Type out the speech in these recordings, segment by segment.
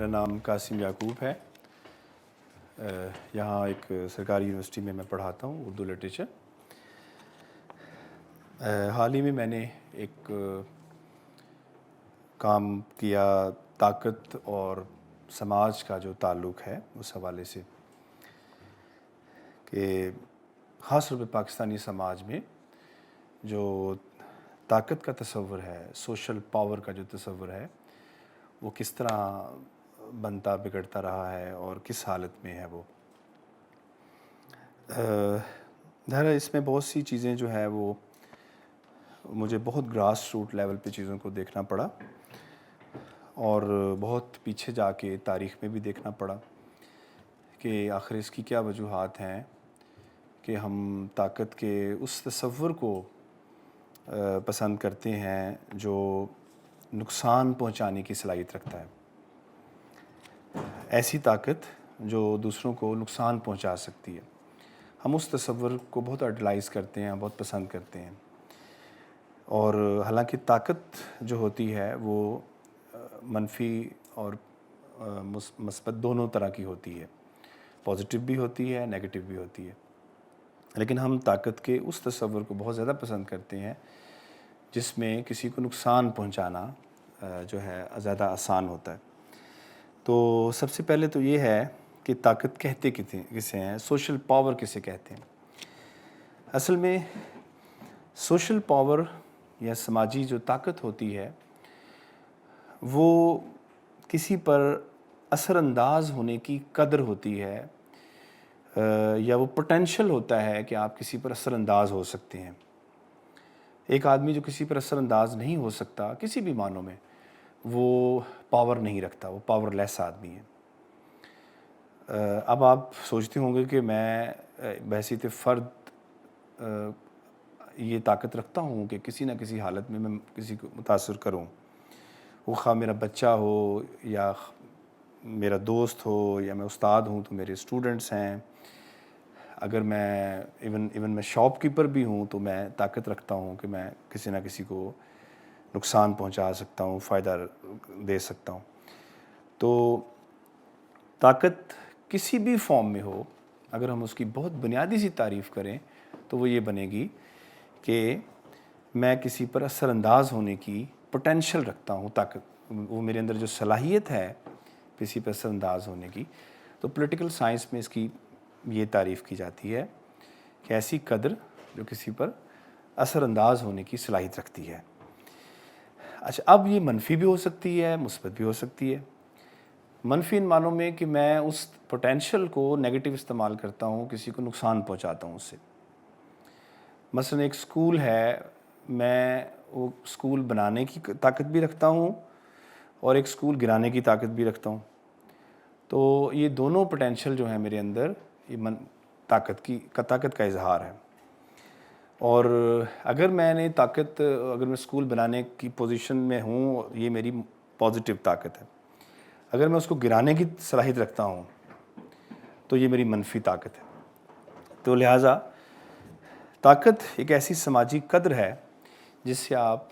نام قاسم یعقوب ہے. یہاں ایک سرکاری یونیورسٹی میں پڑھاتا ہوں اردو لٹریچر. حال ہی میں میں نے ایک کام کیا طاقت اور سماج کا جو تعلق ہے اس حوالے سے کہ خاص طور پہ پاکستانی سماج میں جو طاقت کا تصور ہے، سوشل پاور کا جو تصور ہے، وہ کس طرح بنتا بگڑتا رہا ہے اور کس حالت میں ہے وہ. ظاہر اس میں بہت سی چیزیں جو ہے وہ مجھے بہت گراس روٹ لیول پہ چیزوں کو دیکھنا پڑا اور بہت پیچھے جا کے تاریخ میں بھی دیکھنا پڑا کہ آخر اس کی کیا وجوہات ہیں کہ ہم طاقت کے اس تصور کو پسند کرتے ہیں جو نقصان پہنچانے کی صلاحیت رکھتا ہے. ایسی طاقت جو دوسروں کو نقصان پہنچا سکتی ہے، ہم اس تصور کو بہت آئیڈلائز کرتے ہیں، بہت پسند کرتے ہیں. اور حالانکہ طاقت جو ہوتی ہے وہ منفی اور مثبت دونوں طرح کی ہوتی ہے، پازیٹیو بھی ہوتی ہے، نیگیٹو بھی ہوتی ہے. لیکن ہم طاقت کے اس تصور کو بہت زیادہ پسند کرتے ہیں جس میں کسی کو نقصان پہنچانا جو ہے زیادہ آسان ہوتا ہے. تو سب سے پہلے تو یہ ہے کہ طاقت کہتے کسے ہیں، سوشل پاور کسے کہتے ہیں. اصل میں سوشل پاور یا سماجی جو طاقت ہوتی ہے وہ کسی پر اثر انداز ہونے کی قدر ہوتی ہے یا وہ پوٹینشل ہوتا ہے کہ آپ کسی پر اثر انداز ہو سکتے ہیں. ایک آدمی جو کسی پر اثر انداز نہیں ہو سکتا کسی بھی معنوں میں، وہ پاور نہیں رکھتا، وہ پاور لیس آدمی ہے. اب آپ سوچتے ہوں گے کہ میں بحیثیت فرد یہ طاقت رکھتا ہوں کہ کسی نہ کسی حالت میں کسی کو متاثر کروں، وہ خواہ میرا بچہ ہو یا میرا دوست ہو یا میں استاد ہوں تو میرے اسٹوڈنٹس ہیں. اگر میں ایون میں شاپ کیپر بھی ہوں تو میں طاقت رکھتا ہوں کہ میں کسی نہ کسی کو نقصان پہنچا سکتا ہوں، فائدہ دے سکتا ہوں. تو طاقت کسی بھی فارم میں ہو، اگر ہم اس کی بہت بنیادی سی تعریف کریں تو وہ یہ بنے گی کہ میں کسی پر اثر انداز ہونے کی پوٹینشل رکھتا ہوں. طاقت وہ میرے اندر جو صلاحیت ہے کسی پر اثر انداز ہونے کی. تو پولیٹیکل سائنس میں اس کی یہ تعریف کی جاتی ہے کہ ایسی قدر جو کسی پر اثر انداز ہونے کی صلاحیت رکھتی ہے. اچھا، اب یہ منفی بھی ہو سکتی ہے، مثبت بھی ہو سکتی ہے. منفی ان معنوں میں کہ میں اس پوٹینشل کو نیگیٹو استعمال کرتا ہوں، کسی کو نقصان پہنچاتا ہوں اس سے. مثلا ایک سکول ہے، میں وہ سکول بنانے کی طاقت بھی رکھتا ہوں اور ایک سکول گرانے کی طاقت بھی رکھتا ہوں. تو یہ دونوں پوٹینشل جو ہیں میرے اندر، یہ طاقت کا اظہار ہے. اور اگر میں نے اگر میں سکول بنانے کی پوزیشن میں ہوں، یہ میری پازیٹیو طاقت ہے. اگر میں اس کو گرانے کی صلاحیت رکھتا ہوں تو یہ میری منفی طاقت ہے. تو لہٰذا طاقت ایک ایسی سماجی قدر ہے جس سے آپ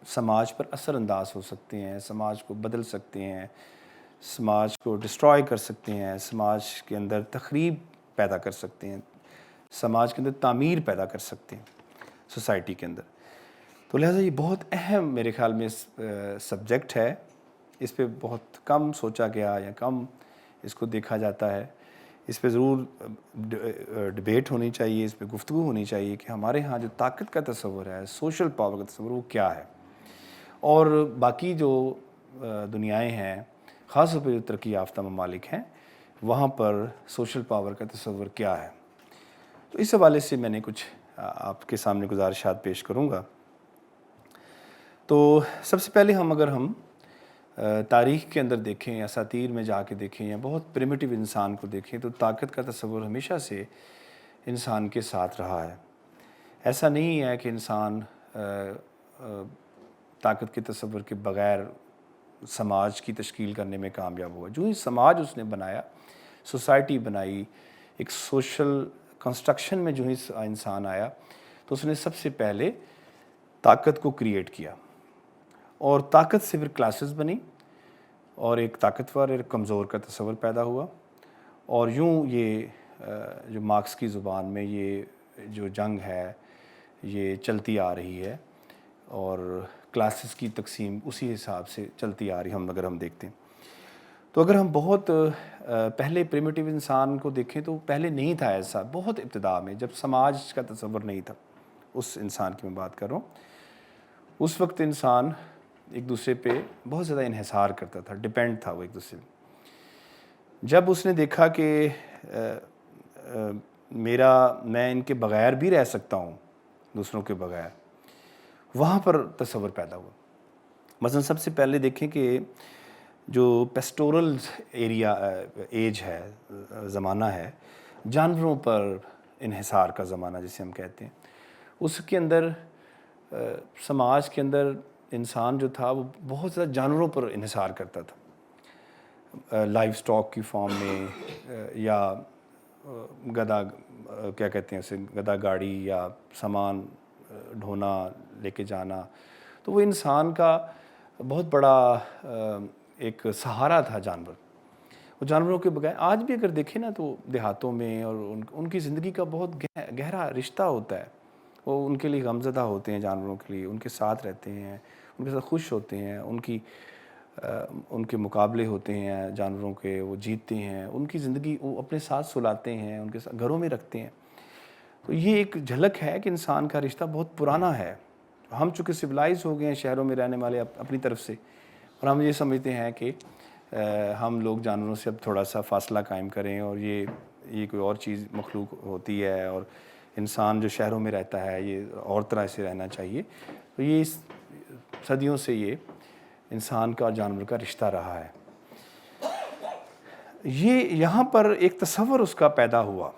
سماج پر اثر انداز ہو سکتے ہیں، سماج کو بدل سکتے ہیں، سماج کو ڈسٹرائے کر سکتے ہیں، سماج کے اندر تخریب پیدا کر سکتے ہیں، سماج کے اندر تعمیر پیدا کر سکتے ہیں سوسائٹی کے اندر. تو لہٰذا یہ بہت اہم میرے خیال میں سبجیکٹ ہے. اس پہ بہت کم سوچا گیا یا کم اس کو دیکھا جاتا ہے. اس پہ ضرور ڈبیٹ ہونی چاہیے، اس پہ گفتگو ہونی چاہیے کہ ہمارے ہاں جو طاقت کا تصور ہے، سوشل پاور کا تصور، وہ کیا ہے. اور باقی جو دنیائیں ہیں، خاص طور پہ جو ترقی یافتہ ممالک ہیں، وہاں پر سوشل پاور کا تصور کیا ہے. تو اس حوالے سے میں نے کچھ آپ کے سامنے گزارشات پیش کروں گا. تو سب سے پہلے اگر ہم تاریخ کے اندر دیکھیں یا اساطیر میں جا کے دیکھیں یا بہت پریمیٹیو انسان کو دیکھیں تو طاقت کا تصور ہمیشہ سے انسان کے ساتھ رہا ہے. ایسا نہیں ہے کہ انسان طاقت کے تصور کے بغیر سماج کی تشکیل کرنے میں کامیاب ہوا. جو ہی سماج اس نے بنایا، سوسائٹی بنائی، ایک سوشل کنسٹرکشن میں جو ہی انسان آیا تو اس نے سب سے پہلے طاقت کو کریٹ کیا. اور طاقت سے پھر کلاسز بنی، اور ایک طاقتور اور ایک کمزور کا تصور پیدا ہوا، اور یوں یہ جو مارکس کی زبان میں یہ جو جنگ ہے یہ چلتی آ رہی ہے، اور کلاسز کی تقسیم اسی حساب سے چلتی آ رہی ہے اگر ہم دیکھتے ہیں۔ تو اگر ہم بہت پہلے پریمیٹیو انسان کو دیکھیں تو پہلے نہیں تھا ایسا، بہت ابتدا میں جب سماج کا تصور نہیں تھا، اس انسان کی میں بات کر رہا ہوں، اس وقت انسان ایک دوسرے پہ بہت زیادہ انحصار کرتا تھا، ڈیپینڈ تھا وہ ایک دوسرے پہ۔ جب اس نے دیکھا کہ میں ان کے بغیر بھی رہ سکتا ہوں، دوسروں کے بغیر، وہاں پر تصور پیدا ہوا۔ مثلا سب سے پہلے دیکھیں کہ جو پیسٹورل ایج ہے، زمانہ ہے، جانوروں پر انحصار کا زمانہ جسے ہم کہتے ہیں، اس کے اندر سماج کے اندر انسان جو تھا وہ بہت زیادہ جانوروں پر انحصار کرتا تھا، لائف سٹاک کی فارم میں، یا گدھا کیا کہتے ہیں اسے، گدھا گاڑی یا سامان ڈھونا لے کے جانا، تو وہ انسان کا بہت بڑا ایک سہارا تھا جانور۔ وہ جانوروں کے بغیر آج بھی اگر دیکھیں نا تو دیہاتوں میں اور ان کی زندگی کا بہت گہرا رشتہ ہوتا ہے، وہ ان کے لیے غمزدہ ہوتے ہیں، جانوروں کے لیے ان کے ساتھ رہتے ہیں، ان کے ساتھ خوش ہوتے ہیں، ان کے مقابلے ہوتے ہیں جانوروں کے، وہ جیتتے ہیں، ان کی زندگی وہ اپنے ساتھ سلاتے ہیں، ان کے ساتھ گھروں میں رکھتے ہیں۔ تو یہ ایک جھلک ہے کہ انسان کا رشتہ بہت پرانا ہے۔ ہم چونکہ سویلائز ہو گئے ہیں شہروں میں رہنے والے اپنی طرف سے، اور ہم یہ سمجھتے ہیں کہ ہم لوگ جانوروں سے اب تھوڑا سا فاصلہ قائم کریں، اور یہ کوئی اور چیز مخلوق ہوتی ہے، اور انسان جو شہروں میں رہتا ہے یہ اور طرح سے رہنا چاہیے۔ تو یہ صدیوں سے یہ انسان کا اور جانور کا رشتہ رہا ہے۔ یہاں پر ایک تصور اس کا پیدا ہوا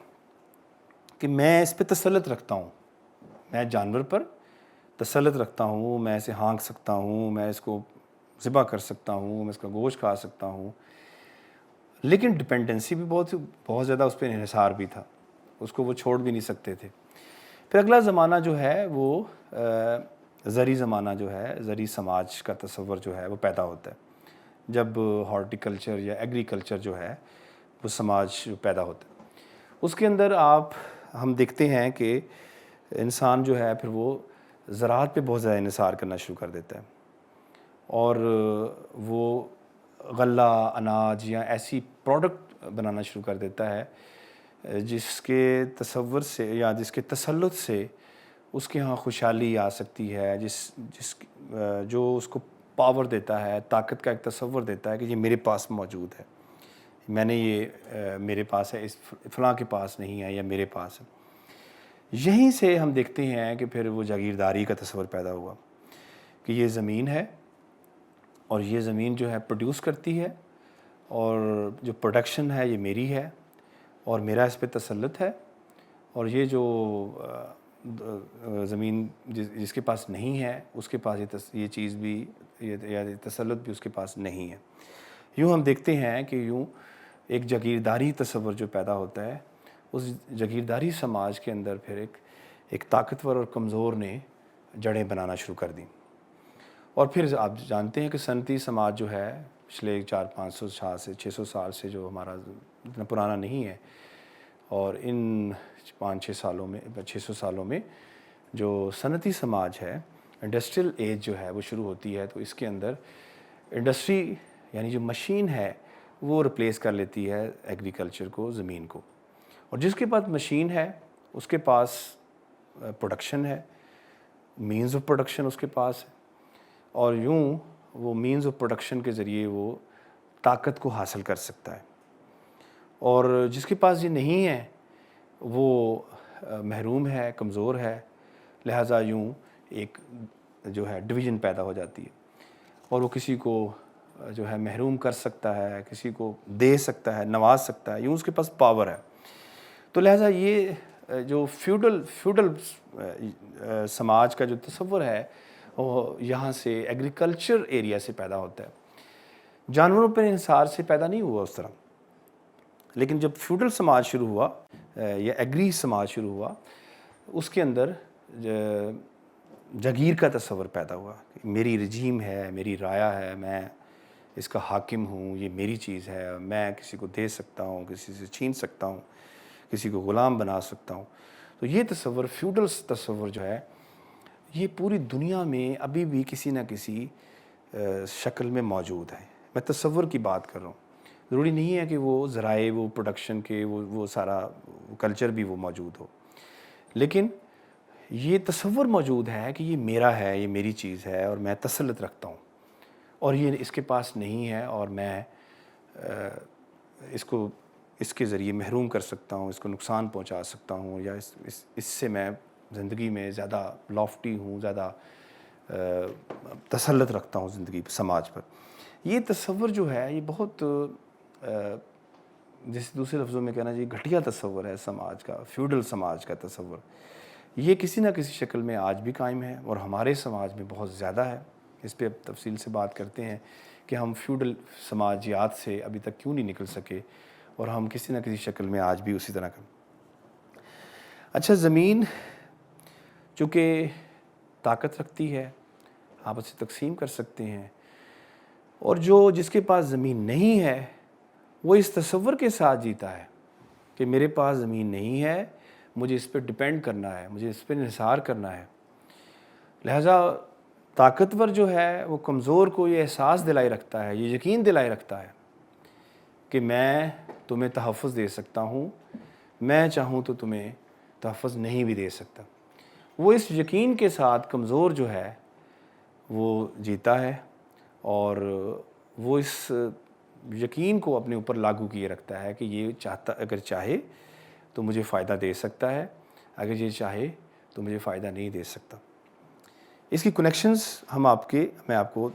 کہ میں اس پہ تسلط رکھتا ہوں، میں جانور پر تسلط رکھتا ہوں، میں اسے ہانک سکتا ہوں، میں اس کو ذبح کر سکتا ہوں، میں اس کا گوشت کھا سکتا ہوں، لیکن ڈپینڈنسی بھی بہت زیادہ اس پہ انحصار بھی تھا، اس کو وہ چھوڑ بھی نہیں سکتے تھے۔ پھر اگلا زمانہ جو ہے وہ زرعی زمانہ جو ہے، زرعی سماج کا تصور جو ہے وہ پیدا ہوتا ہے، جب ہارٹیکلچر یا ایگریکلچر جو ہے وہ سماج پیدا ہوتا ہے۔ اس کے اندر ہم دیکھتے ہیں کہ انسان جو ہے پھر وہ زراعت پہ بہت زیادہ انحصار کرنا شروع کر دیتا ہے، اور وہ غلہ، اناج یا ایسی پروڈکٹ بنانا شروع کر دیتا ہے جس کے تصور سے یا جس کے تسلط سے اس کے ہاں خوشحالی آ سکتی ہے، جو اس کو پاور دیتا ہے، طاقت کا ایک تصور دیتا ہے کہ یہ میرے پاس موجود ہے، میرے پاس ہے، اس فلاں کے پاس نہیں ہے یا میرے پاس ہے۔ یہیں سے ہم دیکھتے ہیں کہ پھر وہ جاگیرداری کا تصور پیدا ہوا کہ یہ زمین ہے، اور یہ زمین جو ہے پروڈیوس کرتی ہے، اور جو پروڈکشن ہے یہ میری ہے، اور میرا اس پہ تسلط ہے، اور یہ جو زمین جس کے پاس نہیں ہے اس کے پاس یہ چیز بھی یا تسلط بھی اس کے پاس نہیں ہے۔ یوں ہم دیکھتے ہیں کہ یوں ایک جاگیرداری تصور جو پیدا ہوتا ہے، اس جاگیرداری سماج کے اندر پھر ایک طاقتور اور کمزور نے جڑیں بنانا شروع کر دیں۔ اور پھر آپ جانتے ہیں کہ صنعتی سماج جو ہے پچھلے 400-500 سال سے 600 سال سے جو ہمارا اتنا پرانا نہیں ہے، اور ان 600 سالوں میں جو صنعتی سماج ہے، انڈسٹریل ایج جو ہے وہ شروع ہوتی ہے، تو اس کے اندر انڈسٹری یعنی جو مشین ہے وہ ریپلیس کر لیتی ہے ایگریکلچر کو، زمین کو، اور جس کے پاس مشین ہے اس کے پاس پروڈکشن ہے، مینز آف پروڈکشن اس کے پاس ہے، اور یوں وہ مینز آف پروڈکشن کے ذریعے وہ طاقت کو حاصل کر سکتا ہے، اور جس کے پاس یہ نہیں ہے وہ محروم ہے، کمزور ہے، لہٰذا یوں ایک جو ہے ڈویژن پیدا ہو جاتی ہے، اور وہ کسی کو جو ہے محروم کر سکتا ہے، کسی کو دے سکتا ہے، نواز سکتا ہے، یوں اس کے پاس پاور ہے۔ تو لہٰذا یہ جو فیوڈل سماج کا جو تصور ہے وہ یہاں سے ایگریکلچر ایریا سے پیدا ہوتا ہے، جانوروں پر انحصار سے پیدا نہیں ہوا اس طرح، لیکن جب فیوڈل سماج شروع ہوا یا ایگری سماج شروع ہوا، اس کے اندر جاگیر کا تصور پیدا ہوا، میری رجیم ہے، میری رایا ہے، اس کا حاکم ہوں، یہ میری چیز ہے، میں کسی کو دے سکتا ہوں، کسی سے چھین سکتا ہوں، کسی کو غلام بنا سکتا ہوں. تو یہ تصور، فیوڈل تصور جو ہے، یہ پوری دنیا میں ابھی بھی کسی نہ کسی شکل میں موجود ہے. میں تصور کی بات کر رہا ہوں. ضروری نہیں ہے کہ وہ ذرائع، وہ پروڈکشن کے، وہ سارا کلچر بھی وہ موجود ہو، لیکن یہ تصور موجود ہے کہ یہ میرا ہے، یہ میری چیز ہے اور میں تسلط رکھتا ہوں، اور یہ اس کے پاس نہیں ہے اور میں اس کے ذریعے محروم کر سکتا ہوں، اس کو نقصان پہنچا سکتا ہوں، یا اس سے میں زندگی میں زیادہ لافٹی ہوں، زیادہ تسلط رکھتا ہوں زندگی پر، سماج پر. یہ تصور جو ہے یہ بہت جیسے دوسرے لفظوں میں کہنا چاہیے گھٹیا تصور ہے سماج کا، فیوڈل سماج کا تصور. یہ کسی نہ کسی شکل میں آج بھی قائم ہے اور ہمارے سماج میں بہت زیادہ ہے. اس پہ اب تفصیل سے بات کرتے ہیں کہ ہم فیوڈل سماجیات سے ابھی تک کیوں نہیں نکل سکے اور ہم کسی نہ کسی شکل میں آج بھی اسی طرح کا. اچھا، زمین چونکہ طاقت رکھتی ہے، آپ اسے تقسیم کر سکتے ہیں، اور جس کے پاس زمین نہیں ہے وہ اس تصور کے ساتھ جیتا ہے کہ میرے پاس زمین نہیں ہے، مجھے اس پہ ڈیپینڈ کرنا ہے، مجھے اس پہ انحصار کرنا ہے. لہٰذا طاقتور جو ہے وہ کمزور کو یہ احساس دلائے رکھتا ہے، یہ یقین دلائے رکھتا ہے کہ میں تمہیں تحفظ دے سکتا ہوں، میں چاہوں تو تمہیں تحفظ نہیں بھی دے سکتا. وہ اس یقین کے ساتھ کمزور جو ہے وہ جیتا ہے، اور وہ اس یقین کو اپنے اوپر لاگو کیے رکھتا ہے کہ یہ اگر چاہے تو مجھے فائدہ دے سکتا ہے، اگر یہ چاہے تو مجھے فائدہ نہیں دے سکتا. اس کی کنیکشنز میں آپ کو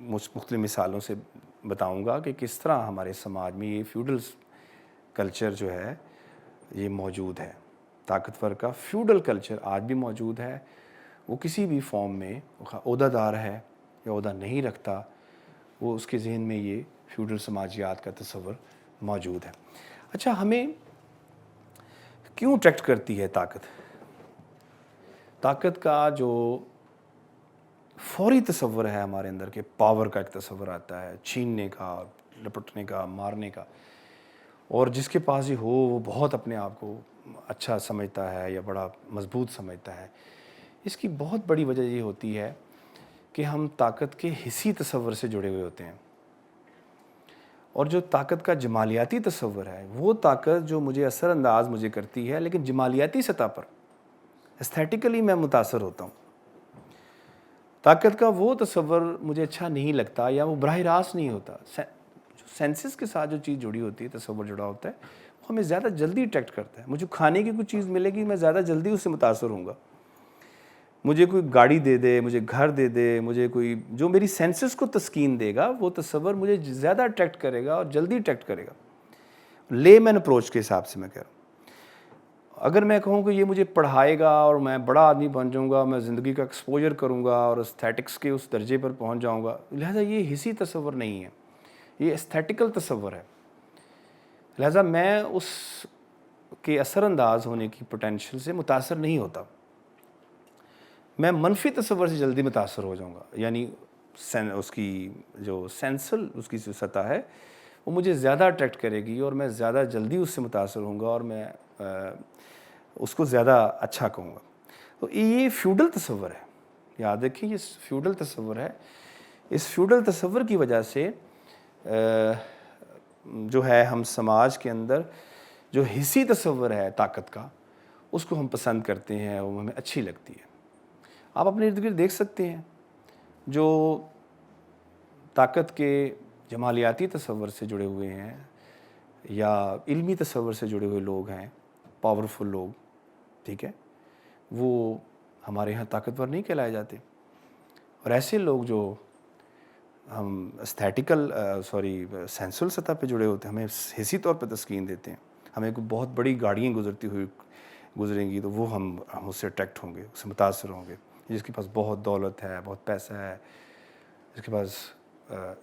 مختلف مثالوں سے بتاؤں گا کہ کس طرح ہمارے سماج میں یہ فیوڈل کلچر جو ہے یہ موجود ہے. طاقتور کا فیوڈل کلچر آج بھی موجود ہے. وہ کسی بھی فارم میں عہدہ دار ہے یا عہدہ نہیں رکھتا، وہ اس کے ذہن میں یہ فیوڈل سماجیات کا تصور موجود ہے. اچھا، ہمیں کیوں اٹریکٹ کرتی ہے طاقت؟ طاقت کا جو فوری تصور ہے ہمارے اندر کہ پاور کا ایک تصور آتا ہے، چھیننے کا، لپٹنے کا، مارنے کا، اور جس کے پاس ہی ہو وہ بہت اپنے آپ کو اچھا سمجھتا ہے یا بڑا مضبوط سمجھتا ہے. اس کی بہت بڑی وجہ یہ ہوتی ہے کہ ہم طاقت کے حصی تصور سے جڑے ہوئے ہوتے ہیں، اور جو طاقت کا جمالیاتی تصور ہے، وہ طاقت جو مجھے اثر انداز کرتی ہے، لیکن جمالیاتی سطح پر ایستھیٹیکلی میں متاثر ہوتا ہوں. طاقت کا وہ تصور مجھے اچھا نہیں لگتا یا وہ براہ راست نہیں ہوتا. سینسز کے ساتھ جو چیز جڑی ہوتی ہے، تصور جڑا ہوتا ہے، وہ ہمیں زیادہ جلدی اٹریکٹ کرتا ہے. مجھے کھانے کی کوئی چیز ملے گی، میں زیادہ جلدی اس سے متاثر ہوں گا. مجھے کوئی گاڑی دے دے، مجھے گھر دے دے، مجھے کوئی جو میری سینسز کو تسکین دے گا، وہ تصور مجھے زیادہ اٹریکٹ کرے گا اور جلدی اٹریکٹ کرے گا. لے مین اپروچ کے حساب سے میں کہہ رہا ہوں. اگر میں کہوں کہ یہ مجھے پڑھائے گا اور میں بڑا آدمی بن جاؤں گا، میں زندگی کا ایکسپوجر کروں گا اور استھیٹکس کے اس درجے پر پہنچ جاؤں گا، لہٰذا یہ حصی تصور نہیں ہے، یہ ایستھیٹیکل تصور ہے. لہٰذا میں اس کے اثر انداز ہونے کی پوٹینشیل سے متاثر نہیں ہوتا. میں منفی تصور سے جلدی متاثر ہو جاؤں گا، یعنی اس کی جو سینسل اس کی جو سطح ہے وہ مجھے زیادہ اٹریکٹ کرے گی اور میں زیادہ جلدی اس سے متاثر ہوں گا اور میں اس کو زیادہ اچھا کہوں گا. تو یہ فیوڈل تصور ہے، یاد رکھیں یہ فیوڈل تصور ہے. اس فیوڈل تصور کی وجہ سے جو ہے ہم سماج کے اندر جو حصی تصور ہے طاقت کا، اس کو ہم پسند کرتے ہیں، وہ ہمیں اچھی لگتی ہے. آپ اپنے ارد گرد دیکھ سکتے ہیں جو طاقت کے جمالیاتی تصور سے جڑے ہوئے ہیں یا علمی تصور سے جڑے ہوئے لوگ ہیں، پاورفل لوگ، ٹھیک ہے، وہ ہمارے ہاں طاقتور نہیں کہلائے جاتے. اور ایسے لوگ جو ہم سینسل سطح پہ جڑے ہوتے ہیں، ہمیں حسی طور پہ تسکین دیتے ہیں. ہمیں کوئی بہت بڑی گاڑیاں گزریں گی تو وہ ہم اس سے اٹریکٹ ہوں گے، اس سے متاثر ہوں گے. جس کے پاس بہت دولت ہے، بہت پیسہ ہے، جس کے پاس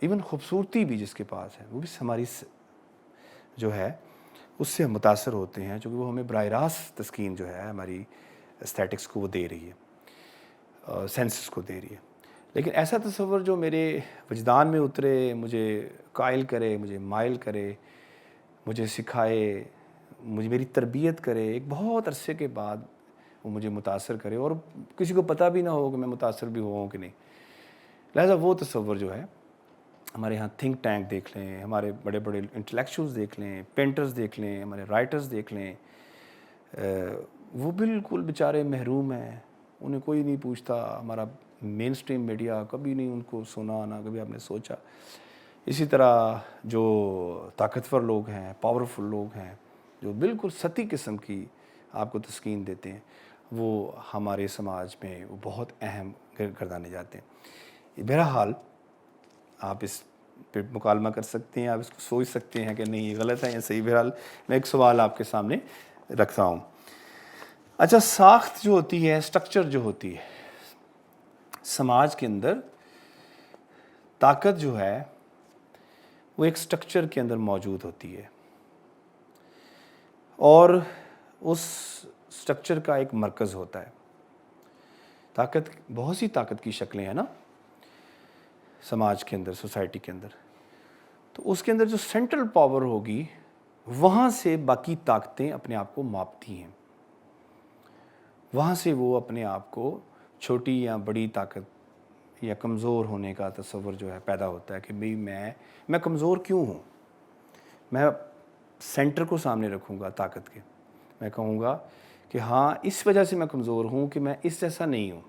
ایون خوبصورتی بھی جس کے پاس ہے، وہ بھی ہماری جو ہے اس سے ہم متاثر ہوتے ہیں، چونکہ وہ ہمیں براہ راست تسکین جو ہے ہماری ایستھیٹکس کو وہ دے رہی ہے، سینسز کو دے رہی ہے. لیکن ایسا تصور جو میرے وجدان میں اترے، مجھے قائل کرے، مجھے مائل کرے، مجھے سکھائے، میری تربیت کرے، ایک بہت عرصے کے بعد وہ مجھے متاثر کرے اور کسی کو پتہ بھی نہ ہو کہ میں متاثر بھی ہوا ہوں کہ نہیں. لہٰذا وہ تصور جو ہے، ہمارے یہاں تھنک ٹینک دیکھ لیں، ہمارے بڑے بڑے انٹلیکچوئلز دیکھ لیں، پینٹرز دیکھ لیں، ہمارے رائٹرز دیکھ لیں، وہ بالکل بیچارے محروم ہیں، انہیں کوئی نہیں پوچھتا. ہمارا مین سٹریم میڈیا کبھی نہیں ان کو سنا، نہ کبھی آپ نے سوچا. اسی طرح جو طاقتور لوگ ہیں، پاورفل لوگ ہیں، جو بالکل سطحی قسم کی آپ کو تسکین دیتے ہیں، وہ ہمارے سماج میں وہ بہت اہم گردانے جاتے ہیں. بہرحال آپ اس پہ مکالمہ کر سکتے ہیں، آپ اس کو سوچ سکتے ہیں کہ نہیں یہ غلط ہے یا صحیح. بہرحال میں ایک سوال آپ کے سامنے رکھتا ہوں. اچھا، ساخت جو ہوتی ہے، سٹرکچر جو ہوتی ہے سماج کے اندر، طاقت جو ہے وہ ایک سٹرکچر کے اندر موجود ہوتی ہے اور اس سٹرکچر کا ایک مرکز ہوتا ہے. طاقت، بہت سی طاقت کی شکلیں ہیں نا سماج کے اندر، سوسائٹی کے اندر. تو اس کے اندر جو سینٹرل پاور ہوگی، وہاں سے باقی طاقتیں اپنے آپ کو ماپتی ہیں. وہاں سے وہ اپنے آپ کو چھوٹی یا بڑی طاقت یا کمزور ہونے کا تصور جو ہے پیدا ہوتا ہے کہ بھئی میں کمزور کیوں ہوں. میں سینٹر کو سامنے رکھوں گا طاقت کے، میں کہوں گا کہ ہاں اس وجہ سے میں کمزور ہوں کہ میں اس جیسا نہیں ہوں.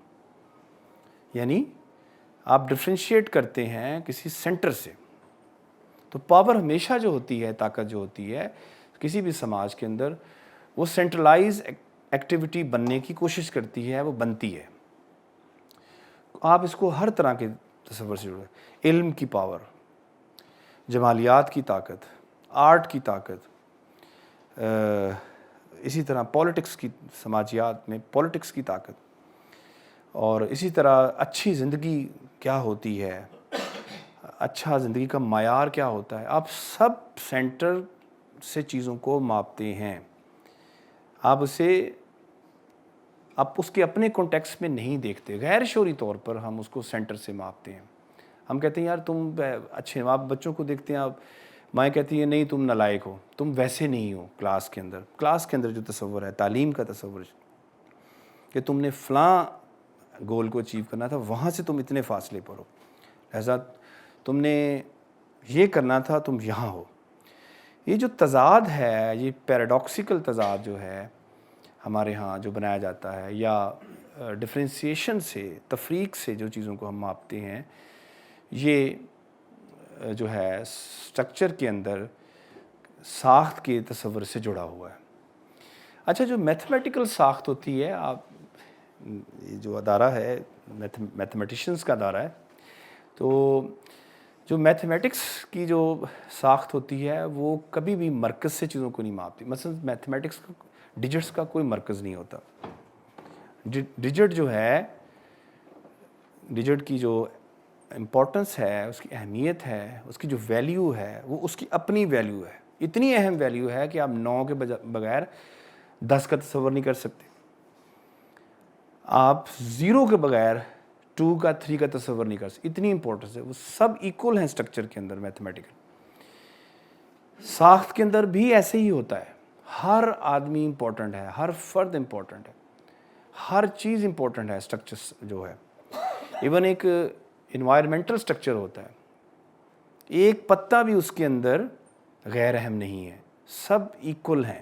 یعنی آپ ڈفرینشیٹ کرتے ہیں کسی سینٹر سے. تو پاور ہمیشہ جو ہوتی ہے، طاقت جو ہوتی ہے کسی بھی سماج کے اندر، وہ سینٹرلائز ایکٹیویٹی بننے کی کوشش کرتی ہے، وہ بنتی ہے. آپ اس کو ہر طرح کے تصور سے جڑے، علم کی پاور، جمالیات کی طاقت، آرٹ کی طاقت، اسی طرح پولیٹکس کی، سماجیات میں پولیٹکس کی طاقت، اور اسی طرح اچھی زندگی کیا ہوتی ہے، اچھا زندگی کا معیار کیا ہوتا ہے. آپ سب سینٹر سے چیزوں کو ماپتے ہیں. آپ اس کے اپنے کانٹیکسٹ میں نہیں دیکھتے. غیر شعوری طور پر ہم اس کو سینٹر سے ماپتے ہیں. ہم کہتے ہیں یار تم اچھے. آپ بچوں کو دیکھتے ہیں، آپ مائیں کہتی ہیں نہیں تم نالائق ہو، تم ویسے نہیں ہو. کلاس کے اندر جو تصور ہے، تعلیم کا تصور کہ تم نے فلاں گول کو اچیو کرنا تھا، وہاں سے تم اتنے فاصلے پر ہو، لہذا تم نے یہ کرنا تھا، تم یہاں ہو. یہ جو تضاد ہے، یہ پیراڈاکسیکل تضاد جو ہے ہمارے ہاں جو بنایا جاتا ہے، یا ڈفرینسیشن سے، تفریق سے جو چیزوں کو ہم ماپتے ہیں، یہ جو ہے سٹرکچر کے اندر ساخت کے تصور سے جڑا ہوا ہے. اچھا، جو میتھمیٹیکل ساخت ہوتی ہے، یہ جو ادارہ ہے میتھمیٹیشنز کا ادارہ ہے، تو جو میتھمیٹکس کی جو ساخت ہوتی ہے وہ کبھی بھی مرکز سے چیزوں کو نہیں ماپتی. مثلا میتھمیٹکس کا ڈیجٹس کا کوئی مرکز نہیں ہوتا. ڈیجٹ جو ہے، ڈیجٹ کی جو امپورٹنس ہے، اس کی اہمیت ہے، اس کی جو ویلیو ہے، وہ اس کی اپنی ویلیو ہے. اتنی اہم ویلیو ہے کہ آپ 9 کے بغیر 10 کا تصور نہیں کر سکتے. آپ 0 کے بغیر 2 کا 3 کا تصور نہیں کر سکتے. اتنی امپورٹنس ہے. وہ سب ایکول ہیں سٹرکچر کے اندر. میتھمیٹیکل ساخت کے اندر بھی ایسے ہی ہوتا ہے. ہر آدمی امپورٹنٹ ہے، ہر فرد امپورٹنٹ ہے، ہر چیز امپورٹنٹ ہے. سٹرکچر جو ہے، ایون ایک انوائرمنٹل سٹرکچر ہوتا ہے، ایک پتا بھی اس کے اندر غیر اہم نہیں ہے. سب ایکول ہیں،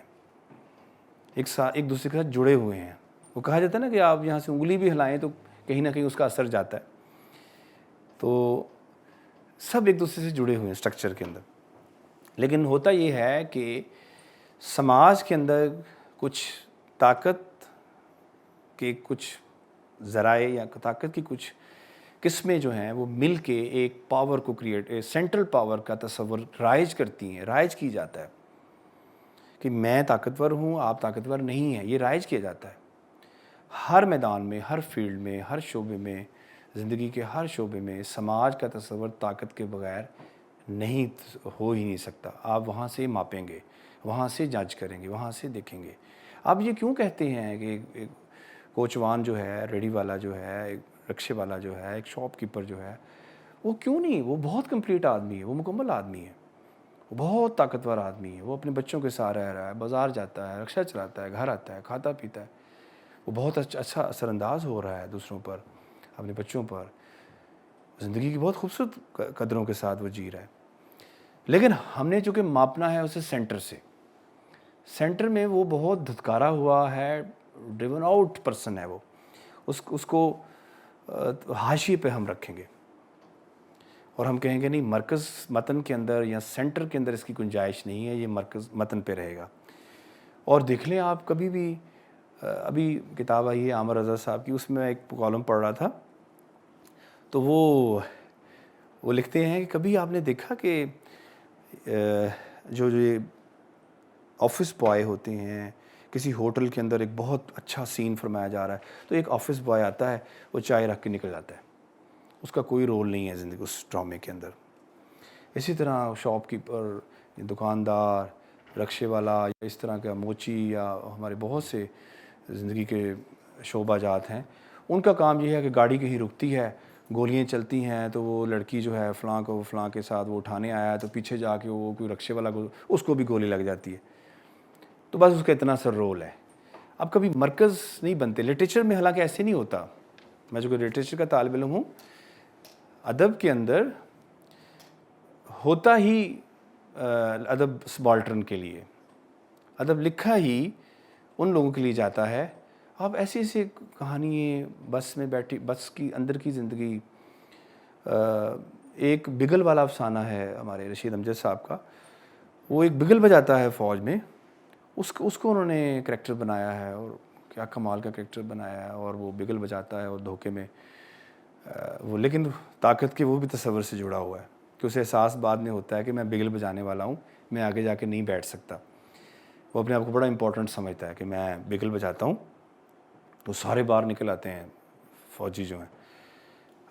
ایک دوسرے کے ساتھ جڑے ہوئے ہیں. وہ کہا جاتا ہے نا کہ آپ یہاں سے انگلی بھی ہلائیں تو کہیں نہ کہیں اس کا اثر جاتا ہے. تو سب ایک دوسرے سے جڑے ہوئے ہیں سٹرکچر کے اندر. لیکن ہوتا یہ ہے کہ سماج کے اندر کچھ طاقت کے کچھ ذرائع یا طاقت کی کچھ قسمیں جو ہیں وہ مل کے ایک پاور کو سینٹرل پاور کا تصور رائج کرتی ہیں. رائج کی جاتا ہے کہ میں طاقتور ہوں، آپ طاقتور نہیں ہیں. یہ رائج کیا جاتا ہے ہر میدان میں، ہر فیلڈ میں، ہر شعبے میں، زندگی کے ہر شعبے میں. سماج کا تصور طاقت کے بغیر نہیں ہو ہی نہیں سکتا. آپ وہاں سے ماپیں گے، وہاں سے جج کریں گے، وہاں سے دیکھیں گے. آپ یہ کیوں کہتے ہیں کہ کوچوان جو ہے، ریڑھی والا جو ہے، رکشے والا جو ہے، ایک شاپ کیپر جو ہے، وہ کیوں نہیں، وہ بہت کمپلیٹ آدمی ہے، وہ مکمل آدمی ہے، وہ بہت طاقتور آدمی ہے، وہ اپنے بچوں کے ساتھ رہ رہا ہے، بازار جاتا ہے، رکشہ چلاتا ہے، گھر آتا ہے، کھاتا پیتا ہے، وہ بہت اچھا اثر انداز ہو رہا ہے دوسروں پر، اپنے بچوں پر، زندگی کی بہت خوبصورت قدروں کے ساتھ وہ جی رہا ہے۔ لیکن ہم نے چونکہ ماپنا ہے اسے سینٹر سے، سینٹر میں وہ بہت دھتکارا ہوا ہے، ڈریون آؤٹ پرسن ہے، وہ اس کو حاشیے پہ ہم رکھیں گے اور ہم کہیں گے نہیں، مرکز متن کے اندر یا سینٹر کے اندر اس کی گنجائش نہیں ہے، یہ مرکز متن پہ رہے گا۔ اور دیکھ لیں آپ کبھی بھی، ابھی کتاب آئی ہے عامر رضا صاحب کی، اس میں ایک کالم پڑھ رہا تھا، تو وہ لکھتے ہیں کہ کبھی آپ نے دیکھا کہ جو یہ آفس بوائے ہوتے ہیں، کسی ہوٹل کے اندر ایک بہت اچھا سین فرمایا جا رہا ہے، تو ایک آفس بوائے آتا ہے، وہ چائے رکھ کے نکل جاتا ہے، اس کا کوئی رول نہیں ہے زندگی اس ڈرامے کے اندر۔ اسی طرح شاپ کیپر، دکاندار، رکشے والا، یا اس طرح کا موچی، یا ہمارے بہت سے زندگی کے شعبہ جات ہیں، ان کا کام یہ ہے کہ گاڑی کہیں رکتی ہے، گولیاں چلتی ہیں، تو وہ لڑکی جو ہے فلاں کو فلاں کے ساتھ وہ اٹھانے آیا ہے، تو پیچھے جا کے وہ کوئی رکشے والا اس کو بھی گولی لگ جاتی ہے، تو بس اس کا اتنا سا رول ہے۔ اب کبھی مرکز نہیں بنتے لٹریچر میں، حالانکہ ایسے نہیں ہوتا۔ میں جو کہ لٹریچر کا طالب علم ہوں، ادب کے اندر ہوتا ہی ادب سبالٹرن کے لیے، ادب لکھا ہی ان لوگوں کے لیے جاتا ہے۔ آپ ایسی ایسی کہانی، بس میں بیٹھی، بس کی اندر کی زندگی، ایک بگل والا افسانہ ہے ہمارے رشید امجد صاحب کا، وہ ایک بگل بجاتا ہے فوج میں، اس کو انہوں نے کریکٹر بنایا ہے، اور کیا کمال کا کریکٹر بنایا ہے، اور وہ بگل بجاتا ہے اور دھوکے میں وہ، لیکن طاقت کے وہ بھی تصور سے جڑا ہوا ہے کہ اسے احساس بعد میں ہوتا ہے کہ میں بگل بجانے والا ہوں، میں آگے جا کے نہیں بیٹھ سکتا۔ وہ اپنے آپ کو بڑا امپورٹنٹ سمجھتا ہے کہ میں بگل بجاتا ہوں، تو سارے باہر نکل آتے ہیں فوجی جو ہیں،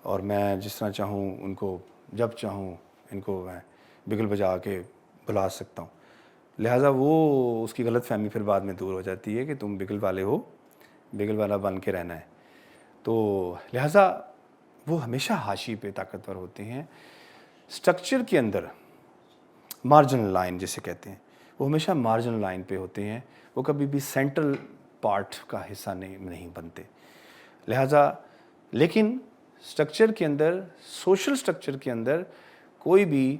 اور میں جس طرح چاہوں ان کو، جب چاہوں ان کو میں بگل بجا کے بلا سکتا ہوں۔ لہٰذا وہ اس کی غلط فہمی پھر بعد میں دور ہو جاتی ہے کہ تم بگل والے ہو، بگل والا بن کے رہنا ہے۔ تو لہٰذا وہ ہمیشہ حاشی پہ طاقتور ہوتے ہیں، سٹرکچر کے اندر مارجنل لائن جسے کہتے ہیں، وہ ہمیشہ مارجنل لائن پہ ہوتے ہیں، وہ کبھی بھی سینٹرل پارٹ کا حصہ نہیں بنتے۔ لہٰذا لیکن سٹرکچر کے اندر، سوشل سٹرکچر کے اندر کوئی بھی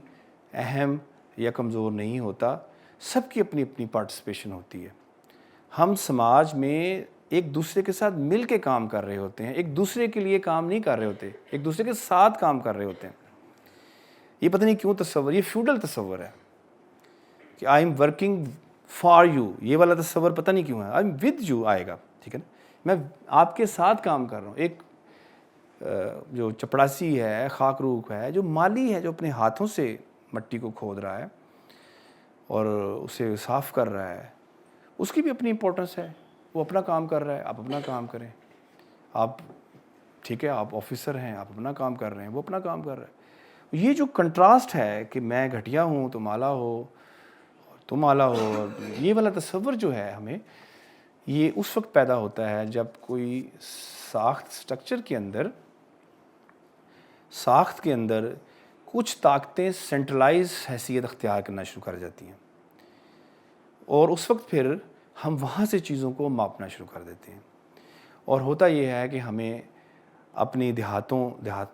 اہم یا کمزور نہیں ہوتا، سب کی اپنی اپنی پارٹیسپیشن ہوتی ہے۔ ہم سماج میں ایک دوسرے کے ساتھ مل کے کام کر رہے ہوتے ہیں، ایک دوسرے کے لیے کام نہیں کر رہے ہوتے، ایک دوسرے کے ساتھ کام کر رہے ہوتے ہیں۔ یہ پتہ نہیں کیوں تصور، یہ فیوڈل تصور ہے کہ I am working for you, یہ والا تصور پتہ نہیں کیوں ہے۔ آئی ایم ود یو آئے گا، ٹھیک ہے نا، میں آپ کے ساتھ کام کر رہا ہوں۔ ایک جو چپڑاسی ہے، خاک روک ہے، جو مالی ہے، جو اپنے ہاتھوں سے مٹی کو کھود رہا ہے اور اسے صاف کر رہا ہے، اس کی بھی اپنی امپورٹنس ہے، وہ اپنا کام کر رہا ہے، آپ اپنا کام کریں۔ آپ ٹھیک ہے، آپ آفیسر ہیں، آپ اپنا کام کر رہے ہیں، وہ اپنا کام کر رہا ہے۔ یہ جو کنٹراسٹ ہے کہ میں گھٹیا ہوں تم اعلیٰ ہو، تم اعلیٰ ہو، یہ والا تصور جو ہے ہمیں، یہ اس وقت پیدا ہوتا ہے جب کوئی ساخت کے اندر کچھ طاقتیں سینٹرلائز حیثیت اختیار کرنا شروع کر جاتی ہیں، اور اس وقت پھر ہم وہاں سے چیزوں کو ماپنا شروع کر دیتے ہیں۔ اور ہوتا یہ ہے کہ ہمیں اپنی دیہات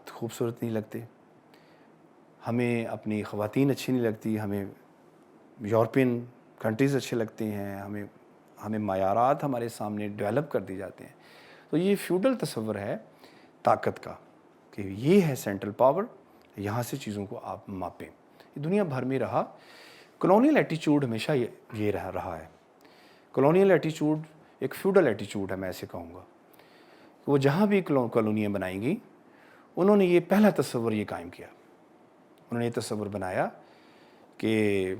خوبصورت نہیں لگتے، ہمیں اپنی خواتین اچھی نہیں لگتی، ہمیں یورپین کنٹریز اچھے لگتے ہیں، ہمیں معیارات ہمارے سامنے ڈیولپ کر دی جاتے ہیں۔ تو یہ فیوڈل تصور ہے طاقت کا کہ یہ ہے سینٹرل پاور، یہاں سے چیزوں کو آپ ماپیں۔ یہ دنیا بھر میں رہا، کلونیل ایٹیچیوڈ ہمیشہ یہ رہا ہے۔ کلونیل ایٹیچیوڈ ایک فیوڈل ایٹیچیوڈ ہے، میں ایسے کہوں گا۔ وہ جہاں بھی کالونیاں بنائیں گی، انہوں نے یہ پہلا تصور یہ قائم کیا، انہوں نے یہ تصور بنایا کہ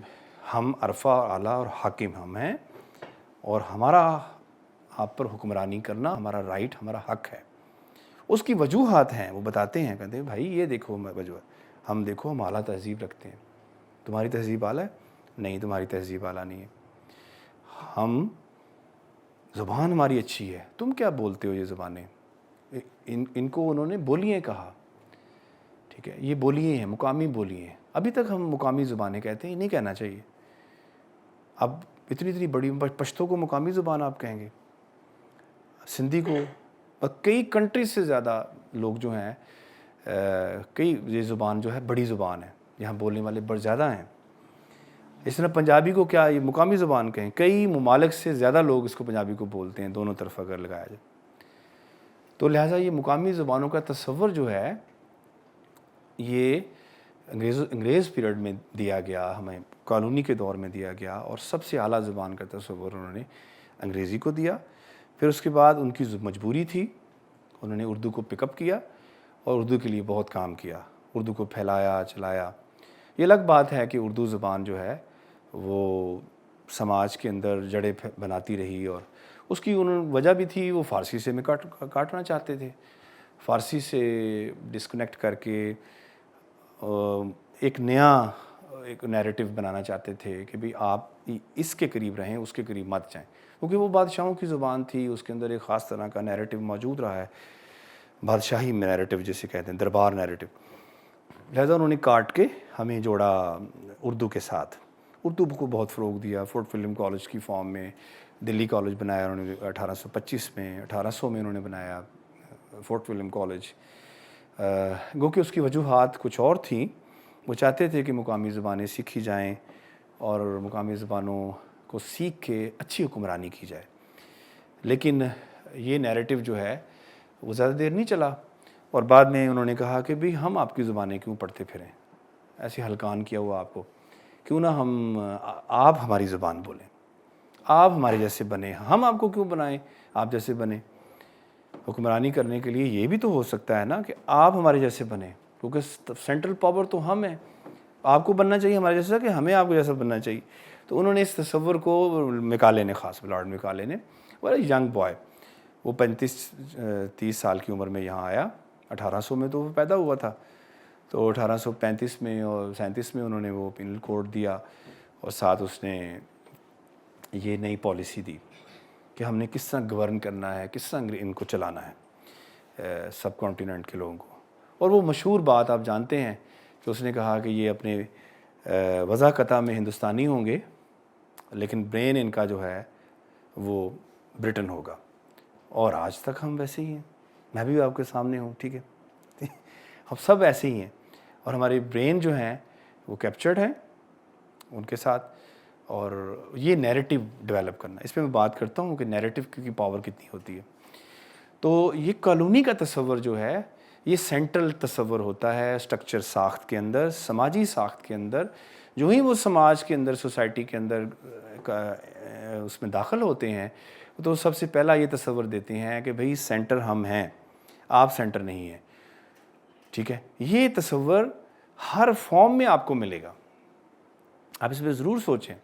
ہم عرفہ اعلیٰ اور حاکم ہم ہیں، اور ہمارا آپ پر حکمرانی کرنا ہمارا رائٹ، ہمارا حق ہے۔ اس کی وجوہات ہیں، وہ بتاتے ہیں، کہتے ہیں بھائی یہ دیکھو وجوہ، ہم دیکھو ہم اعلیٰ تہذیب رکھتے ہیں، تمہاری تہذیب اعلیٰ ہے؟ نہیں، تمہاری تہذیب اعلیٰ نہیں ہے۔ ہم زبان ہماری اچھی ہے، تم کیا بولتے ہو یہ زبانیں؟ ان کو انہوں نے بولیاں کہا، ٹھیک ہے، یہ بولیاں ہیں، مقامی بولیاں ہیں. ابھی تک ہم مقامی زبانیں کہتے ہیں، یہ نہیں کہنا چاہیے. اب اتنی بڑی پشتو کو مقامی زبان آپ کہیں گے، سندھی کو، اور کئی کنٹریز سے زیادہ لوگ جو ہیں، کئی یہ زبان جو ہے بڑی زبان ہے، یہاں بولنے والے بڑے زیادہ ہیں. اس طرح پنجابی کو کیا یہ مقامی زبان کہیں، کئی ممالک سے زیادہ لوگ اس کو پنجابی کو بولتے ہیں، دونوں طرف اگر لگایا جائے. تو لہٰذا یہ مقامی زبانوں کا تصور جو ہے یہ انگریز پیریڈ میں دیا گیا، ہمیں کالونی کے دور میں دیا گیا، اور سب سے اعلیٰ زبان کا تصور انہوں نے انگریزی کو دیا. پھر اس کے بعد ان کی مجبوری تھی، انہوں نے اردو کو پک اپ کیا اور اردو کے لیے بہت کام کیا، اردو کو پھیلایا چلایا. یہ الگ بات ہے کہ اردو زبان جو ہے وہ سماج کے اندر جڑیں بناتی رہی، اور اس کی وجہ بھی تھی، وہ فارسی سے کاٹنا چاہتے تھے، فارسی سے ڈسکنیکٹ کر کے ایک نیا نیریٹو بنانا چاہتے تھے کہ بھئی آپ اس کے قریب رہیں، اس کے قریب مت جائیں، کیونکہ وہ بادشاہوں کی زبان تھی، اس کے اندر ایک خاص طرح کا نیریٹو موجود رہا ہے، بادشاہی نیریٹو جسے کہتے ہیں، دربار نیریٹو. لہذا انہوں نے کاٹ کے ہمیں جوڑا اردو کے ساتھ. اردو کو بہت فروغ دیا. فورٹ ولیم کالج کی فارم میں دلی کالج بنایا انہوں نے 1825 میں، 1800 میں انہوں نے بنایا فورٹ ولیم کالج. گو کہ اس کی وجوہات کچھ اور تھیں، وہ چاہتے تھے کہ مقامی زبانیں سیکھی جائیں اور مقامی زبانوں کو سیکھ کے اچھی حکمرانی کی جائے. لیکن یہ نیریٹو جو ہے وہ زیادہ دیر نہیں چلا، اور بعد میں انہوں نے کہا کہ بھی ہم آپ کی زبانیں کیوں پڑھتے پھریں، ایسے ہلکان کیا ہوا آپ کو، کیوں نہ آپ ہماری زبان بولیں، آپ ہمارے جیسے بنیں، ہم آپ کو کیوں بنائیں آپ جیسے بنیں. حکمرانی کرنے کے لیے یہ بھی تو ہو سکتا ہے نا کہ آپ ہمارے جیسے بنیں، کیونکہ سینٹرل پاور تو ہم ہیں، آپ کو بننا چاہیے ہمارے جیسا کہ ہمیں آپ کو جیسا بننا چاہیے. تو انہوں نے اس تصور کو، میکالے نے، خاص لارڈ میکالے نے، بڑا ینگ بوائے، وہ 35-30 سال کی عمر میں یہاں آیا. 1800 میں تو وہ پیدا ہوا تھا، تو 1835 میں اور 37 میں انہوں نے وہ پینل کوڈ دیا، اور ساتھ اس نے یہ نئی پالیسی دی کہ ہم نے کس طرح گورن کرنا ہے، کس طرح ان کو چلانا ہے سب کانٹیننٹ کے لوگوں کو. اور وہ مشہور بات آپ جانتے ہیں کہ اس نے کہا کہ یہ اپنے وضاقتہ میں ہندوستانی ہوں گے، لیکن برین ان کا جو ہے وہ برٹن ہوگا. اور آج تک ہم ویسے ہی ہیں، میں بھی آپ کے سامنے ہوں، ٹھیک ہے، ہم سب ایسے ہی ہیں، اور ہمارے برین جو ہیں وہ کیپچرڈ ہیں ان کے ساتھ. اور یہ نیریٹو ڈیولپ کرنا، اس پہ میں بات کرتا ہوں کہ نیریٹو کی پاور کتنی ہوتی ہے. تو یہ کالونی کا تصور جو ہے یہ سینٹرل تصور ہوتا ہے اسٹرکچر ساخت کے اندر، سماجی ساخت کے اندر. جو ہی وہ سماج کے اندر، سوسائٹی کے اندر اس میں داخل ہوتے ہیں تو سب سے پہلا یہ تصور دیتے ہیں کہ بھئی سینٹر ہم ہیں، آپ سینٹر نہیں ہیں، ٹھیک ہے. یہ تصور ہر فارم میں آپ کو ملے گا، آپ اس پہ ضرور سوچیں.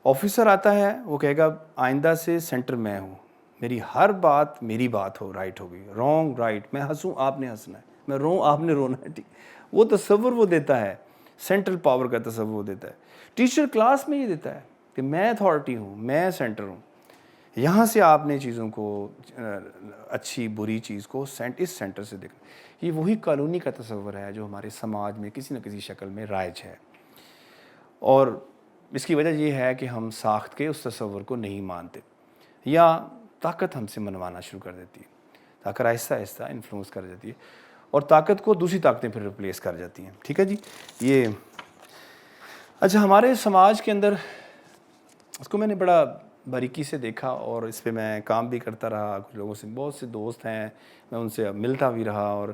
آفیسر آتا ہے، وہ کہے گا آئندہ سے سینٹر میں ہوں، میری ہر بات میری بات ہو، رائٹ ہوگی، رانگ رائٹ، میں ہنسوں آپ نے ہنسنا ہے، میں روں آپ نے رونا ہے، ٹھیک. وہ تصور وہ دیتا ہے، سینٹرل پاور کا تصور وہ دیتا ہے. ٹیچر کلاس میں یہ دیتا ہے کہ میں اتھارٹی ہوں، میں سینٹر ہوں، یہاں سے آپ نے چیزوں کو، اچھی بری چیز کو اس سینٹر سے دیکھنا. یہ وہی کالونی کا تصور ہے جو ہمارے سماج میں کسی نہ کسی شکل میں رائج ہے. اور اس کی وجہ یہ ہے کہ ہم ساخت کے اس تصور کو نہیں مانتے، یا طاقت ہم سے منوانا شروع کر دیتی ہے. طاقت آہستہ آہستہ انفلوئنس کر جاتی ہے، اور طاقت کو دوسری طاقتیں پھر ریپلیس کر جاتی ہیں. ٹھیک ہے جی. یہ اچھا، ہمارے سماج کے اندر اس کو میں نے بڑا باریکی سے دیکھا، اور اس پہ میں کام بھی کرتا رہا. کچھ لوگوں سے، بہت سے دوست ہیں، میں ان سے ملتا بھی رہا، اور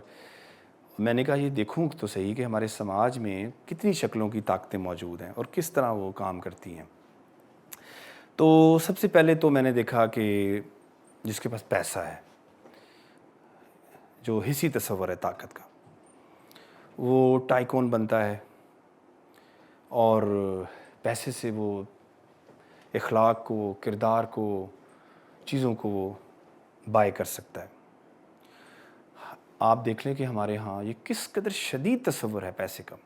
میں نے کہا یہ دیکھوں تو صحیح کہ ہمارے سماج میں کتنی شکلوں کی طاقتیں موجود ہیں اور کس طرح وہ کام کرتی ہیں. تو سب سے پہلے تو میں نے دیکھا کہ جس کے پاس پیسہ ہے، جو حصی تصور ہے طاقت کا، وہ ٹائکون بنتا ہے، اور پیسے سے وہ اخلاق کو، کردار کو، چیزوں کو وہ بائی کر سکتا ہے. آپ دیکھ لیں کہ ہمارے ہاں یہ کس قدر شدید تصور ہے پیسے کا،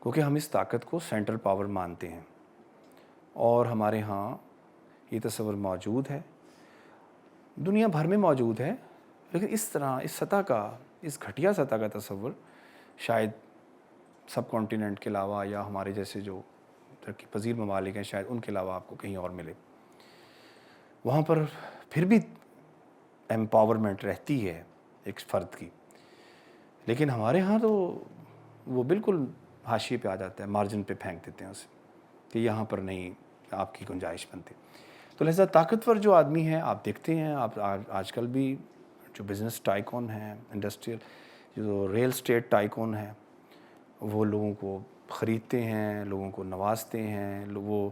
کیونکہ ہم اس طاقت کو سینٹرل پاور مانتے ہیں، اور ہمارے ہاں یہ تصور موجود ہے، دنیا بھر میں موجود ہے. لیکن اس طرح اس سطح کا، اس گھٹیا سطح کا تصور شاید سب کانٹیننٹ کے علاوہ یا ہمارے جیسے جو ترقی پذیر ممالک ہیں شاید ان کے علاوہ آپ کو کہیں اور ملے. وہاں پر پھر بھی ایمپاورمنٹ رہتی ہے ایک فرد کی، لیکن ہمارے ہاں تو وہ بالکل حاشیے پہ آ جاتا ہے، مارجن پہ پھینک دیتے ہیں اسے کہ یہاں پر نہیں آپ کی گنجائش بنتی. تو لہذا طاقتور جو آدمی ہیں آپ دیکھتے ہیں، آپ آج کل بھی جو بزنس ٹائکون ہیں، انڈسٹریل جو ریل اسٹیٹ ٹائکون ہیں، وہ لوگوں کو خریدتے ہیں، لوگوں کو نوازتے ہیں، وہ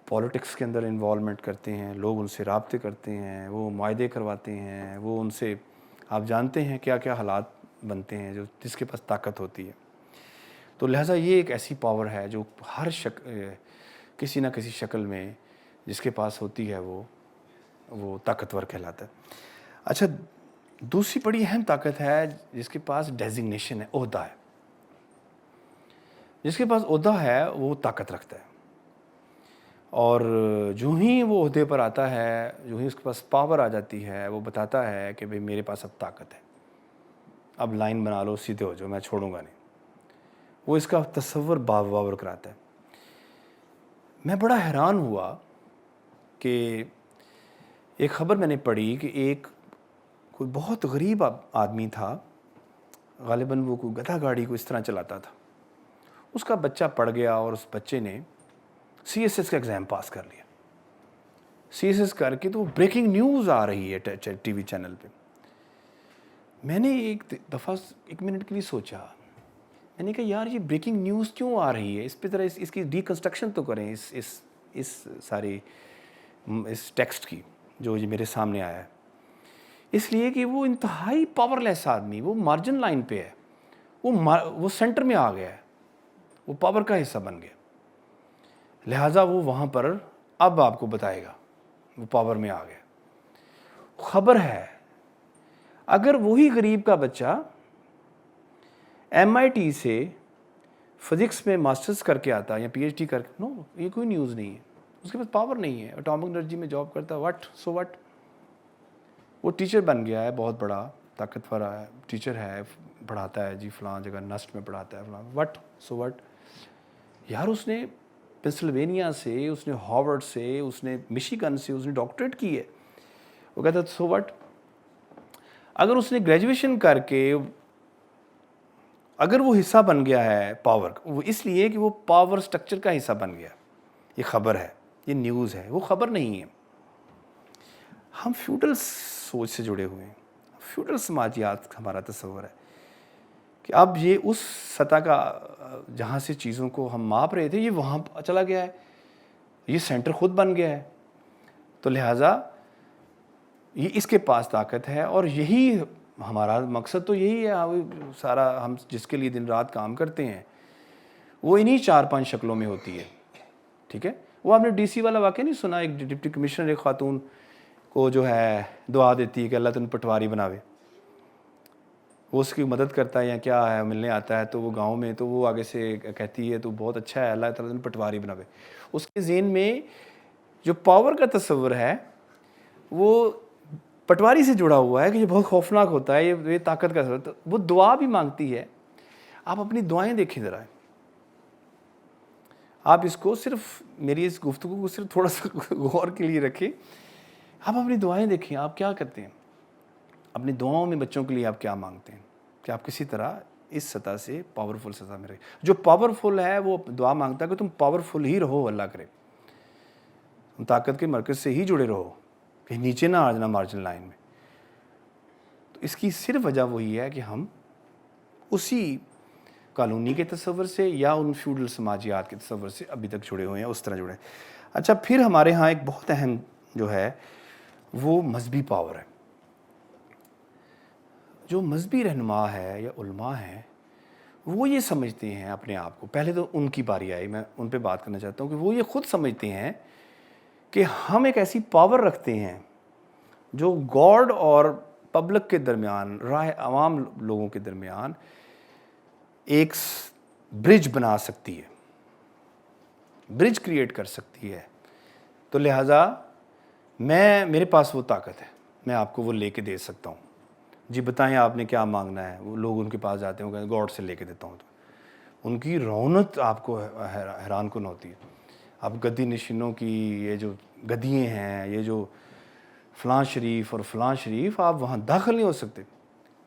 پولیٹکس کے اندر انوالومنٹ کرتے ہیں، لوگ ان سے رابطے کرتے ہیں، وہ معاہدے کرواتے ہیں، وہ ان سے آپ جانتے ہیں کیا کیا حالات بنتے ہیں جس کے پاس طاقت ہوتی ہے. تو لہٰذا یہ ایک ایسی پاور ہے جو ہر کسی نہ کسی شکل میں جس کے پاس ہوتی ہے وہ طاقتور کہلاتا ہے. اچھا، دوسری بڑی اہم طاقت ہے جس کے پاس ڈیزگنیشن ہے، عہدہ ہے. جس کے پاس عہدہ ہے وہ طاقت رکھتا ہے، اور جو ہی وہ عہدے پر آتا ہے، جو ہی اس کے پاس پاور آ جاتی ہے، وہ بتاتا ہے کہ بھئی میرے پاس اب طاقت ہے، اب لائن بنا لو، سیدھے ہو جاؤ، میں چھوڑوں گا نہیں. وہ اس کا تصور باور کراتا ہے. میں بڑا حیران ہوا کہ ایک خبر میں نے پڑھی کہ کوئی بہت غریب آدمی تھا، غالباً وہ کوئی گدھا گاڑی کو اس طرح چلاتا تھا. اس کا بچہ پڑھ گیا اور اس بچے نے سی ایس ایس کا ایگزام پاس کر لیا. سی ایس ایس کر کے تو وہ بریکنگ نیوز آ رہی ہے ٹی وی چینل پہ. میں نے ایک دفعہ 1 منٹ کے لیے سوچا، میں نے کہا یار یہ بریکنگ نیوز کیوں آ رہی ہے؟ اس پہ ذرا اس کی ڈیکنسٹرکشن تو کریں اس ساری اس ٹیکسٹ کی جو یہ میرے سامنے آیا ہے. اس لیے کہ وہ انتہائی پاور لیس آدمی، وہ مارجن لائن پہ ہے، وہ سینٹر میں آ گیا ہے، وہ پاور کا حصہ بن گیا. لہٰذا وہ وہاں پر اب آپ کو بتائے گا، وہ پاور میں آ گیا. خبر ہے اگر وہی غریب کا بچہ MIT سے فزکس میں ماسٹرز کر کے آتا یا PhD کر کے، یہ کوئی نیوز نہیں ہے. اس کے پاس پاور نہیں ہے، اٹامک انرجی میں جاب کرتا، وٹ وہ ٹیچر بن گیا ہے، بہت بڑا طاقتور ٹیچر ہے، پڑھاتا ہے جی فلاں جگہ نسٹ میں پڑھاتا ہے فلاں، وٹ یار اس نے پنسلوینیا سے، اس نے ہارورڈ سے، اس نے مشیگن سے اس نے ڈاکٹریٹ کی ہے. وہ کہتا ہے سو وٹ. اگر اس نے گریجویشن کر کے اگر وہ حصہ بن گیا ہے پاور، وہ اس لیے کہ وہ پاور سٹرکچر کا حصہ بن گیا. یہ خبر ہے، یہ نیوز ہے، وہ خبر نہیں ہے. ہم فیوڈل سوچ سے جڑے ہوئے ہیں، فیوڈل سماجیات ہمارا تصور ہے کہ اب یہ اس سطح کا جہاں سے چیزوں کو ہم ماپ رہے تھے یہ وہاں چلا گیا ہے، یہ سینٹر خود بن گیا ہے. تو لہٰذا یہ اس کے پاس طاقت ہے، اور یہی ہمارا مقصد تو یہی ہے. سارا ہم جس کے لیے دن رات کام کرتے ہیں وہ انہی 4-5 شکلوں میں ہوتی ہے. ٹھیک ہے، وہ آپ نے DC والا واقعہ نہیں سنا؟ ایک ڈپٹی کمشنر ایک خاتون کو جو ہے دعا دیتی ہے کہ اللہ تن پٹواری بناوے. وہ اس کی مدد کرتا ہے یا کیا ہے، ملنے آتا ہے تو وہ گاؤں میں، تو وہ آگے سے کہتی ہے تو بہت اچھا ہے، اللہ تعالیٰ تن پٹواری بناوے. اس کے ذہن میں جو پاور کا تصور ہے وہ پٹواری سے جڑا ہوا ہے کہ یہ بہت خوفناک ہوتا ہے، یہ طاقت کا تصور. وہ دعا بھی مانگتی ہے. آپ اپنی دعائیں دیکھیں ذرا، آپ اس کو صرف میری اس گفتگو کو صرف تھوڑا سا غور کے لیے رکھیں. آپ اپنی دعائیں دیکھیں، آپ کیا کرتے ہیں اپنی دعاؤں میں؟ بچوں کے لیے آپ کیا مانگتے ہیں کہ آپ کسی طرح اس سطح سے پاورفل سطح میں رہے؟ جو پاورفل ہے وہ دعا مانگتا ہے کہ تم پاورفل ہی رہو، اللہ کرے تم طاقت کے مرکز سے ہی جڑے رہو، کہیں نیچے نہ آ جانا مارجن لائن میں. تو اس کی صرف وجہ وہی ہے کہ ہم اسی کالونی کے تصور سے یا ان فیوڈل سماجیات کے تصور سے ابھی تک جڑے ہوئے ہیں، اس طرح جڑے ہیں. اچھا، پھر ہمارے ہاں ایک بہت اہم جو ہے وہ مذہبی پاور ہے. جو مذہبی رہنما ہے یا علماء ہیں وہ یہ سمجھتے ہیں اپنے آپ کو، پہلے تو ان کی باری آئی، میں ان پہ بات کرنا چاہتا ہوں کہ وہ یہ خود سمجھتے ہیں کہ ہم ایک ایسی پاور رکھتے ہیں جو گاڈ اور پبلک کے درمیان، راہ عوام لوگوں کے درمیان ایک برج بنا سکتی ہے، برج کریٹ کر سکتی ہے. تو لہٰذا میرے پاس وہ طاقت ہے، میں آپ کو وہ لے کے دے سکتا ہوں. جی بتائیں آپ نے کیا مانگنا ہے. وہ لوگ ان کے پاس جاتے ہیں, وہ کہتے ہیں گاڈ سے لے کے دیتا ہوں. تو ان کی رونق آپ کو حیران کن ہوتی ہے. اب گدی نشینوں کی یہ جو گدیے ہیں, یہ جو فلاں شریف اور فلاں شریف, آپ وہاں داخل نہیں ہو سکتے,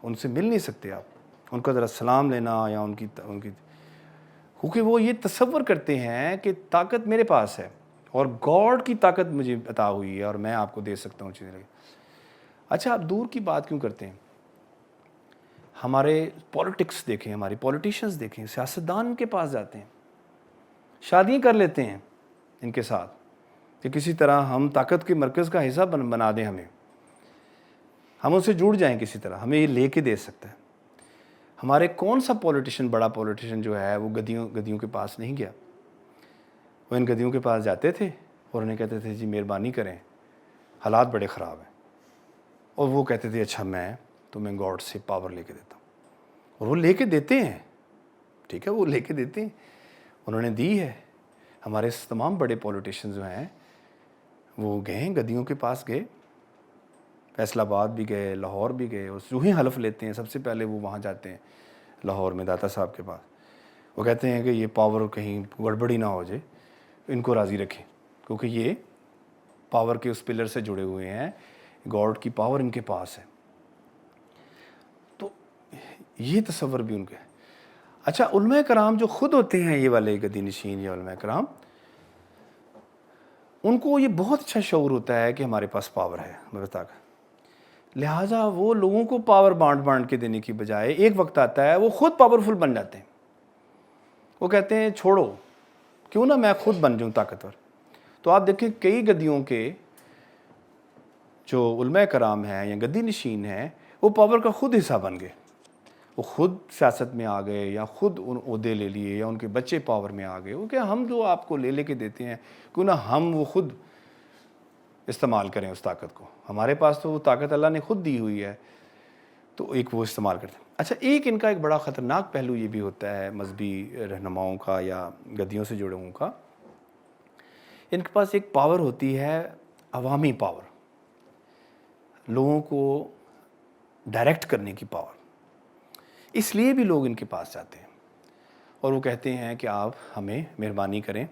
ان سے مل نہیں سکتے آپ. ان کا ذرا سلام لینا یا ان کی کیونکہ وہ یہ تصور کرتے ہیں کہ طاقت میرے پاس ہے اور گاڈ کی طاقت مجھے عطا ہوئی ہے اور میں آپ کو دے سکتا ہوں چیزیں. اچھا آپ دور کی بات کیوں کرتے ہیں؟ ہمارے پولیٹکس دیکھیں, ہماری پولیٹیشنز دیکھیں, سیاستدان کے پاس جاتے ہیں, شادیاں کر لیتے ہیں ان کے ساتھ کہ کسی طرح ہم طاقت کے مرکز کا حصہ بنا دیں, ہم ان سے جڑ جائیں کسی طرح, ہمیں یہ لے کے دے سکتا ہے. ہمارے کون سا پولیٹیشین, بڑا پولیٹیشین جو ہے وہ گدیوں کے پاس نہیں گیا. وہ ان گدیوں کے پاس جاتے تھے اور انہیں کہتے تھے جی مہربانی کریں, حالات بڑے خراب ہیں. اور وہ کہتے تھے اچھا میں تمہیں گاڈ سے پاور لے کے دیتا ہوں. اور وہ لے کے دیتے ہیں, ٹھیک ہے, وہ لے کے دیتے ہیں, انہوں نے دی ہے. ہمارے تمام بڑے پولیٹیشین جو ہیں وہ گئے, گدیوں کے پاس گئے, فیصل آباد بھی گئے, لاہور بھی گئے. اور جو ہی حلف لیتے ہیں سب سے پہلے وہ وہاں جاتے ہیں لاہور میں داتا صاحب کے پاس. وہ کہتے ہیں کہ یہ پاور کہیں گڑبڑی نہ ہو جائے, ان کو راضی رکھیں, کیونکہ یہ پاور کے اس پلر سے جڑے ہوئے ہیں, گاڈ کی پاور ان کے پاس ہے. تو یہ تصور بھی ان کے. اچھا علماء کرام جو خود ہوتے ہیں یہ والے گدی نشین یا علماء کرام, ان کو یہ بہت اچھا شعور ہوتا ہے کہ ہمارے پاس پاور ہے, ہمارے طاقت. لہٰذا وہ لوگوں کو پاور بانٹ کے دینے کی بجائے ایک وقت آتا ہے وہ خود پاورفل بن جاتے ہیں. وہ کہتے ہیں چھوڑو, کیوں نہ میں خود بن جاؤں طاقتور. تو آپ دیکھیں کئی گدیوں کے جو علماء کرام ہیں یا گدی نشین ہیں وہ پاور کا خود حصہ بن گئے. وہ خود سیاست میں آ گئے یا خود ان عہدے لے لیے یا ان کے بچے پاور میں آ گئے. وہ کہ ہم جو آپ کو لے کے دیتے ہیں کیوں نہ ہم وہ خود استعمال کریں اس طاقت کو, ہمارے پاس تو وہ طاقت اللہ نے خود دی ہوئی ہے. تو ایک وہ استعمال کرتے ہیں. اچھا ایک ان کا ایک بڑا خطرناک پہلو یہ بھی ہوتا ہے مذہبی رہنماؤں کا یا گدیوں سے جڑے ہوں کا, ان کے پاس ایک پاور ہوتی ہے عوامی پاور, لوگوں کو ڈائریکٹ کرنے کی پاور. اس لیے بھی لوگ ان کے پاس جاتے ہیں اور وہ کہتے ہیں کہ آپ ہمیں مہربانی کریں,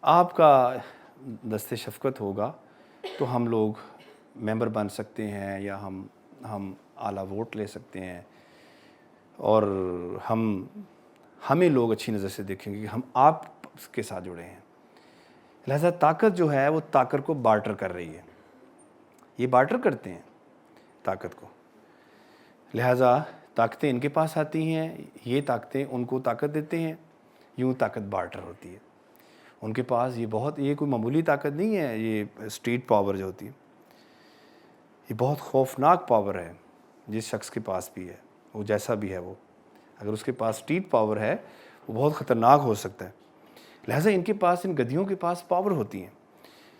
آپ کا دست شفقت ہوگا تو ہم لوگ ممبر بن سکتے ہیں یا ہم اعلیٰ ووٹ لے سکتے ہیں اور ہمیں لوگ اچھی نظر سے دیکھیں گے کہ ہم آپ کے ساتھ جڑے ہیں. لہذا طاقت جو ہے وہ طاقت کو بارٹر کر رہی ہے, یہ بارٹر کرتے ہیں طاقت کو. لہذا طاقتیں ان کے پاس آتی ہیں, یہ طاقتیں ان کو طاقت دیتے ہیں, یوں طاقت بارٹر ہوتی ہے. ان کے پاس یہ کوئی معمولی طاقت نہیں ہے. یہ اسٹریٹ پاور جو ہوتی ہے یہ بہت خوفناک پاور ہے. جس شخص کے پاس بھی ہے وہ جیسا بھی ہے, وہ اگر اس کے پاس اسٹریٹ پاور ہے وہ بہت خطرناک ہو سکتا ہے. لہٰذا ان کے پاس, ان گدیوں کے پاس پاور ہوتی ہیں,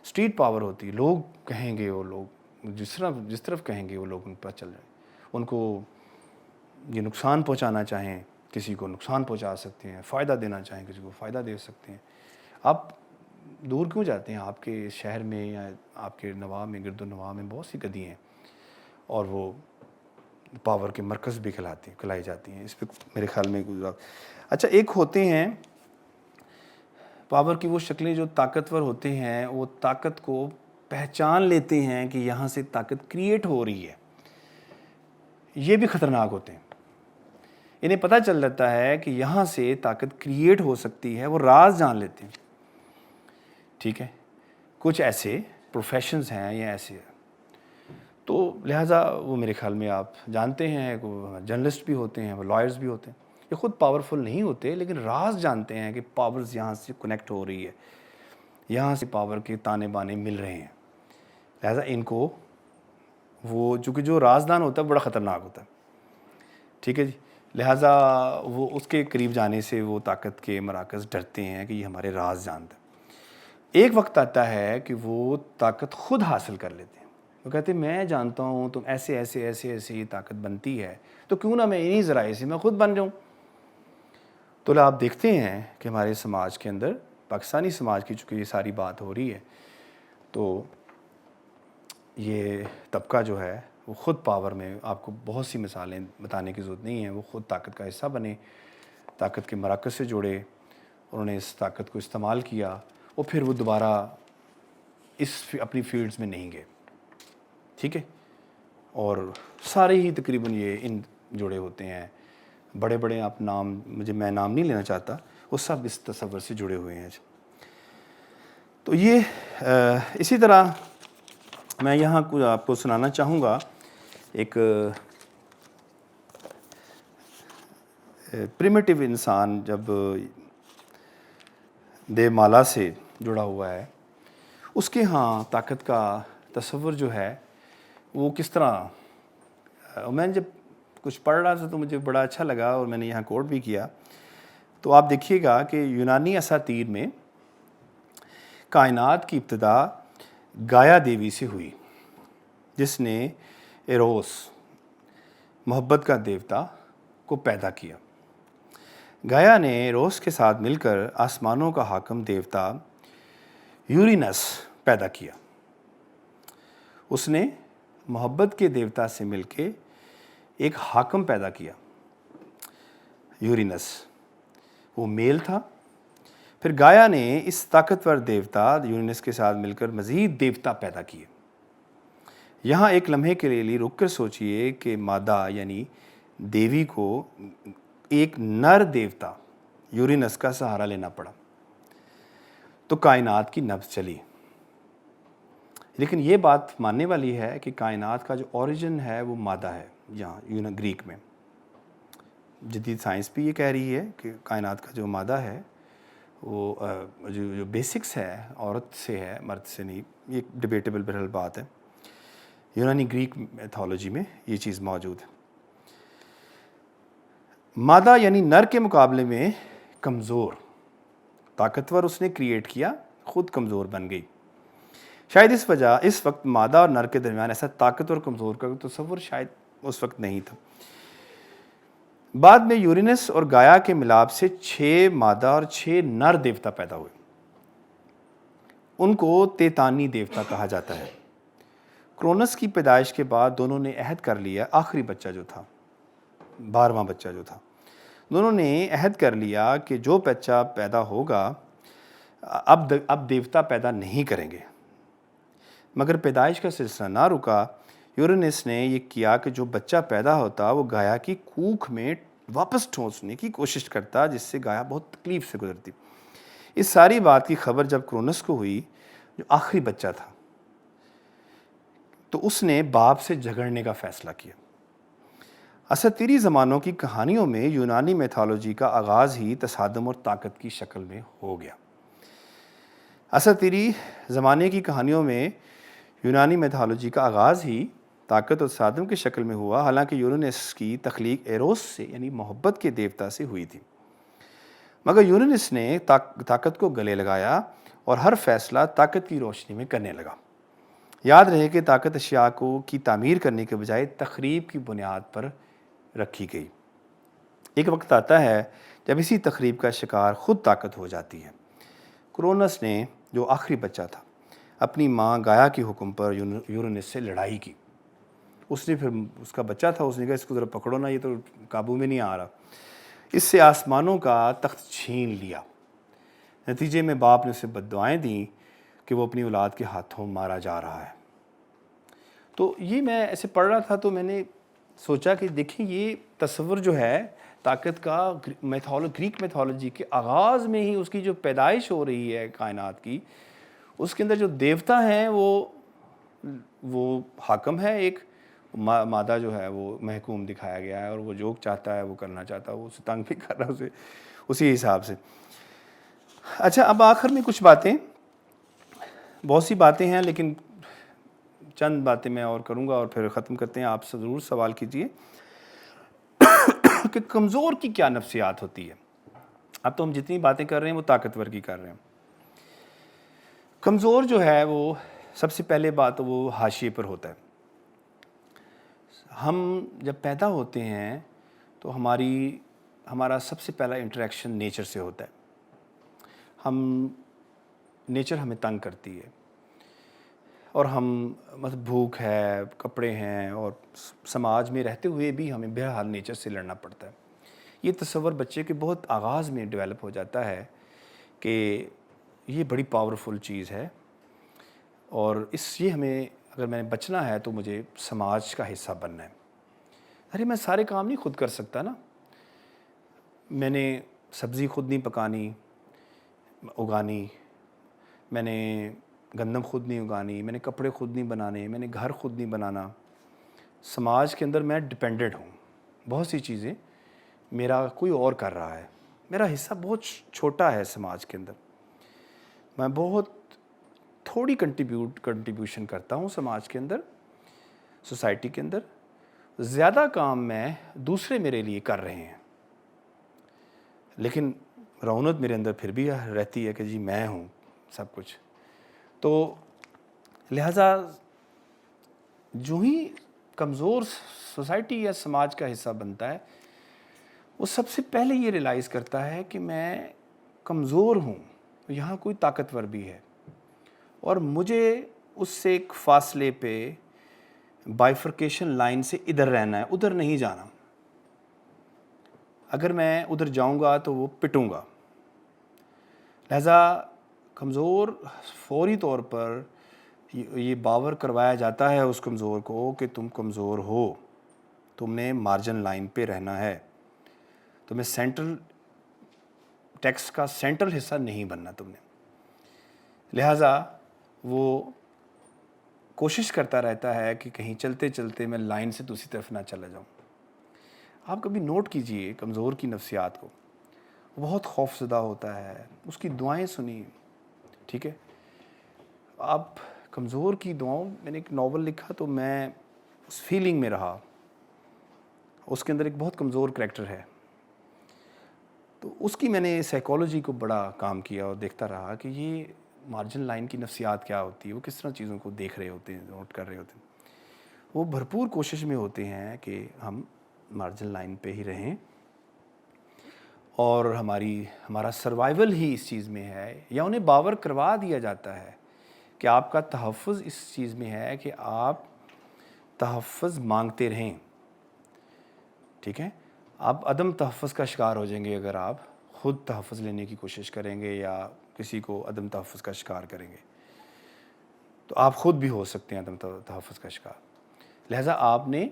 اسٹریٹ پاور ہوتی ہے. لوگ کہیں گے, وہ لوگ جس طرف کہیں گے وہ لوگ ان پر چل جائیں. ان کو یہ نقصان پہنچانا چاہیں کسی کو نقصان پہنچا سکتے ہیں, فائدہ دینا چاہیں کسی کو فائدہ دے سکتے ہیں. آپ دور کیوں جاتے ہیں, آپ کے شہر میں یا آپ کے نواح میں, گرد و نواح میں بہت سی گدی ہیں اور وہ پاور کے مرکز بھی کھلائی جاتی ہیں. اس پہ میرے خیال میں اچھا ایک ہوتے ہیں پاور کی وہ شکلیں جو طاقتور ہوتے ہیں, وہ طاقت کو پہچان لیتے ہیں کہ یہاں سے طاقت کریٹ ہو رہی ہے. یہ بھی خطرناک ہوتے ہیں. انہیں پتہ چل جاتا ہے کہ یہاں سے طاقت کریٹ ہو سکتی ہے, وہ راز جان لیتے ہیں. ٹھیک ہے, کچھ ایسے پروفیشنز ہیں یا ایسے, تو لہٰذا وہ میرے خیال میں آپ جانتے ہیں جرنلسٹ بھی ہوتے ہیں, وہ لائرز بھی ہوتے ہیں. یہ خود پاورفل نہیں ہوتے لیکن راز جانتے ہیں کہ پاورز یہاں سے کنیکٹ ہو رہی ہے, یہاں سے پاور کے تانے بانے مل رہے ہیں. لہٰذا ان کو وہ چونکہ جو رازدان ہوتا ہے بڑا خطرناک ہوتا ہے. ٹھیک ہے جی, لہٰذا وہ اس کے قریب جانے سے وہ طاقت کے مراکز ڈرتے ہیں کہ یہ ہمارے راز جانتا ہے. ایک وقت آتا ہے کہ وہ طاقت خود حاصل کر لیتے ہیں. وہ کہتے ہیں میں جانتا ہوں تم ایسے یہ طاقت بنتی ہے, تو کیوں نہ میں انہی ذرائع سے میں خود بن جاؤں. تو آپ دیکھتے ہیں کہ ہمارے سماج کے اندر, پاکستانی سماج کی چونکہ یہ ساری بات ہو رہی ہے, تو یہ طبقہ جو ہے وہ خود پاور میں، آپ کو بہت سی مثالیں بتانے کی ضرورت نہیں ہے، وہ خود طاقت کا حصہ بنے، طاقت کے مراکز سے جڑے، انہوں نے اس طاقت کو استعمال کیا اور پھر وہ دوبارہ اپنی فیلڈز میں نہیں گئے. ٹھیک ہے، اور سارے ہی تقریباً یہ ان جڑے ہوتے ہیں، بڑے بڑے آپ نام، میں نام نہیں لینا چاہتا، وہ سب اس تصور سے جڑے ہوئے ہیں. تو یہ اسی طرح میں یہاں کچھ آپ کو سنانا چاہوں گا. ایک پریمیٹیو انسان جب دیو مالا سے جڑا ہوا ہے، اس کے ہاں طاقت کا تصور جو ہے وہ کس طرح، میں جب کچھ پڑھ رہا تھا تو مجھے بڑا اچھا لگا اور میں نے یہاں کوٹ بھی کیا. تو آپ دیکھیے گا کہ یونانی اساطیر میں کائنات کی ابتدا گایا دیوی سے ہوئی، جس نے ایروس، محبت کا دیوتا، کو پیدا کیا. گایا نے ایروس کے ساتھ مل کر آسمانوں کا حاکم دیوتا یورینس پیدا کیا. اس نے محبت کے دیوتا سے مل کے ایک حاکم پیدا کیا، یورینس، وہ میل تھا. پھر گایا نے اس طاقتور دیوتا یورینس کے ساتھ مل کر مزید دیوتا پیدا کیے. یہاں ایک لمحے کے لیے رک کر سوچئے کہ مادہ یعنی دیوی کو ایک نر دیوتا یورینس کا سہارا لینا پڑا تو کائنات کی نبض چلی. لیکن یہ بات ماننے والی ہے کہ کائنات کا جو اوریجن ہے وہ مادہ ہے. یہاں گریک میں جدید سائنس بھی یہ کہہ رہی ہے کہ کائنات کا جو مادہ ہے وہ جو بیسکس ہے عورت سے ہے، مرد سے نہیں. یہ ڈیبیٹیبل بہرحال بات ہے. یونانی گریک میتھولوجی میں یہ چیز موجود ہے. مادہ یعنی نر کے مقابلے میں کمزور، طاقتور اس نے کریٹ کیا، خود کمزور بن گئی. شاید اس وقت مادہ اور نر کے درمیان ایسا طاقتور کمزور کا تصور شاید اس وقت نہیں تھا. بعد میں یورینس اور گایا کے ملاپ سے 6 مادہ اور 6 نر دیوتا پیدا ہوئے. ان کو تیتانی دیوتا کہا جاتا ہے. کرونس کی پیدائش کے بعد دونوں نے عہد کر لیا، آخری بچہ جو تھا، 12واں بچہ جو تھا، دونوں نے عہد کر لیا کہ جو بچہ پیدا ہوگا اب دیوتا پیدا نہیں کریں گے. مگر پیدائش کا سلسلہ نہ رکا. یورینس نے یہ کیا کہ جو بچہ پیدا ہوتا وہ گایا کی کوکھ میں واپس ٹھونسنے کی کوشش کرتا، جس سے گایا بہت تکلیف سے گزرتی. اس ساری بات کی خبر جب کرونس کو ہوئی، جو آخری بچہ تھا، تو اس نے باپ سے جھگڑنے کا فیصلہ کیا. اساطیری زمانوں کی کہانیوں میں یونانی میتھولوجی کا آغاز ہی تصادم اور طاقت کی شکل میں ہو گیا. اساطیری زمانے کی کہانیوں میں یونانی میتھولوجی کا آغاز ہی طاقت اور تصادم کی شکل میں ہوا. حالانکہ یورینس کی تخلیق ایروس سے یعنی محبت کے دیوتا سے ہوئی تھی، مگر یورینس نے طاقت کو گلے لگایا اور ہر فیصلہ طاقت کی روشنی میں کرنے لگا. یاد رہے کہ طاقت اشیاء کی تعمیر کرنے کے بجائے تخریب کی بنیاد پر رکھی گئی. ایک وقت آتا ہے جب اسی تخریب کا شکار خود طاقت ہو جاتی ہے. کرونس نے، جو آخری بچہ تھا، اپنی ماں گایا کے حکم پر یورینس سے لڑائی کی. اس نے پھر، اس کا بچہ تھا، اس نے کہا اس کو ذرا پکڑو نا، یہ تو قابو میں نہیں آ رہا. اس سے آسمانوں کا تخت چھین لیا. نتیجے میں باپ نے اسے بددعائیں دیں کہ وہ اپنی اولاد کے ہاتھوں مارا جا رہا ہے. تو یہ میں ایسے پڑھ رہا تھا تو میں نے سوچا کہ دیکھیں یہ تصور جو ہے طاقت کا گریک میتھولوجی کے آغاز میں ہی اس کی جو پیدائش ہو رہی ہے کائنات کی، اس کے اندر جو دیوتا ہیں وہ حاکم ہے، ایک مادہ جو ہے وہ محکوم دکھایا گیا ہے، اور وہ جو چاہتا ہے وہ کرنا چاہتا ہے، وہ اسے تنگ بھی کر رہا ہے اسے اسی حساب سے. اچھا، اب آخر میں کچھ باتیں، بہت سی باتیں ہیں لیکن چند باتیں میں اور کروں گا اور پھر ختم کرتے ہیں. آپ سے ضرور سوال کیجئے کہ کمزور کی کیا نفسیات ہوتی ہے. اب تو ہم جتنی باتیں کر رہے ہیں وہ طاقتور کی کر رہے ہیں. کمزور جو ہے وہ سب سے پہلے بات وہ حاشیے پر ہوتا ہے. ہم جب پیدا ہوتے ہیں تو ہمارا سب سے پہلا انٹریکشن نیچر سے ہوتا ہے. نیچر ہمیں تنگ کرتی ہے اور ہم مطلب بھوک ہے، کپڑے ہیں، اور سماج میں رہتے ہوئے بھی ہمیں بہرحال نیچر سے لڑنا پڑتا ہے۔ یہ تصور بچے کے بہت آغاز میں ڈیولپ ہو جاتا ہے کہ یہ بڑی پاورفل چیز ہے، اور یہ ہمیں اگر میں نے بچنا ہے تو مجھے سماج کا حصہ بننا ہے۔ ارے میں سارے کام نہیں خود کر سکتا نا، میں نے سبزی خود نہیں پکانی اگانی، میں نے گندم خود نہیں اگانی، میں نے کپڑے خود نہیں بنانے، میں نے گھر خود نہیں بنانا۔ سماج کے اندر میں ڈپینڈنٹ ہوں، بہت سی چیزیں میرا کوئی اور کر رہا ہے، میرا حصہ بہت چھوٹا ہے سماج کے اندر، میں بہت تھوڑی کنٹریبیوشن کرتا ہوں سماج کے اندر، سوسائٹی کے اندر، زیادہ کام میں دوسرے میرے لیے کر رہے ہیں، لیکن رونت میرے اندر پھر بھی رہتی ہے کہ جی میں ہوں سب کچھ۔ تو لہٰذا جو ہی کمزور سوسائٹی یا سماج کا حصہ بنتا ہے، وہ سب سے پہلے یہ ریلائز کرتا ہے کہ میں کمزور ہوں، یہاں کوئی طاقتور بھی ہے، اور مجھے اس سے ایک فاصلے پہ بائیفرکیشن لائن سے ادھر رہنا ہے، ادھر نہیں جانا۔ اگر میں ادھر جاؤں گا تو وہ پٹوں گا۔ لہذا کمزور فوری طور پر یہ باور کروایا جاتا ہے اس کمزور کو کہ تم کمزور ہو، تم نے مارجن لائن پہ رہنا ہے، تمہیں سینٹرل ٹیکسٹ کا سینٹرل حصہ نہیں بننا تم نے۔ لہٰذا وہ کوشش کرتا رہتا ہے کہ کہیں چلتے چلتے میں لائن سے دوسری طرف نہ چلا جاؤں۔ آپ کبھی نوٹ کیجئے کمزور کی نفسیات کو، وہ بہت خوف زدہ ہوتا ہے، اس کی دعائیں سنیے، ٹھیک ہے؟ آپ کمزور کی دعاؤں، میں نے ایک ناول لکھا تو میں اس فیلنگ میں رہا، اس کے اندر ایک بہت کمزور کریکٹر ہے، تو اس کی میں نے سائیکالوجی کو بڑا کام کیا اور دیکھتا رہا کہ یہ مارجن لائن کی نفسیات کیا ہوتی ہے، وہ کس طرح چیزوں کو دیکھ رہے ہوتے ہیں، نوٹ کر رہے ہوتے ہیں۔ وہ بھرپور کوشش میں ہوتے ہیں کہ ہم مارجن لائن پہ ہی رہیں، اور ہمارا سروائیول ہی اس چیز میں ہے، یا انہیں باور کروا دیا جاتا ہے کہ آپ کا تحفظ اس چیز میں ہے کہ آپ تحفظ مانگتے رہیں، ٹھیک ہے؟ آپ عدم تحفظ کا شکار ہو جائیں گے اگر آپ خود تحفظ لینے کی کوشش کریں گے یا کسی کو عدم تحفظ کا شکار کریں گے، تو آپ خود بھی ہو سکتے ہیں عدم تحفظ کا شکار۔ لہٰذا آپ نے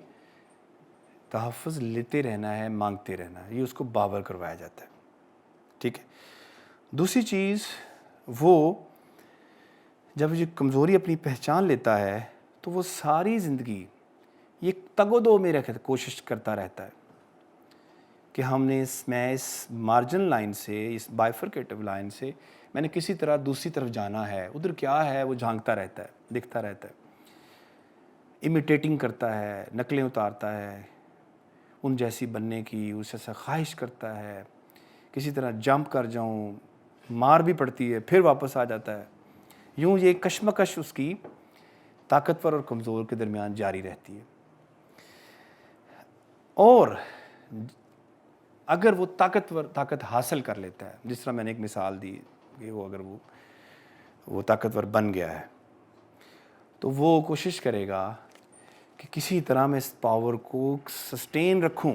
تحفظ لیتے رہنا ہے، مانگتے رہنا ہے، یہ اس کو باور کروایا جاتا ہے، ٹھیک ہے؟ دوسری چیز، وہ جب یہ کمزوری اپنی پہچان لیتا ہے تو وہ ساری زندگی یہ تگ و دو میں کوشش کرتا رہتا ہے کہ میں اس مارجن لائن سے، اس بائیفرکیٹو لائن سے میں نے کسی طرح دوسری طرف جانا ہے، ادھر کیا ہے وہ جھانکتا رہتا ہے، دکھتا رہتا ہے، امیٹیٹنگ کرتا ہے، نقلیں اتارتا ہے، ان جیسی بننے کی اس جیسا خواہش کرتا ہے، کسی طرح جمپ کر جاؤں، مار بھی پڑتی ہے پھر واپس آ جاتا ہے، یوں یہ کشمکش اس کی طاقتور اور کمزور کے درمیان جاری رہتی ہے۔ اور اگر وہ طاقت حاصل کر لیتا ہے، جس طرح میں نے ایک مثال دی کہ اگر وہ طاقتور بن گیا ہے تو وہ کوشش کرے گا کہ کسی طرح میں اس پاور کو سسٹین رکھوں۔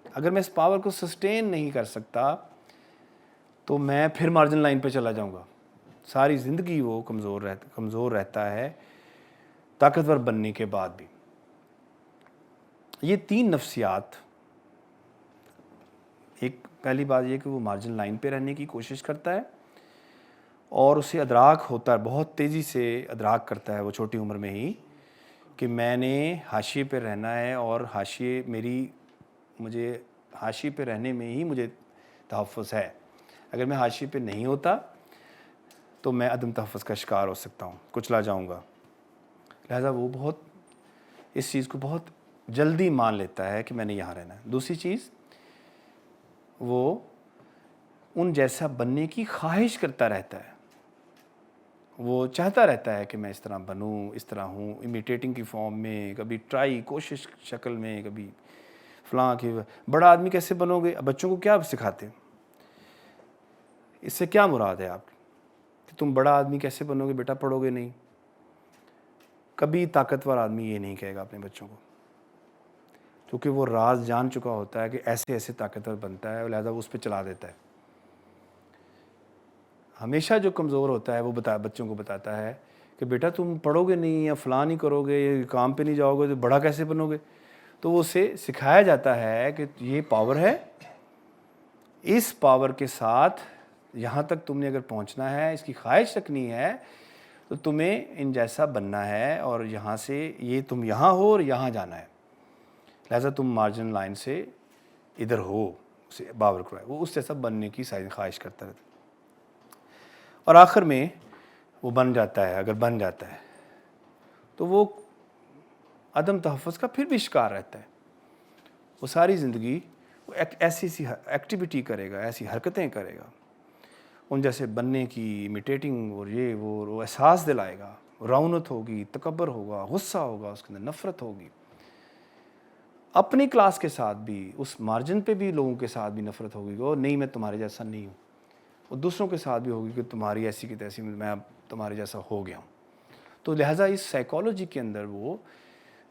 اگر میں اس پاور کو سسٹین نہیں کر سکتا تو میں پھر مارجن لائن پہ چلا جاؤں گا، ساری زندگی وہ کمزور رہتا ہے طاقتور بننے کے بعد بھی۔ یہ تین نفسیات، ایک پہلی بات یہ کہ وہ مارجن لائن پہ رہنے کی کوشش کرتا ہے اور اسے ادراک ہوتا ہے، بہت تیزی سے ادراک کرتا ہے وہ چھوٹی عمر میں ہی کہ میں نے حاشیے پہ رہنا ہے، اور مجھے حاشیے پہ رہنے میں ہی مجھے تحفظ ہے، اگر میں حاشیے پہ نہیں ہوتا تو میں عدم تحفظ کا شکار ہو سکتا ہوں، کچلا جاؤں گا۔ لہٰذا وہ اس چیز کو بہت جلدی مان لیتا ہے کہ میں نے یہاں رہنا ہے۔ دوسری چیز، وہ ان جیسا بننے کی خواہش کرتا رہتا ہے، وہ چاہتا رہتا ہے کہ میں اس طرح بنوں، اس طرح ہوں، امیٹیٹنگ کی فارم میں، کبھی کوشش شکل میں، کبھی فلاں کہ بڑا آدمی کیسے بنو گے۔ بچوں کو کیا سکھاتے ہیں؟ اس سے کیا مراد ہے آپ کہ تم بڑا آدمی کیسے بنو گے؟ بیٹا پڑھو گے نہیں، کبھی طاقتور آدمی یہ نہیں کہے گا اپنے بچوں کو، کیونکہ وہ راز جان چکا ہوتا ہے کہ ایسے ایسے طاقتور بنتا ہے اور لہذا وہ اس پہ چلا دیتا ہے۔ ہمیشہ جو کمزور ہوتا ہے وہ بچوں کو بتاتا ہے کہ بیٹا تم پڑھو گے نہیں یا فلاں نہیں کرو گے یا کام پہ نہیں جاؤ گے تو بڑا کیسے بنو گے؟ تو وہ اسے سکھایا جاتا ہے کہ یہ پاور ہے، اس پاور کے ساتھ یہاں تک تم نے اگر پہنچنا ہے، اس کی خواہش رکھنی ہے تو تمہیں ان جیسا بننا ہے، اور یہاں سے یہ تم یہاں ہو اور یہاں جانا ہے، لہٰذا تم مارجن لائن سے ادھر ہو، اسے باور کرائے وہ اس جیسا بننے کی خواہش کرتا رہتا ہے، اور آخر میں وہ بن جاتا ہے۔ اگر بن جاتا ہے تو وہ عدم تحفظ کا پھر بھی شکار رہتا ہے، وہ ساری زندگی وہ ایسی ایکٹیویٹی کرے گا، ایسی حرکتیں کرے گا ان جیسے بننے کی، امیٹیٹنگ، اور یہ وہ احساس دلائے گا، رونت ہوگی، تکبر ہوگا، غصہ ہوگا، اس کے اندر نفرت ہوگی، اپنی کلاس کے ساتھ بھی، اس مارجن پہ بھی لوگوں کے ساتھ بھی نفرت ہوگی، اور نہیں میں تمہارے جیسا نہیں ہوں، اور دوسروں کے ساتھ بھی ہوگی کہ تمہاری ایسی کی تیسی، میں اب تمہارے جیسا ہو گیا ہوں۔ تو لہٰذا اس سائیکالوجی کے اندر وہ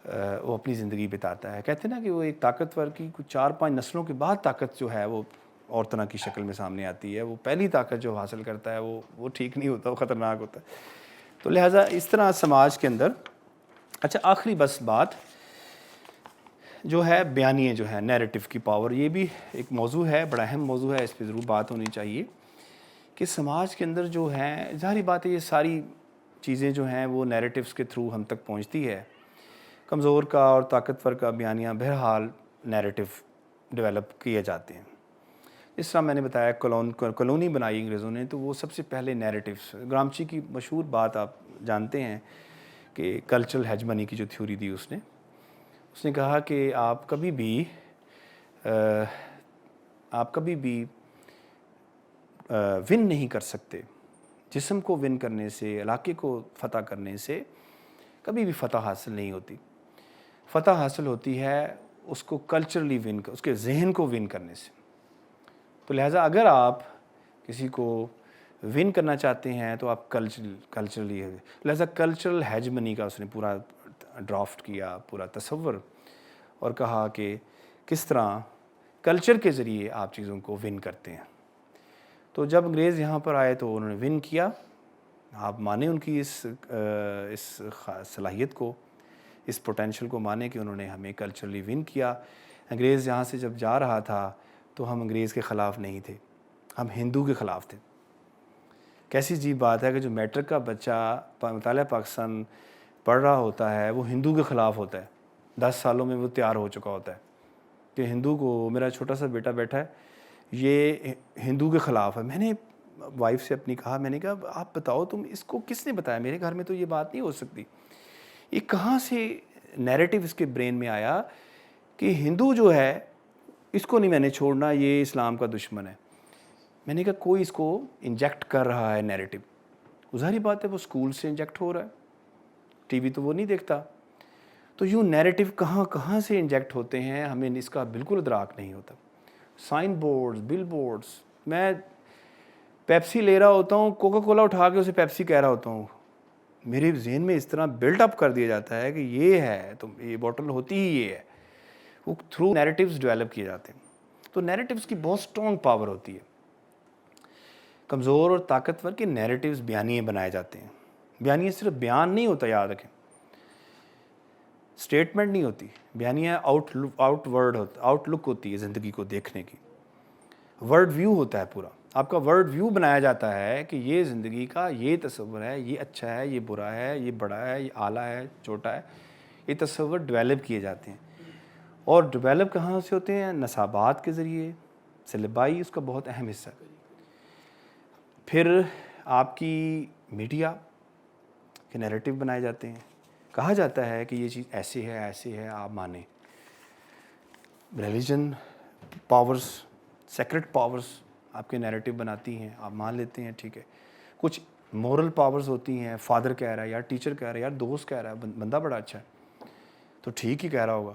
اپنی زندگی بتاتا ہے۔ کہتے ہیں نا کہ وہ ایک طاقتور کی کچھ 4-5 نسلوں کے بعد طاقت جو ہے وہ اور طرح کی شکل میں سامنے آتی ہے، وہ پہلی طاقت جو حاصل کرتا ہے وہ ٹھیک نہیں ہوتا، وہ خطرناک ہوتا ہے۔ تو لہٰذا اس طرح سماج کے اندر اچھا آخری بس بات جو ہے بیانیے جو ہے نیریٹو کی پاور، یہ بھی ایک موضوع ہے، بڑا اہم موضوع ہے، اس پہ ضرور بات ہونی چاہیے کہ سماج کے اندر جو ہیں، ظاہری بات ہے یہ ساری چیزیں جو ہیں وہ نیریٹوز کے تھرو ہم تک پہنچتی ہے۔ کمزور کا اور طاقتور کا بیانیہ بہرحال نیریٹو ڈیولپ کیے جاتے ہیں۔ اس طرح میں نے بتایا کالونی بنائی انگریزوں نے، تو وہ سب سے پہلے نیریٹوز، گرامچی کی مشہور بات آپ جانتے ہیں کہ کلچرل ہیجمنی کی جو تھیوری دی اس نے کہا کہ آپ کبھی بھی ون نہیں کر سکتے، جسم کو ون کرنے سے، علاقے کو فتح کرنے سے کبھی بھی فتح حاصل نہیں ہوتی۔ فتح حاصل ہوتی ہے اس کو کلچرلی اس کے ذہن کو ون کرنے سے۔ تو لہٰذا اگر آپ کسی کو ون کرنا چاہتے ہیں تو آپ کلچرلی لہٰذا کلچرل ہیجمنی کا اس نے پورا ڈرافٹ کیا، پورا تصور، اور کہا کہ کس طرح کلچر کے ذریعے آپ چیزوں کو ون کرتے ہیں۔ تو جب انگریز یہاں پر آئے تو انہوں نے ون کیا، آپ مانیں ان کی اس صلاحیت کو، اس پوٹینشل کو مانیں کہ انہوں نے ہمیں کلچرلی ون کیا۔ انگریز یہاں سے جب جا رہا تھا تو ہم انگریز کے خلاف نہیں تھے، ہم ہندو کے خلاف تھے۔ کیسی عجیب بات ہے کہ جو میٹرک کا بچہ مطالعہ پاکستان پڑھ رہا ہوتا ہے وہ ہندو کے خلاف ہوتا ہے، 10 سالوں میں وہ تیار ہو چکا ہوتا ہے کہ ہندو کو، میرا چھوٹا سا بیٹا بیٹھا ہے یہ ہندو کے خلاف ہے۔ میں نے وائف سے اپنی کہا، میں نے کہا آپ بتاؤ تم اس کو کس نے بتایا، میرے گھر میں تو یہ بات نہیں ہو سکتی، یہ کہاں سے نیریٹو اس کے برین میں آیا کہ ہندو جو ہے اس کو نہیں میں نے چھوڑنا، یہ اسلام کا دشمن ہے۔ میں نے کہا کوئی اس کو انجیکٹ کر رہا ہے نیریٹو، ظاہری بات ہے وہ اسکول سے انجیکٹ ہو رہا ہے، ٹی وی تو وہ نہیں دیکھتا۔ تو یوں نیریٹو کہاں سے انجیکٹ ہوتے ہیں ہمیں اس کا بالکل ادراک نہیں ہوتا۔ سائن بورڈز، بل بورڈز، میں پیپسی لے رہا ہوتا ہوں، کوکا کولا اٹھا کے اسے پیپسی کہہ رہا ہوتا ہوں، میرے ذہن میں اس طرح بلڈ اپ کر دیا جاتا ہے کہ یہ ہے، تو یہ بوٹل ہوتی ہی یہ ہے۔ وہ تھرو نیریٹوز ڈیولپ کیے جاتے ہیں۔ تو نیریٹوز کی بہت سٹرونگ پاور ہوتی ہے۔ کمزور اور طاقتور کے نیریٹوز بیانیے بنائے جاتے ہیں۔ بیانیے صرف بیان نہیں ہوتا، یاد رکھیں، سٹیٹمنٹ نہیں ہوتی، بیانیہ آؤٹ لک ہوتی ہے زندگی کو دیکھنے کی، ورڈ ویو ہوتا ہے پورا، آپ کا ورڈ ویو بنایا جاتا ہے کہ یہ زندگی کا یہ تصور ہے، یہ اچھا ہے، یہ برا ہے، یہ بڑا ہے، یہ اعلیٰ ہے، چھوٹا ہے، یہ تصور ڈیولپ کیے جاتے ہیں۔ اور ڈیولپ کہاں سے ہوتے ہیں؟ نصابات کے ذریعے، سلیبائی اس کا بہت اہم حصہ ہے۔ پھر آپ کی میڈیا کے نیریٹو بنائے جاتے ہیں، کہا جاتا ہے کہ یہ چیز ایسے ہے، آپ مانیں۔ ریلیجن پاورز، سیکرٹ پاورز آپ کے نیریٹو بناتی ہیں، آپ مان لیتے ہیں، ٹھیک ہے۔ کچھ مورل پاورز ہوتی ہیں، فادر کہہ رہا ہے، یار ٹیچر کہہ رہا ہے، یار دوست کہہ رہا ہے، بندہ بڑا اچھا ہے تو ٹھیک ہی کہہ رہا ہوگا۔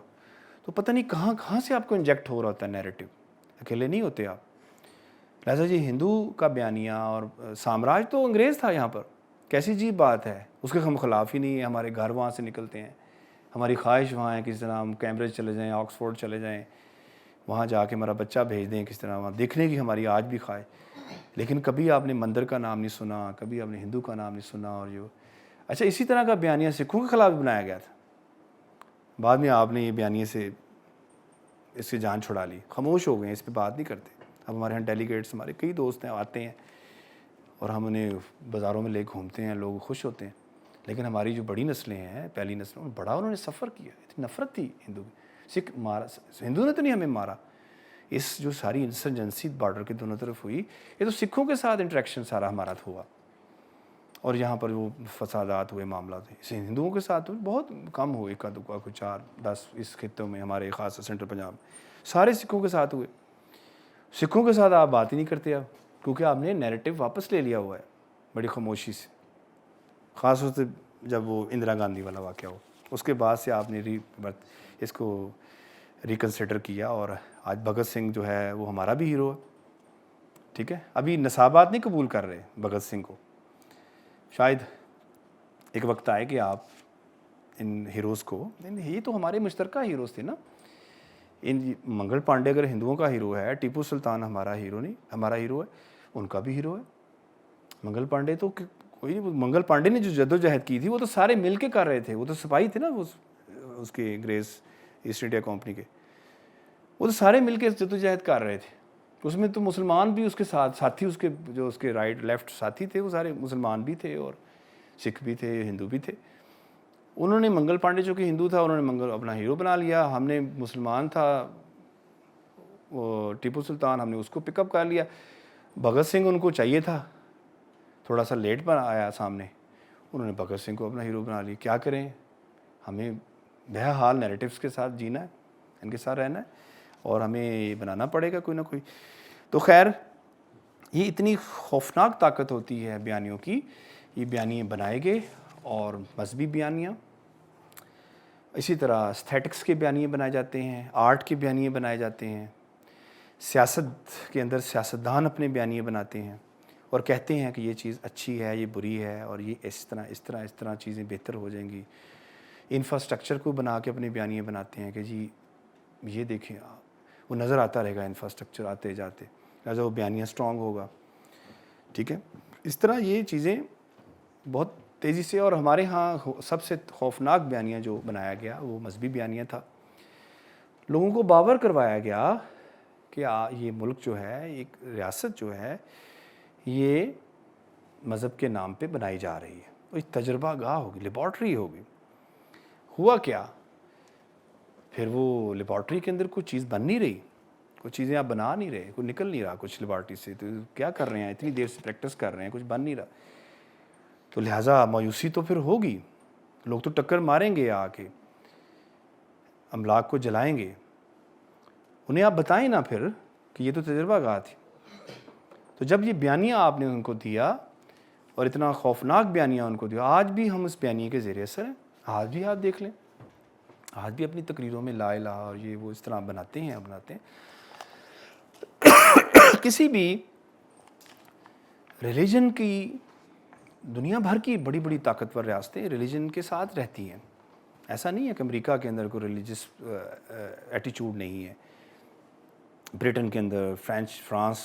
تو پتہ نہیں کہاں سے آپ کو انجیکٹ ہو رہا ہوتا ہے نیریٹو، اکیلے نہیں ہوتے آپ۔ لہٰذا یہ ہندو کا بیانیہ اور سامراج تو انگریز تھا یہاں پر، کیسی عجیب بات ہے، اس کے ہم خلاف ہی نہیں ہیں. ہمارے گھر وہاں سے نکلتے ہیں, ہماری خواہش وہاں ہے کس طرح ہم کیمبرج چلے جائیں, آکسفورڈ چلے جائیں, وہاں جا کے ہمارا بچہ بھیج دیں کس طرح, وہاں دیکھنے کی ہماری آج بھی خواہش. لیکن کبھی آپ نے مندر کا نام نہیں سنا, کبھی آپ نے ہندو کا نام نہیں سنا. اور جو اچھا اسی طرح کا بیانیہ سکھوں کے خلاف بھی بنایا گیا تھا. بعد میں آپ نے یہ بیانیے سے اس سے جان چھڑا لی, خاموش ہو گئے, اس پہ بات نہیں کرتے. اب ہمارے یہاں ڈیلیگیٹس, ہمارے کئی دوست ہیں, آتے ہیں اور ہم انہیں بازاروں میں لے گھومتے ہیں, لوگ خوش ہوتے ہیں. لیکن ہماری جو بڑی نسلیں ہیں, پہلی نسلیں, بڑا انہوں نے سفر کیا. اتنی نفرت تھی ہندو کی. سکھ مارا, ہندو نے تو نہیں ہمیں مارا. اس جو ساری انسرجنسی بارڈر کے دونوں طرف ہوئی, یہ تو سکھوں کے ساتھ انٹریکشن سارا ہمارا ہوا. اور یہاں پر وہ فسادات ہوئے, معاملات ہوئے, اس ہندوؤں کے ساتھ بہت کم ہوئے, ایک دکا کوئی 4-10 اس خطوں میں, ہمارے خاص سینٹرل پنجاب سارے سکھوں کے ساتھ ہوئے. سکھوں کے ساتھ آپ بات ہی نہیں کرتے اب, کیونکہ آپ نے نیریٹو واپس لے لیا ہوا ہے بڑی خاموشی سے. خاص طور سے جب وہ اندرا گاندھی والا واقعہ ہو, اس کے بعد سے آپ نے اس کو ریکنسیڈر کیا. اور آج بھگت سنگھ جو ہے وہ ہمارا بھی ہیرو ہے. ٹھیک ہے, ابھی نصابات نہیں قبول کر رہے بھگت سنگھ کو. شاید ایک وقت آئے کہ آپ ان ہیروز کو, یہ تو ہمارے مشترکہ ہیروز تھے نا. ان منگل پانڈے اگر ہندوؤں کا ہیرو ہے, ٹیپو سلطان ہمارا ہیرو نہیں, ہمارا ہیرو ہے, ان کا بھی ہیرو ہے. منگل پانڈے تو کوئی نہیں, منگل پانڈے نے جو جدوجہد کی تھی وہ تو سارے مل کے کر رہے تھے. وہ تو سپاہی تھے نا اس کے انگریز ایسٹ انڈیا کمپنی کے, وہ تو سارے مل کے جدوجہد کر رہے تھے. اس میں تو مسلمان بھی اس کے ساتھ ساتھی, اس کے جو اس کے رائٹ لیفٹ ساتھی تھے وہ سارے مسلمان بھی تھے اور سکھ بھی تھے, ہندو بھی تھے. انہوں نے منگل پانڈے جو کہ ہندو تھا, انہوں نے منگل اپنا ہیرو بنا لیا. ہم نے مسلمان تھا وہ ٹیپو سلطان, ہم نے اس کو پک اپ کر لیا. بھگت سنگھ ان کو چاہیے تھا, تھوڑا سا لیٹ پر آیا سامنے, انہوں نے بھگت سنگھ کو اپنا ہیرو بنا لیا. کیا کریں, ہمیں بہرحال نیریٹیوز کے ساتھ جینا ہے, ان کے ساتھ رہنا ہے, اور ہمیں یہ بنانا پڑے گا کوئی نہ کوئی. تو خیر, یہ اتنی خوفناک طاقت ہوتی ہے بیانیوں کی. یہ بیانیے بنائے گئے, اور مذہبی بیانیاں, اسی طرح استھیٹکس کے بیانیے بنائے جاتے ہیں, آرٹ کے بیانیے بنائے جاتے ہیں, سیاست کے اندر سیاستدان اپنے بیانیے بناتے ہیں اور کہتے ہیں کہ یہ چیز اچھی ہے, یہ بری ہے, اور یہ اس طرح چیزیں بہتر ہو جائیں گی. انفراسٹرکچر کو بنا کے اپنے بیانیے بناتے ہیں کہ جی یہ دیکھیں, وہ نظر آتا رہے گا انفراسٹرکچر آتے جاتے, لہٰذا وہ بیانیہ اسٹرانگ ہوگا. ٹھیک ہے, اس طرح یہ چیزیں بہت تیزی سے. اور ہمارے ہاں سب سے خوفناک بیانیہ جو بنایا گیا وہ مذہبی بیانیہ تھا. لوگوں کو باور کروایا گیا کہ یہ ملک جو ہے, ایک ریاست جو ہے, یہ مذہب کے نام پہ بنائی جا رہی ہے. ایک تجربہ گاہ ہوگی, لیبارٹری ہوگی. ہوا کیا, پھر وہ لیبارٹری کے اندر کوئی چیز بن نہیں رہی, کچھ چیزیں آپ بنا نہیں رہے, کوئی نکل نہیں رہا کچھ لیبارٹری سے. تو کیا کر رہے ہیں, اتنی دیر سے پریکٹس کر رہے ہیں, کچھ بن نہیں رہا. تو لہٰذا مایوسی تو پھر ہوگی, لوگ تو ٹکر ماریں گے آ کے, املاک کو جلائیں گے. انہیں آپ بتائیں نا پھر کہ یہ تو تجربہ گاہ تھی. تو جب یہ بیانیہ آپ نے ان کو دیا, اور اتنا خوفناک بیانیہ ان کو دیا, آج بھی ہم اس بیانیے کے زیر اثر ہیں. آج بھی آپ دیکھ لیں, آج بھی اپنی تقریروں میں لا الہ اور یہ وہ اس طرح بناتے ہیں. کسی بھی ریلیجن کی, دنیا بھر کی بڑی بڑی طاقتور ریاستیں ریلیجن کے ساتھ رہتی ہیں. ایسا نہیں ہے کہ امریکہ کے اندر کوئی ریلیجس ایٹیچیوڈ نہیں ہے. برٹن کے اندر, فرانس,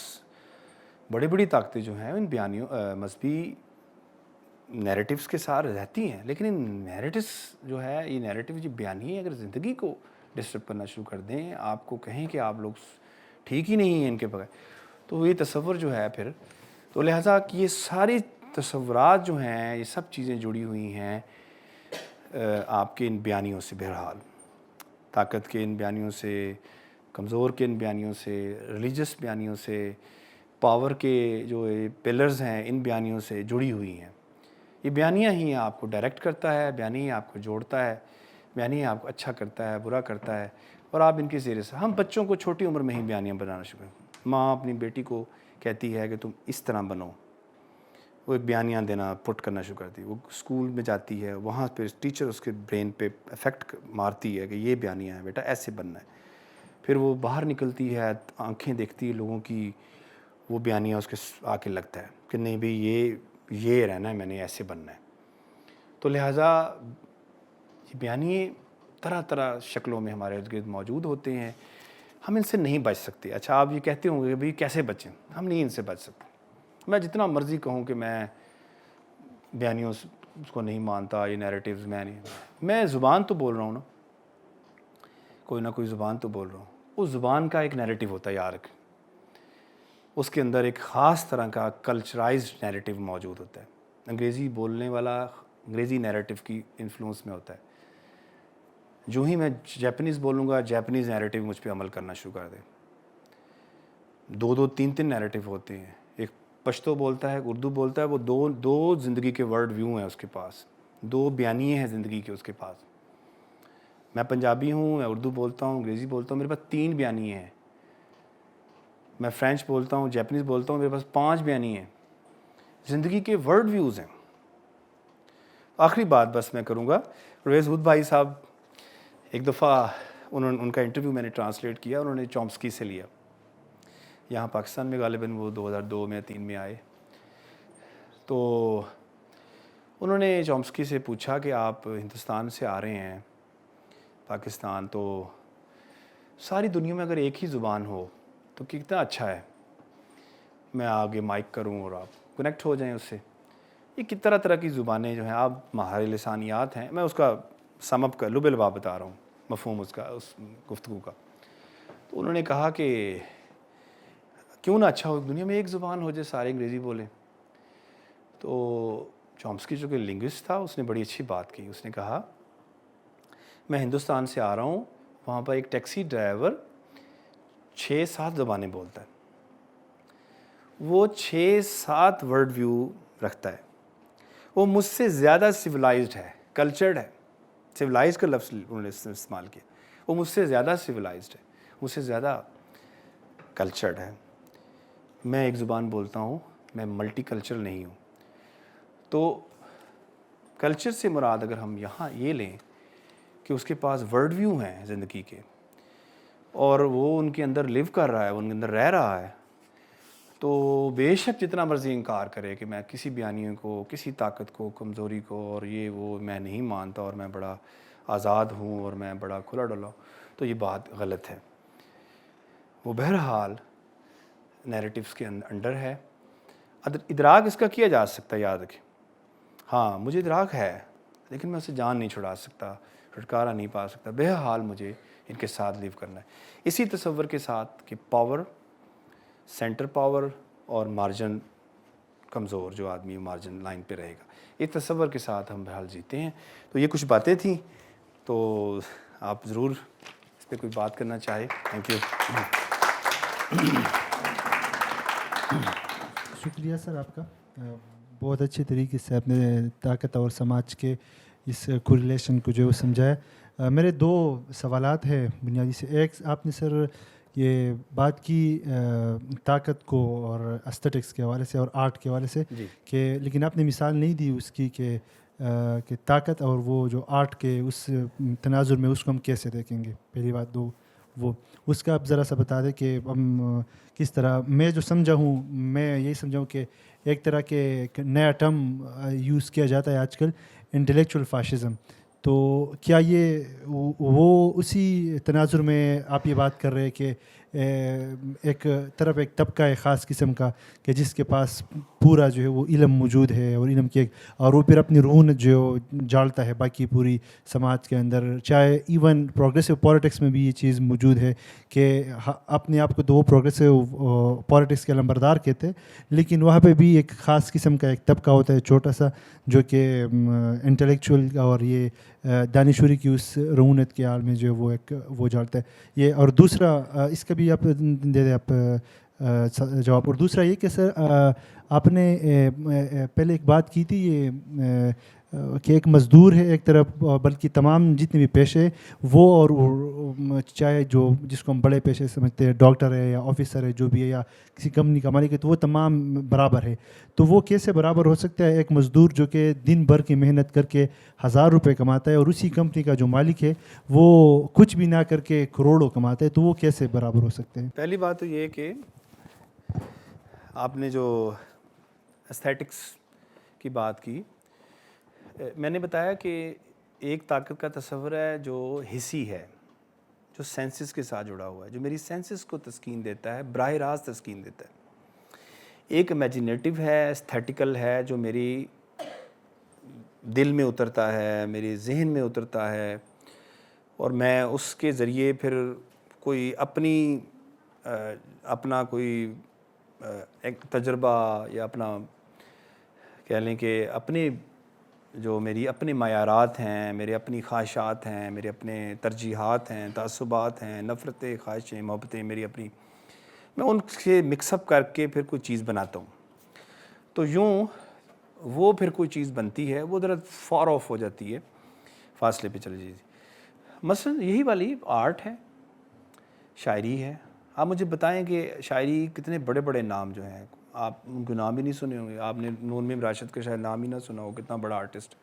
بڑی بڑی طاقتیں جو ہیں ان بیانیوں مذہبی نیریٹیوز کے ساتھ رہتی ہیں. لیکن ان نیریٹیوز جو ہے, یہ نیریٹیو جو بیانیے اگر زندگی کو ڈسٹرب کرنا شروع کر دیں, آپ کو کہیں کہ آپ لوگ ٹھیک ہی نہیں ہیں ان کے بغیر, تو یہ تصور جو ہے پھر, تو لہٰذا یہ ساری تصورات جو ہیں, یہ سب چیزیں جڑی ہوئی ہیں آپ کے ان بیانیوں سے. بہرحال طاقت کے ان بیانیوں سے, کمزور کے ان بیانیوں سے, ریلیجس بیانیوں سے, پاور کے جو پلرز ہیں ان بیانیوں سے جڑی ہوئی ہیں. یہ بیانیہ ہی آپ کو ڈائریکٹ کرتا ہے, بیانیہ ہی آپ کو جوڑتا ہے, بیانیہ آپ کو اچھا کرتا ہے, برا کرتا ہے. اور آپ ان کے زیر سے, ہم بچوں کو چھوٹی عمر میں ہی بیانیہ بنانا شروع کریں. ماں اپنی بیٹی کو کہتی ہے کہ تم اس طرح بنو, وہ ایک بیانیہ دینا پٹ کرنا شروع کرتی ہے. وہ اسکول میں جاتی ہے, وہاں پہ ٹیچر اس کے برین پہ افیکٹ مارتی ہے کہ یہ بیانیہ ہے بیٹا, ایسے بننا ہے. پھر وہ باہر نکلتی ہے, آنکھیں دیکھتی ہے لوگوں کی, وہ بیانیہ اس کے آ کے لگتا ہے کہ نہیں بھئی یہ رہنا ہے, میں نے ایسے بننا ہے. تو لہٰذا یہ بیانیے طرح طرح شکلوں میں ہمارے ارد گرد موجود ہوتے ہیں، ہم ان سے نہیں بچ سکتے. اچھا آپ یہ کہتے ہوں گے کہ بھئی کیسے بچیں؟ ہم نہیں ان سے بچ سکتے. میں جتنا مرضی کہوں کہ میں بیانیوں اس کو نہیں مانتا، یہ نیریٹیوز میں زبان تو بول رہا ہوں نا، کوئی نہ کوئی زبان تو بول رہا ہوں. اس زبان کا ایک نیریٹیو ہوتا ہے یار، اس کے اندر ایک خاص طرح کا کلچرائزڈ نیریٹیو موجود ہوتا ہے. انگریزی بولنے والا انگریزی نیریٹیو کی انفلوئنس میں ہوتا ہے. جو ہی میں جیپنیز بولوں گا، جیپنیز نیریٹیو مجھ پہ عمل کرنا شروع کر دے. 2-3 نیریٹیو ہوتے ہیں. ایک پشتو بولتا ہے، اردو بولتا ہے، وہ دو زندگی کے ورڈ ویو ہیں اس کے پاس، 2 بیانیے ہیں زندگی کے اس کے پاس. میں پنجابی ہوں، میں اردو بولتا ہوں، انگریزی بولتا ہوں، میرے پاس 3 بیانیے ہیں. میں فرینچ بولتا ہوں، جیپنیز بولتا ہوں، میرے پاس 5 بیانیے ہیں. زندگی کے ورڈ ویوز ہیں. آخری بات بس میں کروں گا. پرویز ہود بھائی صاحب ایک دفعہ ان کا انٹرویو میں نے ٹرانسلیٹ کیا، انہوں نے چومسکی سے لیا. یہاں پاکستان میں غالباً وہ 2002 میں 3 میں آئے. تو انہوں نے چومسکی سے پوچھا کہ آپ ہندوستان سے آ رہے ہیں پاکستان، تو ساری دنیا میں اگر ایک ہی زبان ہو تو کتنا اچھا ہے. میں آگے مائک کروں اور آپ کنیکٹ ہو جائیں اس سے. یہ طرح طرح کی زبانیں جو ہیں، آپ ماہر لسانیات ہیں، میں اس کا سم اپ کا لب لباب بتا رہا ہوں، مفہوم اس کا، اس گفتگو کا. تو انہوں نے کہا کہ کیوں نہ اچھا ہو دنیا میں ایک زبان ہو جائے، سارے انگریزی بولیں. تو چومسکی جو کہ لنگوسٹ تھا، اس نے بڑی اچھی بات کی. اس نے کہا میں ہندوستان سے آ رہا ہوں، وہاں پر ایک ٹیکسی ڈرائیور 6-7 زبانیں بولتا ہے. وہ 6-7 ورڈ ویو رکھتا ہے. وہ مجھ سے زیادہ سویلائزڈ ہے، کلچرڈ ہے. سویلائزڈ کا لفظ انہوں نے استعمال کیا. وہ مجھ سے زیادہ سویلائزڈ ہے، مجھ سے زیادہ کلچرڈ ہے. میں ایک زبان بولتا ہوں، میں ملٹی کلچرل نہیں ہوں. تو کلچر سے مراد اگر ہم یہاں یہ لیں کہ اس کے پاس ورڈ ویو ہیں زندگی کے، اور وہ ان کے اندر لیو کر رہا ہے، ان کے اندر رہ رہا ہے، تو بے شک جتنا مرضی انکار کرے کہ میں کسی بیانیے کو، کسی طاقت کو، کمزوری کو اور یہ وہ میں نہیں مانتا اور میں بڑا آزاد ہوں اور میں بڑا کھلا ڈلا ہوں، تو یہ بات غلط ہے. وہ بہرحال نیریٹیوز کے انڈر ہے. ادراک اس کا کیا جا سکتا ہے، یاد رکھیں. ہاں مجھے ادراک ہے، لیکن میں اسے جان نہیں چھڑا سکتا، چھٹکارا نہیں پا سکتا. بہرحال مجھے ان کے ساتھ لیو کرنا ہے، اسی تصور کے ساتھ کہ پاور، سینٹر پاور اور مارجن کمزور جو آدمی مارجن لائن پہ رہے گا، ایک تصور کے ساتھ ہم بہرحال جیتے ہیں. تو یہ کچھ باتیں تھیں، تو آپ ضرور اس پہ کوئی بات کرنا چاہے. Thank you. شکریہ سر آپ کا. بہت اچھے طریقے سے آپ نے طاقت اور سماج کے اس کوریلیشن کو جو سمجھایا. میرے 2 سوالات ہیں بنیادی سے. ایک آپ نے سر یہ بات کی طاقت کو اور استھیٹکس کے حوالے سے اور آرٹ کے حوالے سے کہ لیکن آپ نے مثال نہیں دی اس کی کہ طاقت اور وہ جو آرٹ کے اس تناظر میں اس کو ہم کیسے دیکھیں گے. پہلی بات. وہ اس کا آپ ذرا سا بتا دیں کہ ہم کس طرح. میں جو سمجھا ہوں، میں یہی سمجھا ہوں کہ ایک طرح کے ایک نیا ٹرم یوز کیا جاتا ہے آج کل، انٹلیکچوئل فاشزم. تو کیا یہ وہ اسی تناظر میں آپ یہ بات کر رہے ہیں کہ ایک طرف ایک طبقہ ہے خاص قسم کا کہ جس کے پاس پورا جو ہے وہ علم موجود ہے اور علم کی اور وہ پھر اپنی روح جو جالتا ہے باقی پوری سماج کے اندر. چاہے ایون پروگریسو پولیٹکس میں بھی یہ چیز موجود ہے کہ اپنے آپ کو 2 پروگریسو پولیٹکس کے لمبردار کہتے ہیں، لیکن وہاں پہ بھی ایک خاص قسم کا ایک طبقہ ہوتا ہے چھوٹا سا جو کہ انٹلیکچوئل اور یہ دانشوری کی اس رونت کے عالم میں جو وہ ایک وہ جالتا ہے یہ. اور دوسرا اس کا بھی آپ دے دیں آپ جواب. اور دوسرا یہ کہ سر آپ نے پہلے ایک بات کی تھی یہ کہ ایک مزدور ہے ایک طرف، بلکہ تمام جتنے بھی پیشے وہ اور چاہے جو جس کو ہم بڑے پیشے سمجھتے ہیں، ڈاکٹر ہے یا آفیسر ہے جو بھی ہے یا کسی کمپنی کا مالک ہے، تو وہ تمام برابر ہے. تو وہ کیسے برابر ہو سکتا ہے؟ ایک مزدور جو کہ دن بھر کی محنت کر کے 1000 روپے کماتا ہے اور اسی کمپنی کا جو مالک ہے وہ کچھ بھی نہ کر کے کروڑوں کماتا ہے، تو وہ کیسے برابر ہو سکتے ہیں؟ پہلی بات تو یہ کہ آپ نے جو ایستھیٹکس کی بات کی، میں نے بتایا کہ ایک طاقت کا تصور ہے جو حسی ہے، جو سینسز کے ساتھ جڑا ہوا ہے، جو میری سینسز کو تسکین دیتا ہے، براہ راست تسکین دیتا ہے۔ ایک امیجنیٹو ہے، استھیٹیکل ہے، جو میری دل میں اترتا ہے، میرے ذہن میں اترتا ہے، اور میں اس کے ذریعے پھر کوئی اپنا کوئی ایک تجربہ یا اپنا کہہ لیں کہ اپنے جو میری اپنے معیارات ہیں، میرے اپنی خواہشات ہیں، میرے اپنے ترجیحات ہیں، تعصبات ہیں، نفرتیں، خواہشیں، محبتیں میری اپنی، میں ان سے مکس اپ کر کے پھر کوئی چیز بناتا ہوں۔ تو یوں وہ پھر کوئی چیز بنتی ہے، وہ ذرا فار آف ہو جاتی ہے، فاصلے پہ چلی جاتی ہے۔ مثلا یہی والی آرٹ ہے، شاعری ہے۔ آپ مجھے بتائیں کہ شاعری کتنے بڑے بڑے نام جو ہیں، آپ ان کے نام ہی نہیں سنے ہوں گے، آپ نے نون میم راشد کا شاید نام ہی نہ سنا ہو، کتنا بڑا آرٹسٹ۔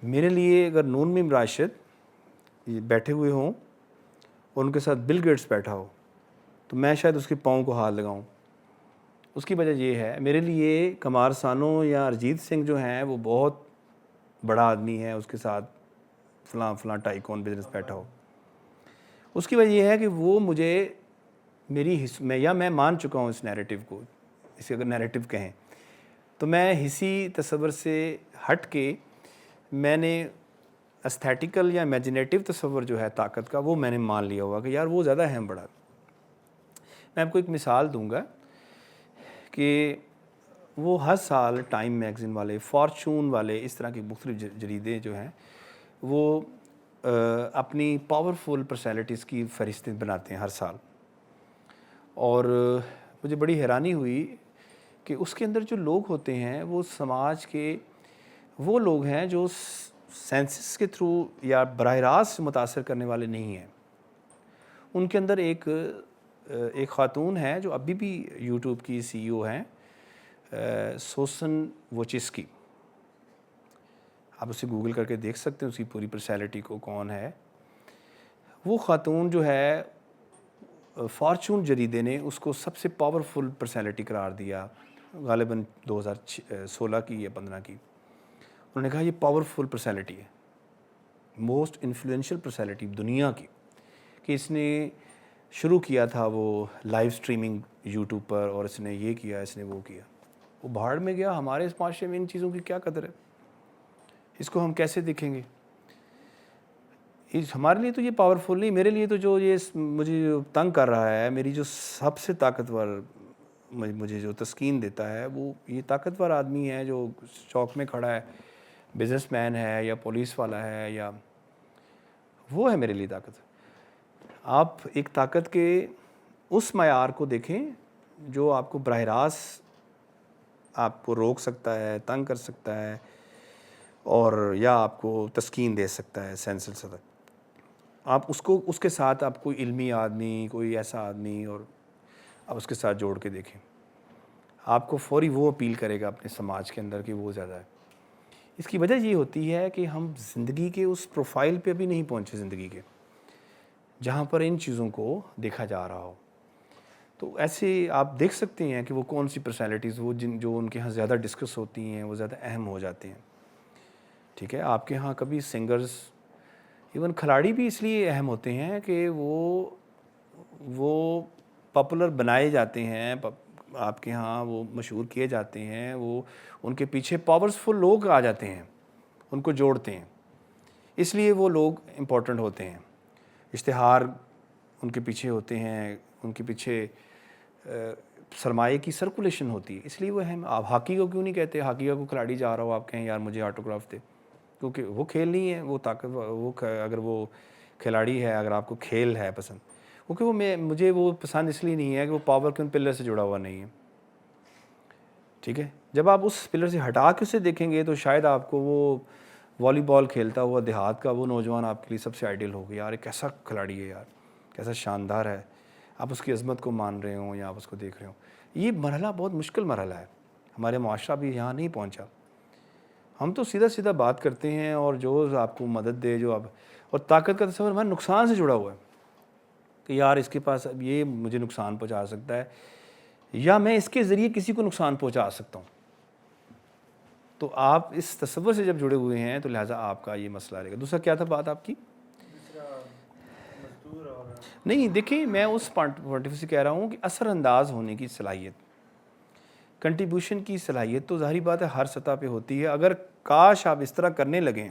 میرے لیے اگر نون میم راشد بیٹھے ہوئے ہوں اور ان کے ساتھ بل گیٹس بیٹھا ہو تو میں شاید اس کے پاؤں کو ہاتھ لگاؤں۔ اس کی وجہ یہ ہے، میرے لیے قمار سانو یا ارجیت سنگھ جو ہیں وہ بہت بڑا آدمی ہے، اس کے ساتھ فلاں فلاں ٹائکون بزنس بیٹھا ہو۔ اس کی وجہ یہ ہے کہ وہ مجھے میں مان چکا ہوں اس نیریٹو کو، اسے اگر نیریٹو کہیں تو میں حسی تصور سے ہٹ کے میں نے استھیٹیکل یا امیجنیٹو تصور جو ہے طاقت کا، وہ میں نے مان لیا ہوا کہ یار وہ زیادہ اہم بڑا۔ میں آپ کو ایک مثال دوں گا کہ وہ ہر سال ٹائم میگزین والے، فارچون والے، اس طرح کی مختلف جریدے جو ہیں وہ اپنی پاورفل پرسنالٹیز کی فہرستیں بناتے ہیں ہر سال، اور مجھے بڑی حیرانی ہوئی کہ اس کے اندر جو لوگ ہوتے ہیں وہ سماج کے وہ لوگ ہیں جو سینسس کے تھرو یا براہ راست متاثر کرنے والے نہیں ہیں۔ ان کے اندر ایک خاتون ہے جو ابھی بھی یوٹیوب کی سی ای او ہیں، سوسن ووچسکی۔ آپ اسے گوگل کر کے دیکھ سکتے ہیں اس کی پوری پرسنالٹی کو، کون ہے وہ خاتون جو ہے۔ فارچون جریدے نے اس کو سب سے پاورفل پرسنالٹی قرار دیا، غالباً 2016 کی یا 15 کی۔ انہوں نے کہا یہ پاورفل پرسنالٹی ہے، موسٹ انفلوئنشل پرسنالٹی دنیا کی، کہ اس نے شروع کیا تھا وہ لائیو سٹریمنگ یوٹیوب پر، اور اس نے یہ کیا، اس نے وہ کیا۔ وہ بھاڑ میں گیا، ہمارے اس معاشرے میں ان چیزوں کی کیا قدر ہے، اس کو ہم کیسے دیکھیں گے؟ ہمارے لیے تو یہ پاورفل نہیں، میرے لیے تو جو یہ مجھے تنگ کر رہا ہے، میری جو سب سے طاقتور مجھے جو تسکین دیتا ہے، وہ یہ طاقتور آدمی ہے جو چوک میں کھڑا ہے، بزنس مین ہے یا پولیس والا ہے، یا وہ ہے میرے لیے طاقت۔ آپ ایک طاقت کے اس معیار کو دیکھیں جو آپ کو براہ راست آپ کو روک سکتا ہے، تنگ کر سکتا ہے، اور یا آپ کو تسکین دے سکتا ہے سینسل سے تک۔ آپ اس کے ساتھ آپ کوئی علمی آدمی، کوئی ایسا آدمی، اور آپ اس کے ساتھ جوڑ کے دیکھیں، آپ کو فوری وہ اپیل کرے گا اپنے سماج کے اندر کہ وہ زیادہ ہے۔ اس کی وجہ یہ ہوتی ہے کہ ہم زندگی کے اس پروفائل پہ ابھی نہیں پہنچے زندگی کے، جہاں پر ان چیزوں کو دیکھا جا رہا ہو۔ تو ایسے آپ دیکھ سکتے ہیں کہ وہ کون سی پرسنالٹیز جو ان کے ہاں زیادہ ڈسکس ہوتی ہیں، وہ زیادہ اہم ہو جاتے ہیں۔ ٹھیک ہے، آپ کے ہاں کبھی سنگرز، ایون کھلاڑی بھی اس لیے اہم ہوتے ہیں کہ وہ پاپولر بنائے جاتے ہیں، آپ کے ہاں وہ مشہور کیے جاتے ہیں، وہ ان کے پیچھے پاورفل لوگ آ جاتے ہیں، ان کو جوڑتے ہیں، اس لیے وہ لوگ امپورٹنٹ ہوتے ہیں۔ اشتہار ان کے پیچھے ہوتے ہیں، ان کے پیچھے سرمایے کی سرکولیشن ہوتی ہے، اس لیے وہ اہم۔ آپ ہاکی کو کیوں نہیں کہتے، ہاکی کا کوئی کھلاڑی جا رہا ہو، آپ کہیں یار مجھے آٹوگراف دے، کیونکہ وہ کھیل نہیں ہے، وہ طاقت، اگر وہ کھلاڑی ہے، اگر آپ کو کھیل ہے پسند، کیونکہ مجھے وہ پسند اس لیے نہیں ہے کہ وہ پاور کے ان پلر سے جڑا ہوا نہیں ہے۔ ٹھیک ہے، جب آپ اس پلر سے ہٹا کے اسے دیکھیں گے تو شاید آپ کو وہ والی بال کھیلتا ہوا دیہات کا وہ نوجوان آپ کے لیے سب سے آئیڈیل ہوگا، یار ایک کیسا کھلاڑی ہے، یار کیسا شاندار ہے، آپ اس کی عظمت کو مان رہے ہوں یا آپ اس کو دیکھ رہے ہوں۔ یہ مرحلہ بہت مشکل مرحلہ ہے، ہمارے معاشرہ بھی یہاں نہیں پہنچا۔ ہم تو سیدھا بات کرتے ہیں، اور جو آپ کو مدد دے، جو آپ، اور طاقت کا تصور ہمارے نقصان سے جڑا ہوا ہے کہ یار اس کے پاس اب یہ مجھے نقصان پہنچا سکتا ہے، یا میں اس کے ذریعے کسی کو نقصان پہنچا سکتا ہوں۔ تو آپ اس تصور سے جب جڑے ہوئے ہیں تو لہٰذا آپ کا یہ مسئلہ رہے گا. دوسرا کیا تھا بات آپ کی؟ نہیں دیکھیں، میں اس پوائنٹ سے کہہ رہا ہوں کہ اثر انداز ہونے کی صلاحیت، کنٹریبیوشن کی صلاحیت تو ظاہری بات ہے ہر سطح پہ ہوتی ہے. اگر کاش آپ اس طرح کرنے لگیں،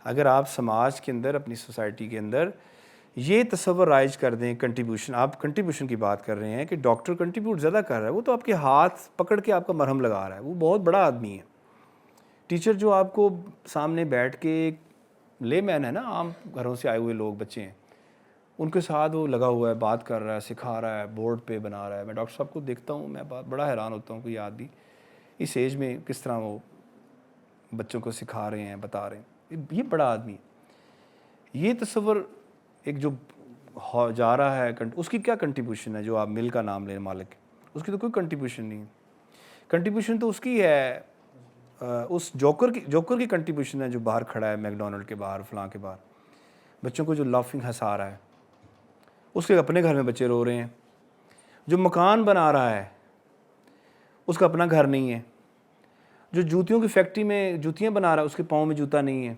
اگر آپ سماج کے اندر، اپنی سوسائٹی کے اندر یہ تصور رائج کر دیں کنٹریبیوشن، آپ کنٹریبیوشن کی بات کر رہے ہیں کہ ڈاکٹر کنٹریبیوٹ زیادہ کر رہا ہے، وہ تو آپ کے ہاتھ پکڑ کے آپ کا مرہم لگا رہا ہے، وہ بہت بڑا آدمی ہے. ٹیچر جو آپ کو سامنے بیٹھ کے، لے مین ہے نا، عام گھروں سے آئے ہوئے لوگ، بچے ہیں، ان کے ساتھ وہ لگا ہوا ہے، بات کر رہا ہے، سکھا رہا ہے، بورڈ پہ بنا رہا ہے. میں ڈاکٹر صاحب کو دیکھتا ہوں، میں بڑا حیران ہوتا ہوں کہ یہ آدمی اس ایج میں کس طرح وہ بچوں کو سکھا رہے ہیں، بتا رہے ہیں. یہ بڑا آدمی ہے. یہ تصور ایک جو جا رہا ہے، اس کی کیا کنٹریبیوشن ہے؟ جو آپ مل کا نام لیں مالک، اس کی تو کوئی کنٹریبیوشن نہیں ہے. کنٹریبیوشن تو اس کی ہے اس جوکر کی کنٹریبیوشن ہے جو باہر کھڑا ہے میک ڈونلڈ کے باہر، فلاں کے باہر، بچوں کو جو لافنگ ہنسا رہا ہے. اس کے اپنے گھر میں بچے رو رہے ہیں. جو مکان بنا رہا ہے اس کا اپنا گھر نہیں ہے. جو جوتیوں کی فیکٹری میں جوتیاں بنا رہا ہے اس کے پاؤں میں جوتا نہیں ہے.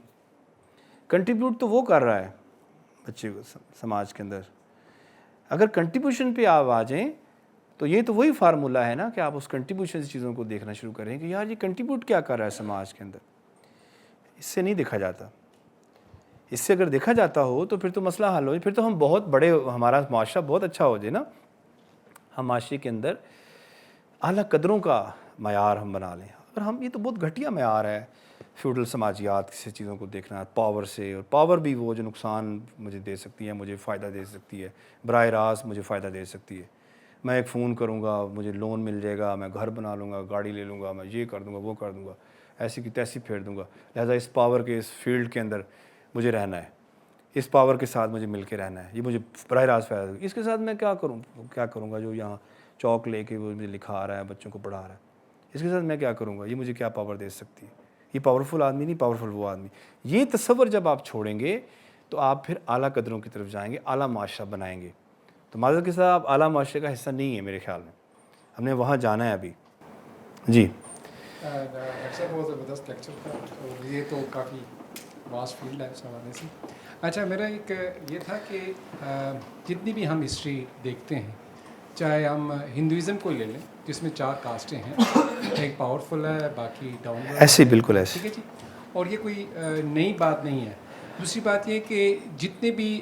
کنٹریبیوٹ تو وہ کر رہا ہے بچے کو سماج کے اندر. اگر کنٹریبیوشن پہ آپ آ جائیں تو یہ تو وہی فارمولہ ہے نا کہ آپ اس کنٹریبیوشن سے چیزوں کو دیکھنا شروع کریں کہ یار یہ کنٹریبیوٹ کیا کر رہا ہے سماج کے اندر. اس سے نہیں دیکھا جاتا. اس سے اگر دیکھا جاتا ہو تو پھر تو مسئلہ حل ہو جائے، پھر تو ہم بہت بڑے، ہمارا معاشرہ بہت اچھا ہو جائے نا. ہم معاشرے کے اندر اعلیٰ قدروں کا معیار ہم بنا لیں. اور ہم، یہ تو بہت گھٹیا معیار ہے فیوڈل سماجیات سے چیزوں کو دیکھنا، پاور سے. اور پاور بھی وہ جو نقصان مجھے دے سکتی ہے، مجھے فائدہ دے سکتی ہے، براہ راست مجھے فائدہ دے سکتی ہے. میں ایک فون کروں گا، مجھے لون مل جائے گا، میں گھر بنا لوں گا، گاڑی لے لوں گا، میں یہ کر دوں گا، وہ کر دوں گا، ایسی کی تیسی پھیر دوں گا. لہٰذا اس پاور کے، اس فیلڈ کے اندر مجھے رہنا ہے، اس پاور کے ساتھ مجھے مل کے رہنا ہے. یہ مجھے براہ راست فائدہ دے گا. اس کے ساتھ میں کیا کروں گا جو یہاں چوک لے کے وہ مجھے لکھا رہا ہے، بچوں کو پڑھا رہا ہے. اس کے ساتھ میں کیا کروں گا؟ یہ مجھے کیا پاور دے سکتی ہے؟ یہ پاورفل آدمی نہیں، پاورفل وہ آدمی. یہ تصور جب آپ چھوڑیں گے تو آپ پھر اعلیٰ قدروں کی طرف جائیں گے، اعلیٰ معاشرہ بنائیں گے. تو معذرت کے ساتھ آپ اعلیٰ معاشرے کا حصہ نہیں ہے میرے خیال میں. ہم نے وہاں جانا ہے ابھی. جی ڈاکٹر صاحب بہت زبردست لیکچر تھا، اور یہ تو کافی واس فیلڈ ہے اس حوالے سے. اچھا، میرا ایک یہ تھا کہ جتنی بھی ہم ہسٹری دیکھتے ہیں، چاہے ہم ہندوازم کو لے لیں جس میں 4 کاسٹیں ہیں، ایک پاورفل ہے، باقی ڈاؤن ورڈ، ایسے بالکل ایسے. ٹھیک ہے جی. اور یہ کوئی نئی بات نہیں ہے. دوسری بات یہ کہ جتنے بھی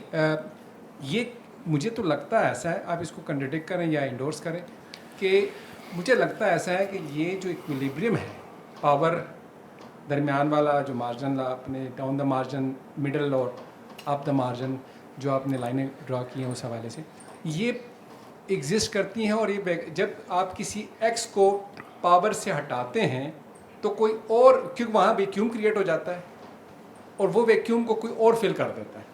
یہ مجھے تو لگتا ہے ایسا ہے، آپ اس کو کنٹرڈکٹ کریں یا انڈورس کریں، کہ مجھے لگتا ہے ایسا ہے کہ یہ جو ایکویلیبریم ہے، پاور درمیان والا جو مارجن آپ نے ڈاؤن دا مارجن، مڈل اور اپ دا مارجن جو آپ نے لائنیں ڈرا کی ہیں اس حوالے سے، یہ ایگزسٹ کرتی ہیں. اور یہ جب آپ کسی ایکس کو پاور سے ہٹاتے ہیں تو کوئی اور، کیونکہ وہاں ویکیوم کریٹ ہو جاتا ہے اور وہ ویکیوم کو کوئی اور فل کر دیتا ہے.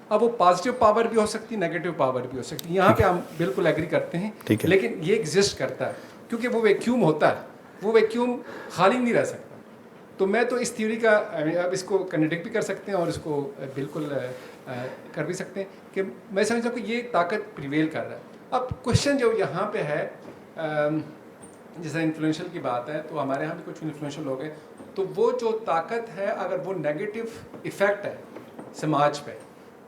اب وہ پازیٹیو پاور بھی ہو سکتی ہے، نیگیٹو پاور بھی ہو سکتی ہے. یہاں پہ ہم بالکل ایگری کرتے ہیں، لیکن یہ ایگزسٹ کرتا ہے کیونکہ وہ ویکیوم ہوتا ہے. وہ ویکیوم خالی نہیں رہ سکتا. تو میں تو اس تھیوری کا، اب اس کو کنٹرڈکٹ بھی کر سکتے ہیں اور اس کو بالکل کر بھی سکتے ہیں کہ میں سمجھتا ہوں کہ یہ طاقت پریویل کر رہا ہے. اب کوشچن جو یہاں پہ ہے، جیسے انفلوئنشل کی بات ہے، تو ہمارے یہاں بھی کچھ انفلوئنشل لوگ ہیں، تو وہ جو طاقت ہے اگر وہ نیگیٹو ایفیکٹ ہے سماج پہ،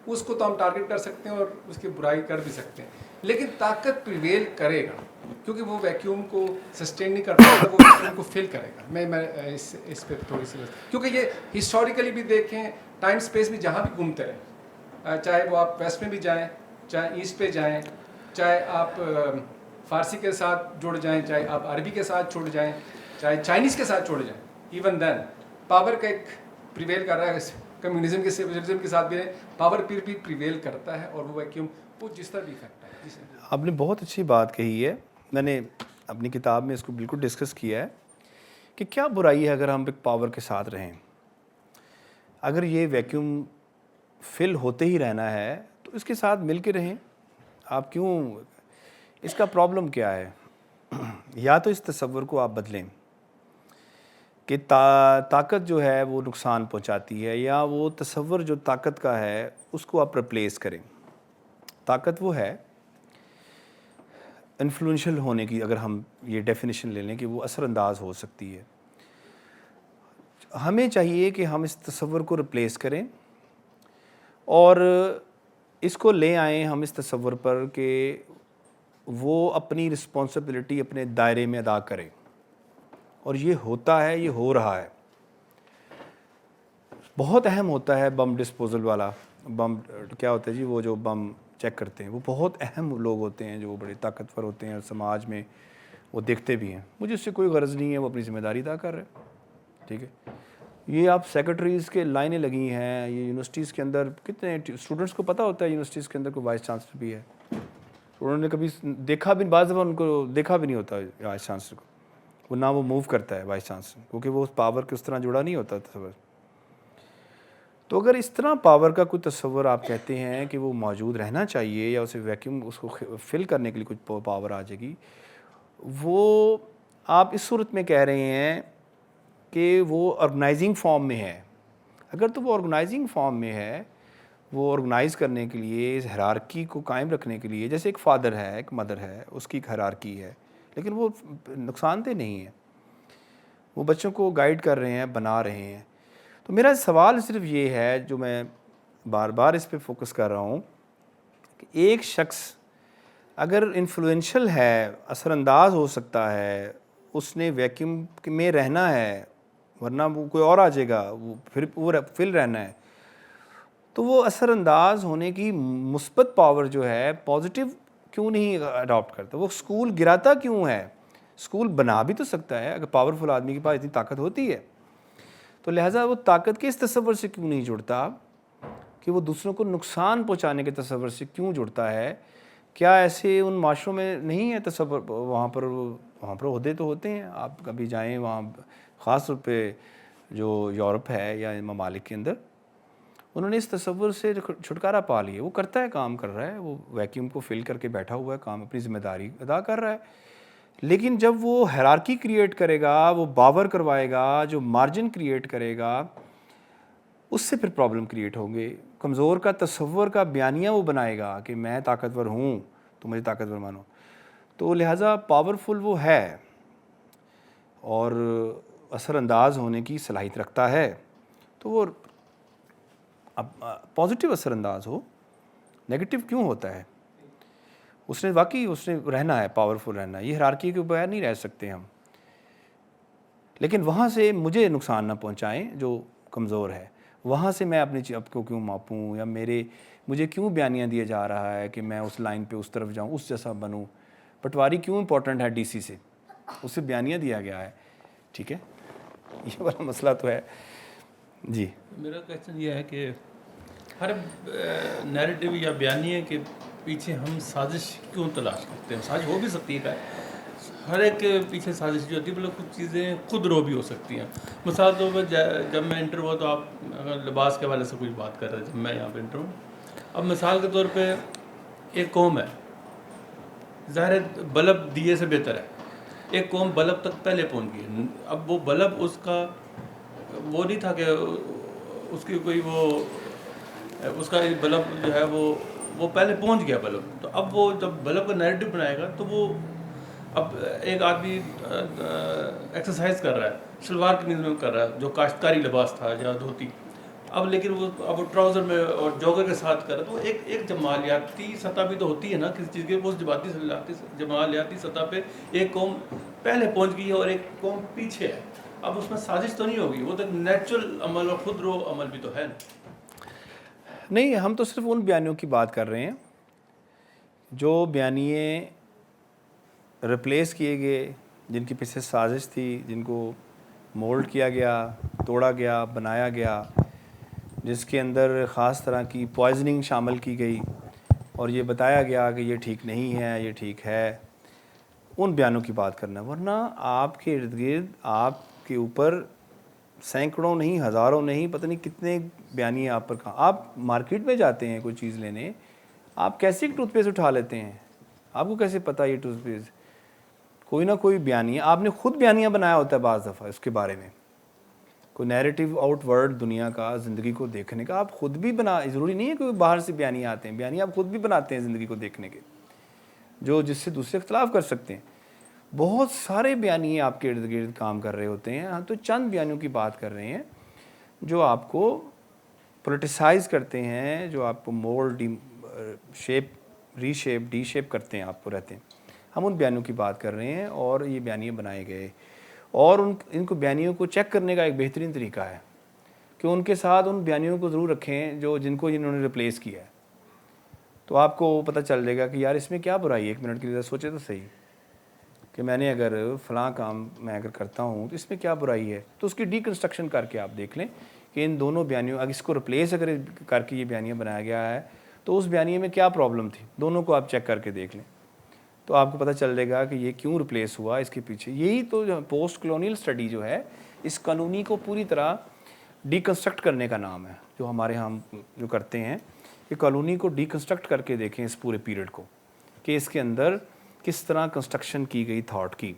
اس کو تو ہم ٹارگٹ کر سکتے ہیں اور اس کی برائی کر بھی سکتے ہیں. لیکن طاقت پریویل کرے گا کیونکہ وہ ویکیوم کو سسٹین نہیں کر پائے گا، وہ ویکیوم کو فل کرے گا. میں اس پہ تھوڑی سی، کیونکہ یہ ہسٹوریکلی بھی دیکھیں، ٹائم اسپیس بھی جہاں بھی گھومتے رہیں، چاہے وہ آپ ویسٹ میں بھی جائیں، چاہے ایسٹ پہ جائیں، چاہے آپ فارسی کے ساتھ جڑ جائیں، چاہے آپ عربی کے ساتھ جڑ جائیں، چاہے چائنیز کے ساتھ جڑ جائیں، ایون دین پاور کا ایک پریویل کر رہا ہے. کمیونزم کے سیکولرزم کے ساتھ بھی پاور پھر بھی پریویل کرتا ہے، اور وہ ویکیوم وہ جس طرح بھی افیکٹ ہے. آپ نے بہت اچھی بات کہی ہے. میں نے اپنی کتاب میں اس کو بالکل ڈسکس کیا ہے کہ کیا برائی ہے اگر ہم ایک پاور کے ساتھ رہیں. اگر یہ ویکیوم فل ہوتے ہی رہنا ہے تو اس کے ساتھ مل کے رہیں. آپ کیوں، اس کا پرابلم کیا ہے؟ یا تو اس تصور کو آپ بدلیں کہ طاقت جو ہے وہ نقصان پہنچاتی ہے، یا وہ تصور جو طاقت کا ہے اس کو آپ ریپلیس کریں. طاقت وہ ہے انفلوئنشل ہونے کی، اگر ہم یہ ڈیفینیشن لے لیں کہ وہ اثر انداز ہو سکتی ہے. ہمیں چاہیے کہ ہم اس تصور کو ریپلیس کریں اور اس کو لے آئیں ہم اس تصور پر کہ وہ اپنی رسپانسبلٹی اپنے دائرے میں ادا کرے، اور یہ ہوتا ہے، یہ ہو رہا ہے، بہت اہم ہوتا ہے بم ڈسپوزل والا۔ بم کیا ہوتا ہے جی، وہ جو بم چیک کرتے ہیں، وہ بہت اہم لوگ ہوتے ہیں جو بڑے طاقتور ہوتے ہیں اور سماج میں وہ دیکھتے بھی ہیں۔ مجھے اس سے کوئی غرض نہیں ہے، وہ اپنی ذمہ داری ادا کر رہے ہیں، ٹھیک ہے۔ یہ آپ سیکرٹریز کے لائنیں لگی ہیں، یہ یونیورسٹیز کے اندر کتنے اسٹوڈنٹس کو پتہ ہوتا ہے یونیورسٹیز کے اندر کوئی وائس چانسلر بھی ہے، انہوں نے کبھی دیکھا بھی، بعض دفعہ ان کو دیکھا بھی نہیں ہوتا وائس چانسلر کو، وہ نہ وہ موو کرتا ہے وائس چانسلر، کیونکہ وہ اس پاور کے اس طرح جڑا نہیں ہوتا تصور۔ تو اگر اس طرح پاور کا کوئی تصور آپ کہتے ہیں کہ وہ موجود رہنا چاہیے یا اسے ویکیوم اس کو فل کرنے کے لیے کچھ پاور آ جائے گی، وہ آپ اس صورت میں کہہ رہے ہیں کہ وہ آرگنائزنگ فارم میں ہے۔ اگر تو وہ آرگنائزنگ فارم میں ہے، وہ آرگنائز کرنے کے لیے، اس ہیرارکی کو قائم رکھنے کے لیے، جیسے ایک فادر ہے، ایک مدر ہے، اس کی ایک ہیرارکی ہے، لیکن وہ نقصان دہ نہیں ہے، وہ بچوں کو گائیڈ کر رہے ہیں، بنا رہے ہیں۔ تو میرا سوال صرف یہ ہے، جو میں بار بار اس پہ فوکس کر رہا ہوں، کہ ایک شخص اگر انفلوئنشل ہے، اثر انداز ہو سکتا ہے، اس نے ویکیوم میں رہنا ہے، ورنہ وہ کوئی اور آ جائے گا، وہ پھر فل رہنا ہے، تو وہ اثر انداز ہونے کی مثبت پاور جو ہے پازیٹیو کیوں نہیں اڈاپٹ کرتا؟ وہ اسکول گراتا کیوں ہے؟ اسکول بنا بھی تو سکتا ہے، اگر پاورفل آدمی کے پاس اتنی طاقت ہوتی ہے تو لہٰذا وہ طاقت کے اس تصور سے کیوں نہیں جڑتا کہ وہ دوسروں کو نقصان پہنچانے کے تصور سے کیوں جڑتا ہے؟ کیا ایسے ان معاشروں میں نہیں ہے تصور؟ وہاں پر عہدے تو ہوتے ہیں، آپ کبھی جائیں وہاں، خاص طور پہ جو یورپ ہے یا ممالک کے اندر، انہوں نے اس تصور سے چھٹکارا پا لیا، وہ کرتا ہے، کام کر رہا ہے، وہ ویکیوم کو فل کر کے بیٹھا ہوا ہے، کام اپنی ذمہ داری ادا کر رہا ہے۔ لیکن جب وہ ہیرارکی کریٹ کرے گا، وہ باور کروائے گا، جو مارجن کریٹ کرے گا، اس سے پھر پرابلم کریٹ ہوں گے۔ کمزور کا تصور کا بیانیہ وہ بنائے گا کہ میں طاقتور ہوں تو مجھے طاقتور مانو، تو لہٰذا پاورفل وہ ہے اور اثر انداز ہونے کی صلاحیت رکھتا ہے، تو وہ اب پازیٹیو اثر انداز ہو، نیگیٹو کیوں ہوتا ہے؟ اس نے واقعی اس نے رہنا ہے، پاورفل رہنا ہے، یہ ہیرارکی کے بغیر نہیں رہ سکتے ہم، لیکن وہاں سے مجھے نقصان نہ پہنچائیں جو کمزور ہے، وہاں سے میں اپنی آپ کو کیوں ماپوں، یا مجھے کیوں بیانیہ دیا جا رہا ہے کہ میں اس لائن پہ اس طرف جاؤں، اس جیسا بنوں؟ پٹواری کیوں امپورٹنٹ ہے ڈی سی سے؟ اسے بیانیہ دیا گیا ہے، ٹھیک ہے، یہ والا مسئلہ تو ہے۔ جی میرا کویشچن یہ ہے کہ ہر نیریٹو یا بیانیے کے پیچھے ہم سازش کیوں تلاش کرتے ہیں؟ سازش ہو بھی سکتی ہے، ہر ایک کے پیچھے سازش جو ہوتی ہے، بلکہ کچھ چیزیں خود رو بھی ہو سکتی ہیں۔ مثال طور پر جب میں انٹر ہوا تو آپ اگر لباس کے حوالے سے کچھ بات کر رہے تھے، میں یہاں پہ انٹر ہوں، اب مثال کے طور پہ ایک قوم ہے، ظاہر ہے بلب دیے سے بہتر ہے، ایک قوم بلب تک پہلے پہنچ گئی، اب وہ بلب اس کا وہ نہیں تھا کہ اس کی کوئی وہ اس کا بلب جو ہے وہ پہلے پہنچ گیا بلب، تو اب وہ جب بلب کا نیریٹو بنائے گا تو وہ اب ایک آدمی ایکسرسائز کر رہا ہے، شلوار قمیض میں کر رہا ہے جو کاشتکاری لباس تھا یا دھوتی، اب لیکن وہ ٹراؤزر میں اور جوگر کے ساتھ کر رہا ہے، تو ایک جمالیاتی سطح بھی تو ہوتی ہے نا کسی چیز کی، اس جمالیاتی سطح پہ ایک قوم پہلے پہنچ گئی ہے اور ایک قوم پیچھے ہے، اب اس میں سازش تو نہیں ہوگی، وہ تو نیچرل عمل اور خود رو عمل بھی تو ہے نا۔ نہیں، ہم تو صرف ان بیانیوں کی بات کر رہے ہیں جو بیانیے ریپلیس کیے گئے، جن کے پیچھے سازش تھی، جن کو مولڈ کیا گیا، توڑا گیا، بنایا گیا، جس کے اندر خاص طرح کی پوائزننگ شامل کی گئی اور یہ بتایا گیا کہ یہ ٹھیک نہیں ہے، یہ ٹھیک ہے، ان بیانوں کی بات کرنا ہے۔ ورنہ آپ کے ارد گرد، آپ کے اوپر سینکڑوں نہیں، ہزاروں نہیں، پتہ نہیں کتنے بیانیے آپ پر کہاں۔ آپ مارکیٹ میں جاتے ہیں کوئی چیز لینے، آپ کیسے ایک ٹوتھ پیسٹ اٹھا لیتے ہیں؟ آپ کو کیسے پتہ یہ ٹوتھ پیسٹ؟ کوئی نہ کوئی بیانیہ آپ نے خود بیانیہ بنایا ہوتا ہے بعض دفعہ، اس کے بارے میں کوئی نیریٹو آؤٹ ورڈ دنیا کا، زندگی کو دیکھنے کا آپ خود بھی بنا، ضروری نہیں ہے کہ باہر سے بیانیہ آتے ہیں، بیانیہ آپ خود بھی بناتے ہیں زندگی کو دیکھنے کے، جو جس سے دوسرے اختلاف کر سکتے ہیں۔ بہت سارے بیانیے آپ کے ارد گرد کام کر رہے ہوتے ہیں. ہم تو چند بیانیوں کی بات کر رہے ہیں جو آپ کو پولیٹیسائز کرتے ہیں, جو آپ کو مولڈ شیپ ری شیپ ڈی شیپ کرتے ہیں, آپ کو رہتے ہیں. ہم ان بیانیوں کی بات کر رہے ہیں اور یہ بیانیے بنائے گئے, اور ان کو بیانیوں کو چیک کرنے کا ایک بہترین طریقہ ہے کہ ان کے ساتھ ان بیانیوں کو ضرور رکھیں جن نے ریپلیس کیا ہے. تو آپ کو پتہ چل جائے گا کہ یار اس میں کیا برائی ہے. ایک منٹ کے لیے سوچے تو صحیح کہ میں نے اگر فلاں کام میں اگر کرتا ہوں تو اس میں کیا برائی ہے. تو اس کی ڈی کنسٹرکشن کر کے آپ دیکھ لیں کہ ان دونوں بیانیوں, اگر اس کو ریپلیس اگر کر کے یہ بیانیہ بنایا گیا ہے تو اس بیانیے میں کیا پرابلم تھی. دونوں کو آپ چیک کر کے دیکھ لیں تو آپ کو پتہ چل جائے گا کہ یہ کیوں ریپلیس ہوا. اس کے پیچھے یہی تو پوسٹ کلونیل اسٹڈی جو ہے اس قانونی کو پوری طرح ڈی کنسٹرکٹ کرنے کا نام ہے, جو ہمارے ہم جو کرتے ہیں کہ کالونی کو ڈی کنسٹرکٹ کر کے دیکھیں اس پورے پیریڈ کو, کہ اس کے اندر کس طرح کنسٹرکشن کی گئی تھاٹ کی,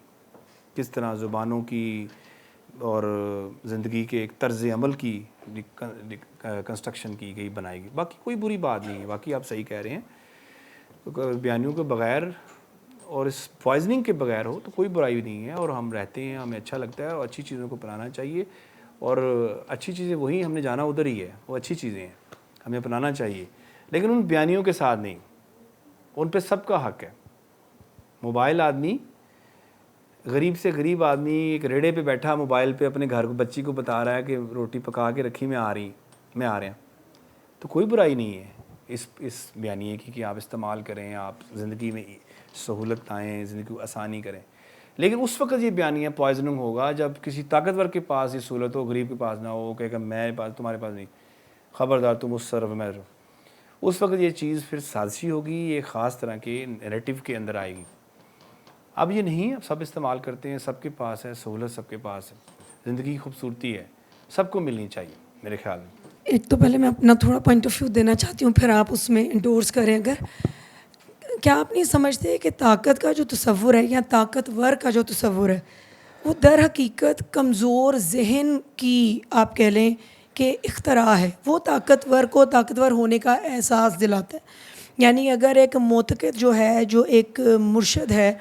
کس طرح زبانوں کی اور زندگی کے ایک طرز عمل کی کنسٹرکشن کی گئی, بنائی گئی. باقی کوئی بری بات نہیں ہے, باقی آپ صحیح کہہ رہے ہیں. بیانیوں کے بغیر اور اس پوائزننگ کے بغیر ہو تو کوئی برائی نہیں ہے, اور ہم رہتے ہیں, ہمیں اچھا لگتا ہے, اور اچھی چیزوں کو اپنانا چاہیے. اور اچھی چیزیں وہی ہم نے جانا ادھر ہی ہے, وہ اچھی چیزیں ہیں, ہمیں اپنانا چاہیے, لیکن ان بیانیوں کے ساتھ نہیں. ان پہ سب کا حق ہے. موبائل آدمی, غریب سے غریب آدمی ایک ریڑے پہ بیٹھا موبائل پہ اپنے گھر کو بچی کو بتا رہا ہے کہ روٹی پکا کے رکھی, میں آ رہے ہیں, تو کوئی برائی نہیں ہے اس بیانیے کی کہ آپ استعمال کریں, آپ زندگی میں سہولت لائیں, زندگی کو آسانی کریں. لیکن اس وقت یہ بیانیہ پوائزننگ ہوگا جب کسی طاقتور کے پاس یہ سہولت ہو, غریب کے پاس نہ ہو, کہ میرے پاس تمہارے پاس نہیں, خبردار تم اس طرف میں رہو. اس وقت یہ چیز پھر سازشی ہوگی, یہ خاص طرح کے نیریٹو کے اندر آئے گی. اب یہ نہیں, اب سب استعمال کرتے ہیں, سب کے پاس ہے سہولت, سب کے پاس ہے, زندگی کی خوبصورتی ہے, سب کو ملنی چاہیے میرے خیال میں. ایک تو پہلے میں اپنا تھوڑا پوائنٹ آف ویو دینا چاہتی ہوں, پھر آپ اس میں انڈورس کریں. اگر کیا آپ نہیں سمجھتے کہ طاقت کا جو تصور ہے یا طاقتور کا جو تصور ہے وہ در حقیقت کمزور ذہن کی آپ کہہ لیں کہ اختراع ہے. وہ طاقتور کو طاقتور ہونے کا احساس دلاتا ہے. یعنی اگر ایک معتقد جو ہے, جو ایک مرشد ہے,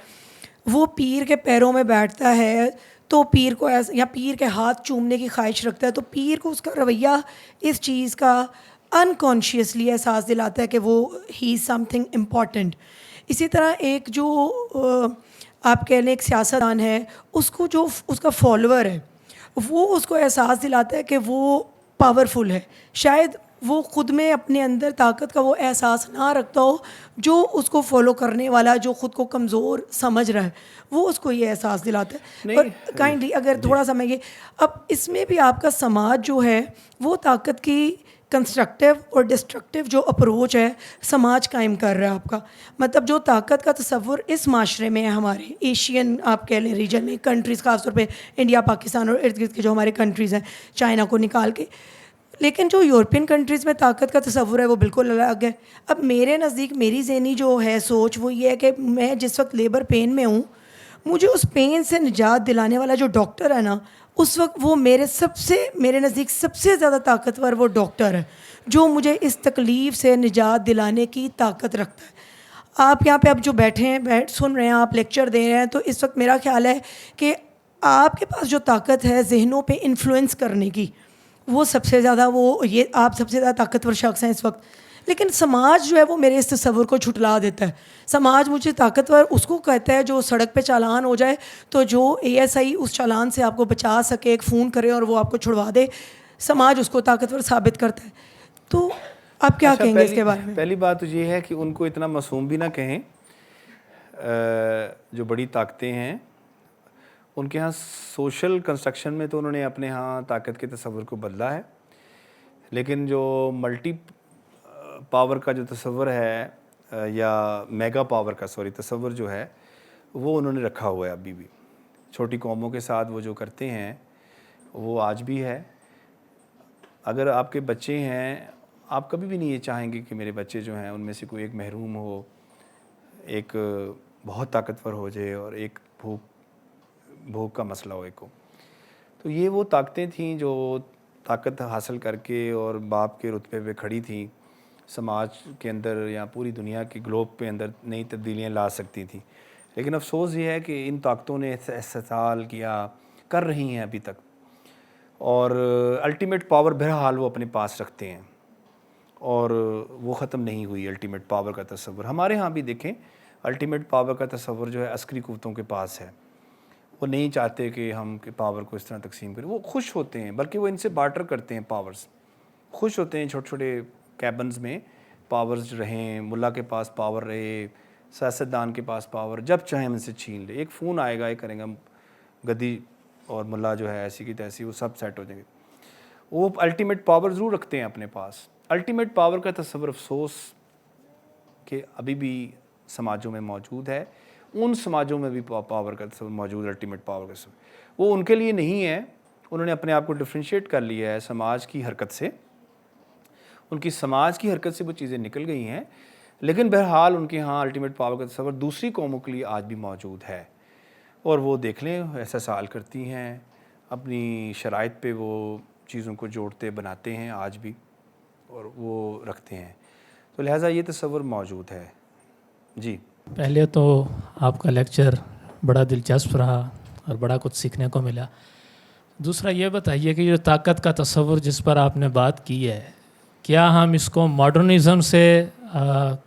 وہ پیر کے پیروں میں بیٹھتا ہے تو پیر کو یا پیر کے ہاتھ چومنے کی خواہش رکھتا ہے, تو پیر کو اس کا رویہ اس چیز کا انکانشیسلی احساس دلاتا ہے کہ وہ ہی از سم تھنگ امپورٹنٹ. اسی طرح ایک جو آپ کہہ لیں ایک سیاستدان ہے, اس کو جو اس کا فالوور ہے وہ اس کو احساس دلاتا ہے کہ وہ پاورفل ہے. شاید وہ خود میں اپنے اندر طاقت کا وہ احساس نہ رکھتا ہو, جو اس کو فالو کرنے والا جو خود کو کمزور سمجھ رہا ہے وہ اس کو یہ احساس دلاتا ہے. اور کائنڈلی اگر تھوڑا سا میں یہ, اب اس میں بھی آپ کا سماج جو ہے وہ طاقت کی کنسٹرکٹیو اور ڈسٹرکٹیو جو اپروچ ہے سماج قائم کر رہا ہے آپ کا. مطلب جو طاقت کا تصور اس معاشرے میں ہے, ہمارے ایشین آپ کہہ لیں ریجن میں کنٹریز, خاص طور پہ انڈیا, پاکستان اور ارد گرد کے جو ہمارے کنٹریز ہیں, چائنا کو نکال کے, لیکن جو یورپین کنٹریز میں طاقت کا تصور ہے وہ بالکل الگ ہے. اب میرے نزدیک میری ذہنی جو ہے سوچ وہ یہ ہے کہ میں جس وقت لیبر پین میں ہوں, مجھے اس پین سے نجات دلانے والا جو ڈاکٹر ہے نا, اس وقت وہ میرے نزدیک سب سے زیادہ طاقتور وہ ڈاکٹر ہے جو مجھے اس تکلیف سے نجات دلانے کی طاقت رکھتا ہے. آپ یہاں پہ اب جو بیٹھے ہیں, سن رہے ہیں, آپ لیکچر دے رہے ہیں, تو اس وقت میرا خیال ہے کہ آپ کے پاس جو طاقت ہے ذہنوں پہ انفلوئنس کرنے کی, وہ سب سے زیادہ یہ آپ سب سے زیادہ طاقتور شخص ہیں اس وقت. لیکن سماج جو ہے وہ میرے اس تصور کو جھٹلا دیتا ہے. سماج مجھے طاقتور اس کو کہتا ہے جو سڑک پہ چالان ہو جائے تو جو ASI اس چالان سے آپ کو بچا سکے, ایک فون کرے اور وہ آپ کو چھڑوا دے, سماج اس کو طاقتور ثابت کرتا ہے. تو آپ کیا کہیں گے اس کے بارے میں؟ پہلی بات تو یہ ہے کہ ان کو اتنا معصوم بھی نہ کہیں. جو بڑی طاقتیں ہیں ان کے ہاں سوشل کنسٹرکشن میں تو انہوں نے اپنے ہاں طاقت کے تصور کو بدلا ہے, لیکن جو ملٹی پاور کا جو تصور ہے یا میگا پاور کا تصور جو ہے وہ انہوں نے رکھا ہوا ہے ابھی بھی. چھوٹی قوموں کے ساتھ وہ جو کرتے ہیں وہ آج بھی ہے. اگر آپ کے بچے ہیں, آپ کبھی بھی نہیں یہ چاہیں گے کہ میرے بچے جو ہیں ان میں سے کوئی ایک محروم ہو, ایک بہت طاقتور ہو جائے اور ایک بھوک کا مسئلہ ہو ایک کو. تو یہ وہ طاقتیں تھیں جو طاقت حاصل کر کے اور باپ کے رتبے پہ کھڑی تھیں, سماج کے اندر یا پوری دنیا کے گلوب پہ اندر نئی تبدیلیاں لا سکتی تھیں. لیکن افسوس یہ ہے کہ ان طاقتوں نے استحصال کیا، کر رہی ہیں ابھی تک، اور الٹیمیٹ پاور بہرحال وہ اپنے پاس رکھتے ہیں، اور وہ ختم نہیں ہوئی الٹیمیٹ پاور کا تصور. ہمارے ہاں بھی دیکھیں الٹیمیٹ پاور کا تصور جو ہے عسکری قوتوں کے پاس ہے. وہ نہیں چاہتے کہ ہم پاور کو اس طرح تقسیم کریں، وہ خوش ہوتے ہیں، بلکہ وہ ان سے بارٹر کرتے ہیں پاورز، خوش ہوتے ہیں چھوٹے چھوٹے کیبنز میں پاورز رہیں، ملا کے پاس پاور رہے، سیاستدان کے پاس پاور، جب چاہیں ان سے چھین لے. ایک فون آئے گا، یہ کریں گا، گدی اور ملا جو ہے ایسی کی تیسی وہ سب سیٹ ہو جائیں گے. وہ الٹیمیٹ پاور ضرور رکھتے ہیں اپنے پاس. الٹیمیٹ پاور کا تصور افسوس کہ ابھی بھی سماجوں میں موجود ہے. ان سماجوں میں بھی پاور کا تصور موجود ہے، الٹیمیٹ پاور کا تصور. وہ ان کے لیے نہیں ہے، انہوں نے اپنے آپ کو ڈفرینشیٹ کر لیا ہے سماج کی حرکت سے، ان کی سماج کی حرکت سے وہ چیزیں نکل گئی ہیں. لیکن بہرحال ان کے ہاں الٹیمیٹ پاور کا تصور دوسری قوموں کے لیے آج بھی موجود ہے، اور وہ دیکھ لیں استحصال کرتی ہیں، اپنی شرائط پہ وہ چیزوں کو جوڑتے بناتے ہیں آج بھی، اور وہ رکھتے ہیں. تو لہٰذا یہ تصور موجود ہے. جی پہلے تو آپ کا لیکچر بڑا دلچسپ رہا اور بڑا کچھ سیکھنے کو ملا. دوسرا یہ بتائیے کہ جو طاقت کا تصور جس پر آپ نے بات کی ہے، کیا ہم اس کو ماڈرنزم سے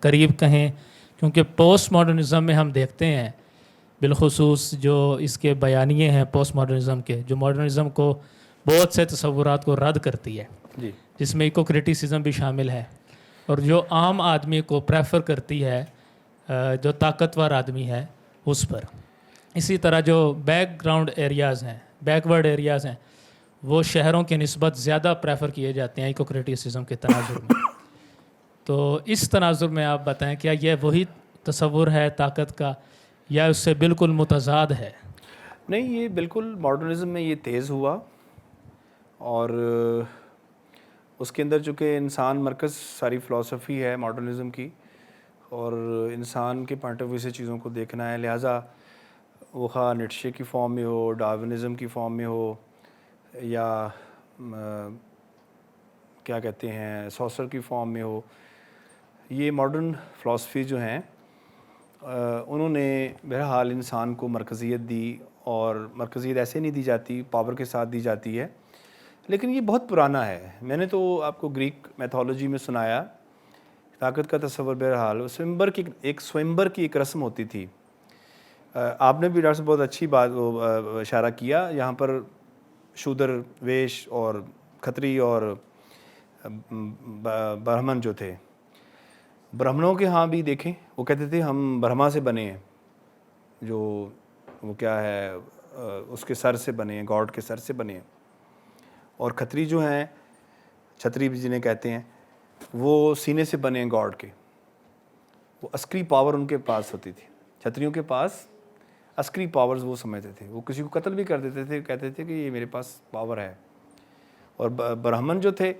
قریب کہیں؟ کیونکہ پوسٹ ماڈرنزم میں ہم دیکھتے ہیں، بالخصوص جو اس کے بیانیے ہیں پوسٹ ماڈرنزم کے، جو ماڈرنزم کو بہت سے تصورات کو رد کرتی ہے، جی جس میں ایکو کرٹیسزم بھی شامل ہے، اور جو عام آدمی کو پریفر کرتی ہے جو طاقتور آدمی ہے اس پر. اسی طرح جو بیک گراؤنڈ ایریاز ہیں، بیک ورڈ ایریاز ہیں، وہ شہروں کے نسبت زیادہ پریفر کیے جاتے ہیں ایکو کرٹیسزم کے تناظر میں. تو اس تناظر میں آپ بتائیں کیا یہ وہی تصور ہے طاقت کا یا اس سے بالکل متضاد ہے؟ نہیں، یہ بالکل ماڈرنزم میں یہ تیز ہوا، اور اس کے اندر چونکہ انسان مرکز ساری فلسفی ہے ماڈرنزم کی، اور انسان کے پوائنٹ آف ویو سے چیزوں کو دیکھنا ہے. لہٰذا وہ خواہ نیٹشے کی فارم میں ہو، ڈارونزم کی فارم میں ہو، یا کیا کہتے ہیں سوسر کی فارم میں ہو، یہ ماڈرن فلسفی جو ہیں انہوں نے بہرحال انسان کو مرکزیت دی، اور مرکزیت ایسے نہیں دی جاتی، پاور کے ساتھ دی جاتی ہے. لیکن یہ بہت پرانا ہے. میں نے تو آپ کو گریک میتھولوجی میں سنایا طاقت کا تصور. بہرحال سوئمبر کی ایک رسم ہوتی تھی. آپ نے بھی ڈاکٹر صاحب بہت اچھی بات اشارہ کیا. یہاں پر شودر، ویش اور کھتری اور برہمن جو تھے، برہمنوں کے ہاں بھی دیکھیں وہ کہتے تھے ہم برہما سے بنے ہیں، جو وہ کیا ہے اس کے سر سے بنے ہیں، گاڈ کے سر سے بنے ہیں. اور کھتری جو ہیں، چھتری بھی جنہیں کہتے ہیں، وہ سینے سے بنے ہیں گاڈ کے. وہ عسکری پاور ان کے پاس ہوتی تھی. چھتریوں کے پاس عسکری پاورز وہ سمجھتے تھے. وہ کسی کو قتل بھی کر دیتے تھے، کہتے تھے کہ یہ میرے پاس پاور ہے. اور برہمن جو تھے،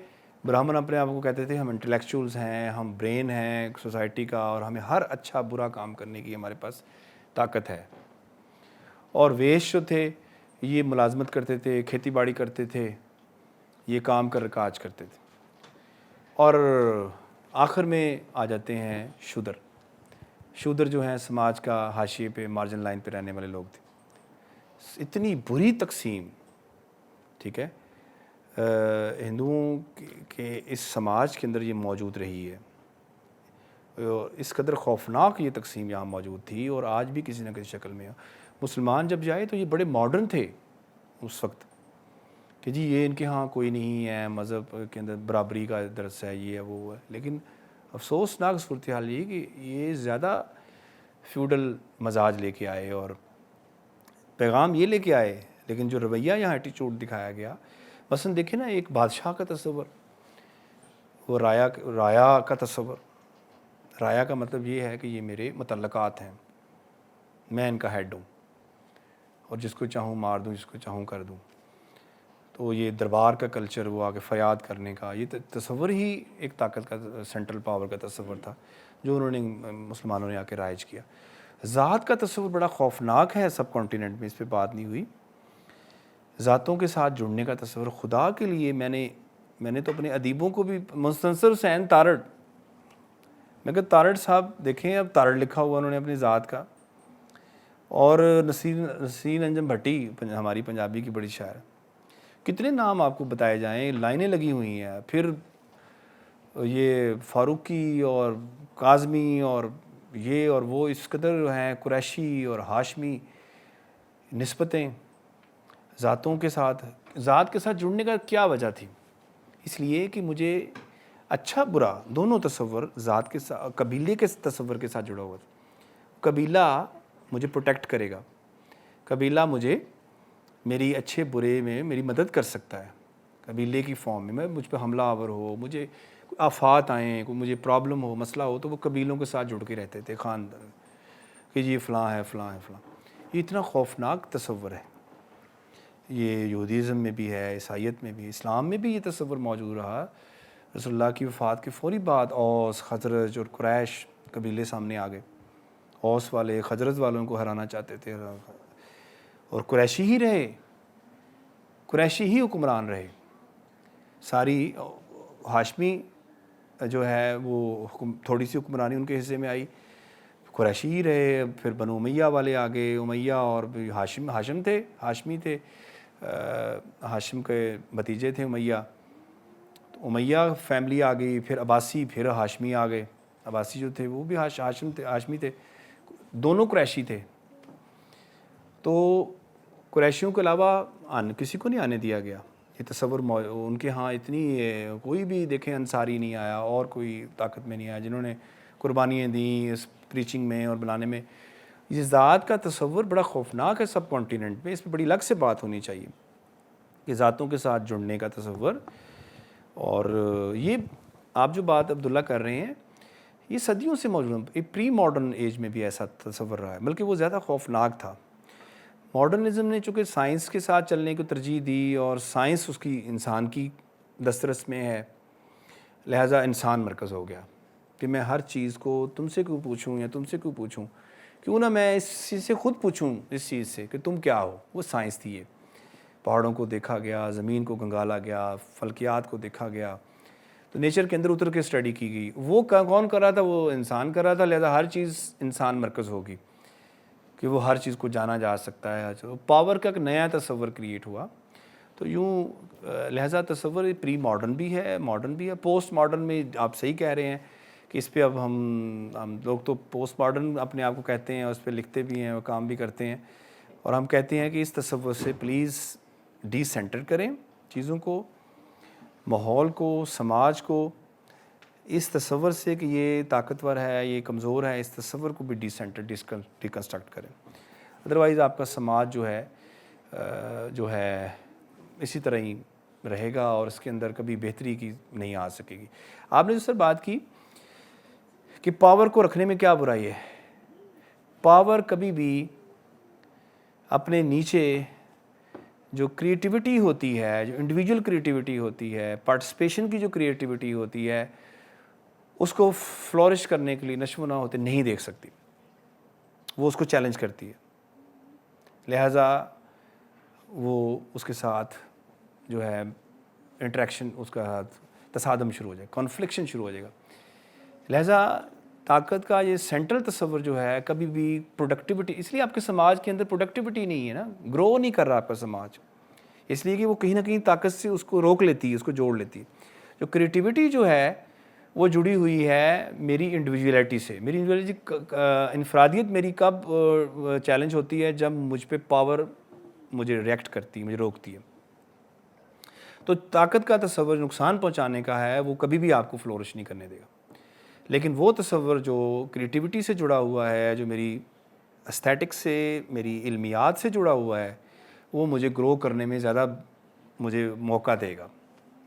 برہمن اپنے آپ کو کہتے تھے ہم انٹلیکچوئلز ہیں، ہم برین ہیں سوسائٹی کا، اور ہمیں ہر اچھا برا کام کرنے کی ہمارے پاس طاقت ہے. اور ویش جو تھے یہ ملازمت کرتے تھے، کھیتی باڑی کرتے تھے، یہ کام کر کاج کرتے تھے. اور آخر میں آ جاتے ہیں شودر. شودر جو ہیں سماج کا حاشیے پہ، مارجن لائن پہ رہنے والے لوگ تھے. اتنی بری تقسیم، ٹھیک ہے، ہندوؤں کے اس سماج کے اندر یہ موجود رہی ہے. اس قدر خوفناک یہ تقسیم یہاں موجود تھی، اور آج بھی کسی نہ کسی شکل میں. مسلمان جب جائے تو یہ بڑے ماڈرن تھے اس وقت کہ جی یہ ان کے ہاں کوئی نہیں ہے، مذہب کے اندر برابری کا درس ہے، یہ ہے وہ ہے. لیکن افسوسناک صورتحال یہ کہ یہ زیادہ فیوڈل مزاج لے کے آئے اور پیغام یہ لے کے آئے، لیکن جو رویہ یہاں ایٹیچیوڈ دکھایا گیا. مثلا دیکھیں نا، ایک بادشاہ کا تصور، وہ رایا کا تصور. رایا کا مطلب یہ ہے کہ یہ میرے متعلقات ہیں، میں ان کا ہیڈ ہوں، اور جس کو چاہوں مار دوں، جس کو چاہوں کر دوں. تو یہ دربار کا کلچر، وہ آگے فریاد کرنے کا، یہ تصور ہی ایک طاقت کا، سینٹرل پاور کا تصور تھا جو انہوں نے مسلمانوں نے آ کے رائج کیا. ذات کا تصور بڑا خوفناک ہے سب کانٹیننٹ میں، اس پہ بات نہیں ہوئی. ذاتوں کے ساتھ جڑنے کا تصور. خدا کے لیے میں نے تو اپنے ادیبوں کو بھی، مستنصر حسین تارڑ، میں کہ تارڑ صاحب دیکھیں، اب تارڑ لکھا ہوا انہوں نے اپنی ذات کا. اور نسرین انجم بھٹی ہماری پنجابی کی بڑی شاعر ہے. کتنے نام آپ کو بتائے جائیں, لائنیں لگی ہوئی ہیں. پھر یہ فاروقی اور کاظمی اور یہ اور وہ اس قدر ہیں, قریشی اور ہاشمی نسبتیں ذاتوں کے ساتھ. ذات کے ساتھ جڑنے کا کیا وجہ تھی؟ اس لیے کہ مجھے اچھا برا دونوں تصور ذات کے ساتھ, قبیلے کے تصور کے ساتھ جڑا ہوا تھا. قبیلہ مجھے پروٹیکٹ کرے گا, قبیلہ مجھے میری اچھے برے میں میری مدد کر سکتا ہے. قبیلے کی فارم میں مجھ پہ حملہ آور ہو, مجھے آفات آئیں, کوئی مجھے پرابلم ہو, مسئلہ ہو, تو وہ قبیلوں کے ساتھ جڑ کے رہتے تھے خاندان کہ یہ فلاں ہے فلاں ہے فلاں. یہ اتنا خوفناک تصور ہے. یہ یہودیزم میں بھی ہے, عیسائیت میں بھی, اسلام میں بھی یہ تصور موجود رہا. رسول اللہ کی وفات کے فوری بعد اوس, خزرج اور قریش قبیلے سامنے آ گئے. اوس والے خزرج والوں کو ہرانا چاہتے تھے اور قریشی ہی رہے, قریشی ہی حکمران رہے. ساری ہاشمی جو ہے وہ تھوڑی سی حکمرانی ان کے حصے میں آئی, قریشی ہی رہے. پھر بنو امیہ والے آگے, امیہ اور ہاشم تھے, ہاشمی تھے, ہاشم کے بھتیجے تھے امیہ. تو امیہ فیملی آ گئی, پھر عباسی, پھر ہاشمی آ گئے. عباسی جو تھے وہ بھی ہاشمی تھے, دونوں قریشی تھے. تو قریشیوں کے علاوہ کسی کو نہیں آنے دیا گیا. یہ تصور ان کے ہاں اتنی کوئی بھی دیکھیں انصاری نہیں آیا اور کوئی طاقت میں نہیں آیا جنہوں نے قربانیاں دیں اس پریچنگ میں اور بلانے میں. یہ ذات کا تصور بڑا خوفناک ہے سب کانٹیننٹ میں. اس پہ بڑی الگ سے بات ہونی چاہیے کہ ذاتوں کے ساتھ جڑنے کا تصور. اور یہ آپ جو بات عبداللہ کر رہے ہیں یہ صدیوں سے موجود ہے. پری ماڈرن ایج میں بھی ایسا تصور رہا ہے, بلکہ وہ زیادہ خوفناک تھا. ماڈرنزم نے چونکہ سائنس کے ساتھ چلنے کو ترجیح دی اور سائنس اس کی انسان کی دسترس میں ہے, لہٰذا انسان مرکز ہو گیا کہ میں ہر چیز کو تم سے کیوں پوچھوں یا تم سے کیوں پوچھوں, کیوں نہ میں اس چیز سے خود پوچھوں, اس چیز سے کہ تم کیا ہو. وہ سائنس تھی. یہ پہاڑوں کو دیکھا گیا, زمین کو گنگالا گیا, فلکیات کو دیکھا گیا, تو نیچر کے اندر اتر کے اسٹڈی کی گئی. وہ کون کر رہا تھا؟ وہ انسان کر رہا تھا. لہٰذا ہر چیز انسان مرکز ہوگی کہ وہ ہر چیز کو جانا جا سکتا ہے. پاور کا ایک نیا تصور کریٹ ہوا. تو یوں لہٰذا تصور پری ماڈرن بھی ہے, ماڈرن بھی ہے. پوسٹ ماڈرن میں آپ صحیح کہہ رہے ہیں کہ اس پہ اب ہم لوگ تو پوسٹ ماڈرن اپنے آپ کو کہتے ہیں, اس پہ لکھتے بھی ہیں اور کام بھی کرتے ہیں. اور ہم کہتے ہیں کہ اس تصور سے پلیز ڈی سینٹر کریں چیزوں کو, ماحول کو, سماج کو. اس تصور سے کہ یہ طاقتور ہے, یہ کمزور ہے, اس تصور کو بھی ڈی سینٹر ریکنسٹرکٹ کریں. ادروائز آپ کا سماج جو ہے اسی طرح ہی رہے گا اور اس کے اندر کبھی بہتری کی نہیں آ سکے گی. آپ نے جو سر بات کی کہ پاور کو رکھنے میں کیا برائی ہے, پاور کبھی بھی اپنے نیچے جو کریٹیوٹی ہوتی ہے, جو انڈیویجول کریٹیوٹی ہوتی ہے, پارٹیسپیشن کی جو کریٹیوٹی ہوتی ہے, اس کو فلورش کرنے کے لیے نشو و نما ہوتے نہیں دیکھ سکتی. وہ اس کو چیلنج کرتی ہے. لہٰذا وہ اس کے ساتھ جو ہے انٹریکشن, اس کا ساتھ تصادم شروع ہو جائے گا, کانفلکشن شروع ہو جائے گا. لہٰذا طاقت کا یہ سینٹرل تصور جو ہے کبھی بھی پروڈکٹیوٹی, اس لیے آپ کے سماج کے اندر پروڈکٹیوٹی نہیں ہے نا, گرو نہیں کر رہا آپ کا سماج, اس لیے کہ وہ کہیں نہ کہیں طاقت سے اس کو روک لیتی ہے, اس کو جوڑ لیتی ہے. جو کریٹیوٹی جو ہے وہ جڑی ہوئی ہے میری انڈیویجولیٹی سے. میری انفرادیت میری کب چیلنج ہوتی ہے؟ جب مجھ پہ پاور مجھے ریئیکٹ کرتی ہے, مجھے روکتی ہے. تو طاقت کا تصور نقصان پہنچانے کا ہے, وہ کبھی بھی آپ کو فلورش نہیں کرنے دے گا. لیکن وہ تصور جو کریٹیوٹی سے جڑا ہوا ہے, جو میری استھیٹک سے, میری علمیات سے جڑا ہوا ہے, وہ مجھے گرو کرنے میں زیادہ مجھے موقع دے گا.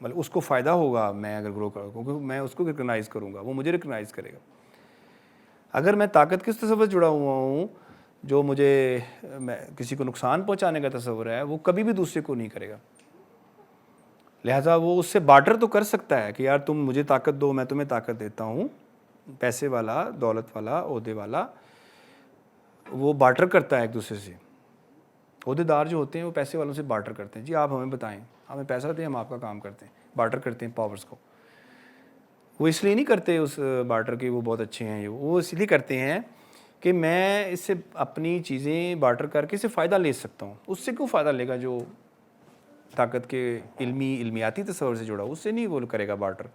مطلب اس کو فائدہ ہوگا میں اگر گرو کروں, کیونکہ میں اس کو ریکگنائز کروں گا, وہ مجھے ریکگنائز کرے گا. اگر میں طاقت کس تصور جڑا ہوا ہوں جو مجھے کسی کو نقصان پہنچانے کا تصور ہے, وہ کبھی بھی دوسرے کو نہیں کرے گا. لہٰذا وہ اس سے بارٹر تو کر سکتا ہے کہ یار تم مجھے طاقت دو, میں تمہیں طاقت دیتا ہوں. پیسے والا, دولت والا, عہدے والا, وہ بارٹر کرتا ہے ایک دوسرے سے. عہدے دار جو ہوتے ہیں وہ پیسے والوں سے بارٹر کرتے ہیں, جی آپ ہمیں بتائیں, ہمیں پیسہ دیں, ہم آپ کا کام کرتے ہیں. بارٹر کرتے ہیں پاورز کو. وہ اس لیے نہیں کرتے اس بارٹر کے وہ بہت اچھے ہیں, وہ اس لیے کرتے ہیں کہ میں اس سے اپنی چیزیں بارٹر کر کے اسے فائدہ لے سکتا ہوں. اس سے کیوں فائدہ لے گا جو طاقت کے علمیاتی تصور سے جڑا ہو؟ اس سے نہیں وہ کرے گا بارٹر,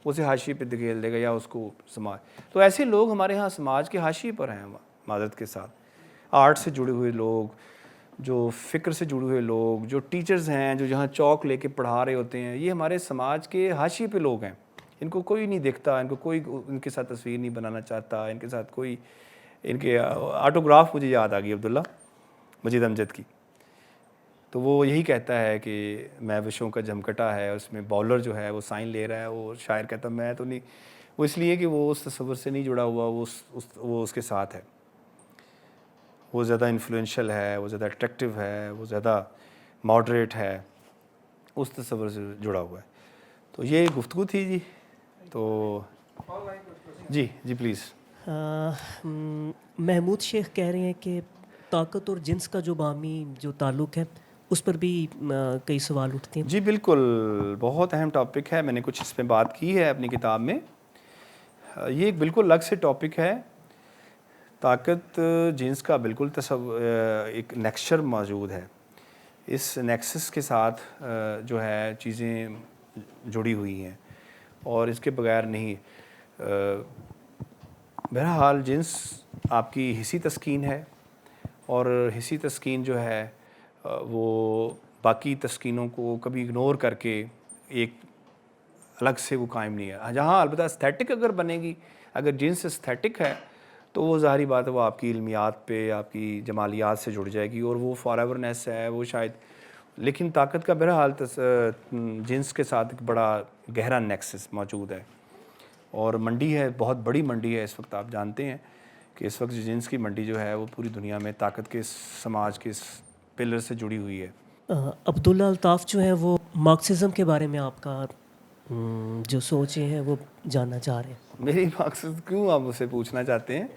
اسے حاشیے پہ دھکیل دے گا یا اس کو سماج. تو ایسے لوگ ہمارے ہاں سماج کے حاشیے پر ہیں معذرت کے ساتھ. آرٹ سے جڑے ہوئے لوگ, جو فکر سے جڑے ہوئے لوگ, جو ٹیچرز ہیں جو جہاں چوک لے کے پڑھا رہے ہوتے ہیں, یہ ہمارے سماج کے حاشیے پہ لوگ ہیں. ان کو کوئی نہیں دیکھتا, ان کو کوئی ان کے ساتھ تصویر نہیں بنانا چاہتا, ان کے ساتھ کوئی. ان کے آٹوگراف مجھے یاد آ گئی عبداللہ مجید امجد کی, تو وہ یہی کہتا ہے کہ میں وشوں کا جھمکٹا ہے, اس میں باؤلر جو ہے وہ سائن لے رہا ہے, وہ شاعر کہتا میں تو نہیں. وہ اس لیے کہ وہ اس تصور سے نہیں جڑا ہوا, وہ اس کے ساتھ ہے, وہ زیادہ انفلوئنشل ہے, وہ زیادہ اٹریکٹیو ہے, وہ زیادہ ماڈریٹ ہے, اس تصور سے جڑا ہوا ہے. تو یہ گفتگو تھی جی. تو جی پلیز. محمود شیخ کہہ رہے ہیں کہ طاقت اور جنس کا جو باہمی جو تعلق ہے اس پر بھی کئی سوال اٹھتے ہیں. جی بالکل, بہت اہم ٹاپک ہے, میں نے کچھ اس پہ بات کی ہے اپنی کتاب میں. یہ ایک بالکل الگ سے ٹاپک ہے. طاقت جنس کا بالکل ایک نیکسچر موجود ہے. اس نیکسس کے ساتھ جو ہے چیزیں جڑی ہوئی ہیں اور اس کے بغیر نہیں. بہرحال جنس آپ کی حسی تسکین ہے, اور حسی تسکین جو ہے وہ باقی تسکینوں کو کبھی اگنور کر کے ایک الگ سے وہ قائم نہیں ہے. جہاں البتہ استھیٹک اگر بنے گی, اگر جنس استھیٹک ہے تو وہ ظاہری بات ہے وہ آپ کی علمیات پہ, آپ کی جمالیات سے جڑ جائے گی اور وہ فار ایورنیس ہے وہ شاید. لیکن طاقت کا بہرحال جنس کے ساتھ ایک بڑا گہرا نیکسس موجود ہے, اور منڈی ہے, بہت بڑی منڈی ہے اس وقت. آپ جانتے ہیں کہ اس وقت جنس کی منڈی جو ہے وہ پوری دنیا میں طاقت کے سماج کے پلر سے جڑی ہوئی ہے. عبداللہ الطاف جو ہے وہ مارکسزم کے بارے میں آپ کا جو سوچیں ہیں وہ جاننا چاہ رہے ہیں. میری مقصد کیوں آپ اسے پوچھنا چاہتے ہیں,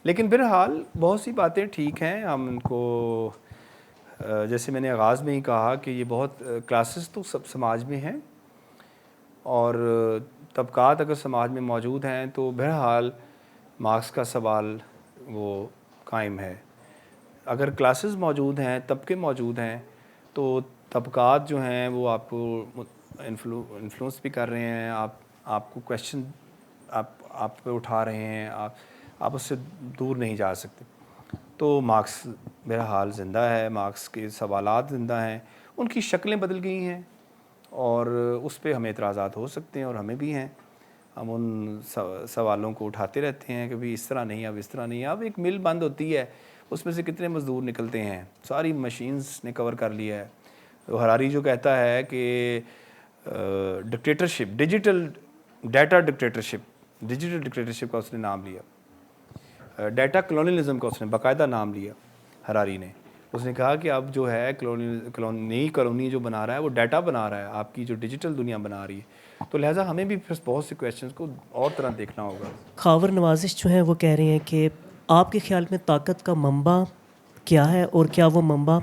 لیکن بہرحال بہت سی باتیں ٹھیک ہیں. ہم ان کو جیسے میں نے آغاز میں ہی کہا کہ یہ بہت کلاسز تو سب سماج میں ہیں, اور طبقات اگر سماج میں موجود ہیں تو بہرحال مارکس کا سوال وہ قائم ہے. اگر کلاسز موجود ہیں, طبقے موجود ہیں, تو طبقات جو ہیں وہ آپ کو انفلوئنس بھی کر رہے ہیں, آپ کو کویشچن آپ پہ اٹھا رہے ہیں, آپ اس سے دور نہیں جا سکتے. تو مارکس بہرحال زندہ ہے, مارکس کے سوالات زندہ ہیں, ان کی شکلیں بدل گئی ہیں, اور اس پہ ہمیں اعتراضات ہو سکتے ہیں اور ہمیں بھی ہیں. ہم ان سوالوں کو اٹھاتے رہتے ہیں کہ بھی اس طرح نہیں, اب اس طرح نہیں. اب ایک مل بند ہوتی ہے, اس میں سے کتنے مزدور نکلتے ہیں, ساری مشینز نے کور کر لیا ہے. ہراری جو کہتا ہے کہ ڈکٹیٹرشپ, ڈیجیٹل ڈیٹا ڈکٹیٹرشپ کا اس نے نام لیا, ڈیٹا کلونیلزم کا اس نے باقاعدہ نام لیا ہراری نے. اس نے کہا کہ اب جو ہے نئی کالونی جو بنا رہا ہے وہ ڈیٹا بنا رہا ہے, آپ کی جو ڈیجیٹل دنیا بنا رہی ہے. تو لہٰذا ہمیں بھی پھر بہت سے کویشچنس کو اور طرح دیکھنا ہوگا. خاور نوازش جو ہیں وہ کہہ رہے ہیں کہ آپ کے خیال میں طاقت کا منبع کیا ہے, اور کیا وہ منبع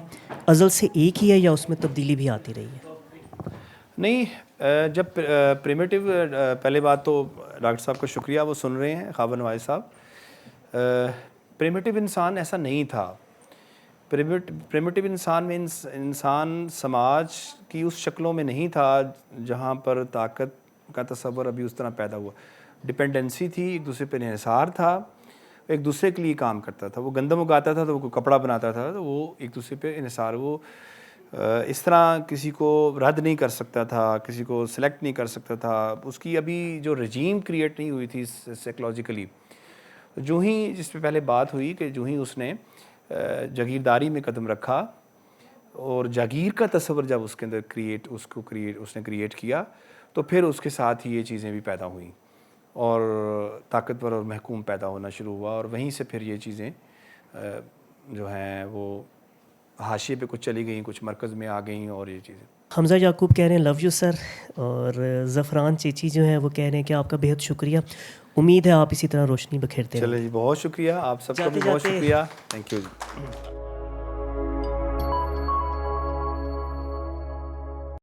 ازل سے ایک ہی ہے یا اس میں تبدیلی بھی آتی رہی ہے؟ نہیں, جب پریمیٹیو, پہلے بات تو ڈاکٹر صاحب کا شکریہ, وہ سن رہے ہیں خاور نواز صاحب. پریمیٹیو انسان ایسا نہیں تھا. پریمیٹیو انسان میں انسان سماج کی اس شکلوں میں نہیں تھا جہاں پر طاقت کا تصور ابھی اس طرح پیدا ہوا. ڈپینڈنسی تھی, ایک دوسرے پہ انحصار تھا, ایک دوسرے کے لیے کام کرتا تھا. وہ گندم اگاتا تھا تو وہ کوئی کپڑا بناتا تھا, تو وہ ایک دوسرے پہ انحصار. وہ اس طرح کسی کو رد نہیں کر سکتا تھا, کسی کو سلیکٹ نہیں کر سکتا تھا. اس کی ابھی جو رجیم کریٹ نہیں ہوئی تھی سائیکلوجیکلی. جو ہی جس پہ پہلے بات ہوئی کہ جو ہی اس نے جاگیرداری میں قدم رکھا اور جاگیر کا تصور جب اس کے اندر اس نے کریٹ کیا, تو پھر اس کے ساتھ ہی یہ چیزیں بھی پیدا ہوئیں اور طاقتور اور محکوم پیدا ہونا شروع ہوا. اور وہیں سے پھر یہ چیزیں جو ہیں وہ حاشیے پہ کچھ چلی گئیں, کچھ مرکز میں آ گئیں, اور یہ چیزیں. حمزہ یعقوب کہہ رہے ہیں لو یو سر, اور زفران چیچی جو ہیں وہ کہہ رہے ہیں کہ آپ کا بہت شکریہ, امید ہے آپ اسی طرح روشنی بکھیرتے رہیں. چلے جی, بہت شکریہ آپ سب کا بھی, بہت شکریہ, تھینک یو جی.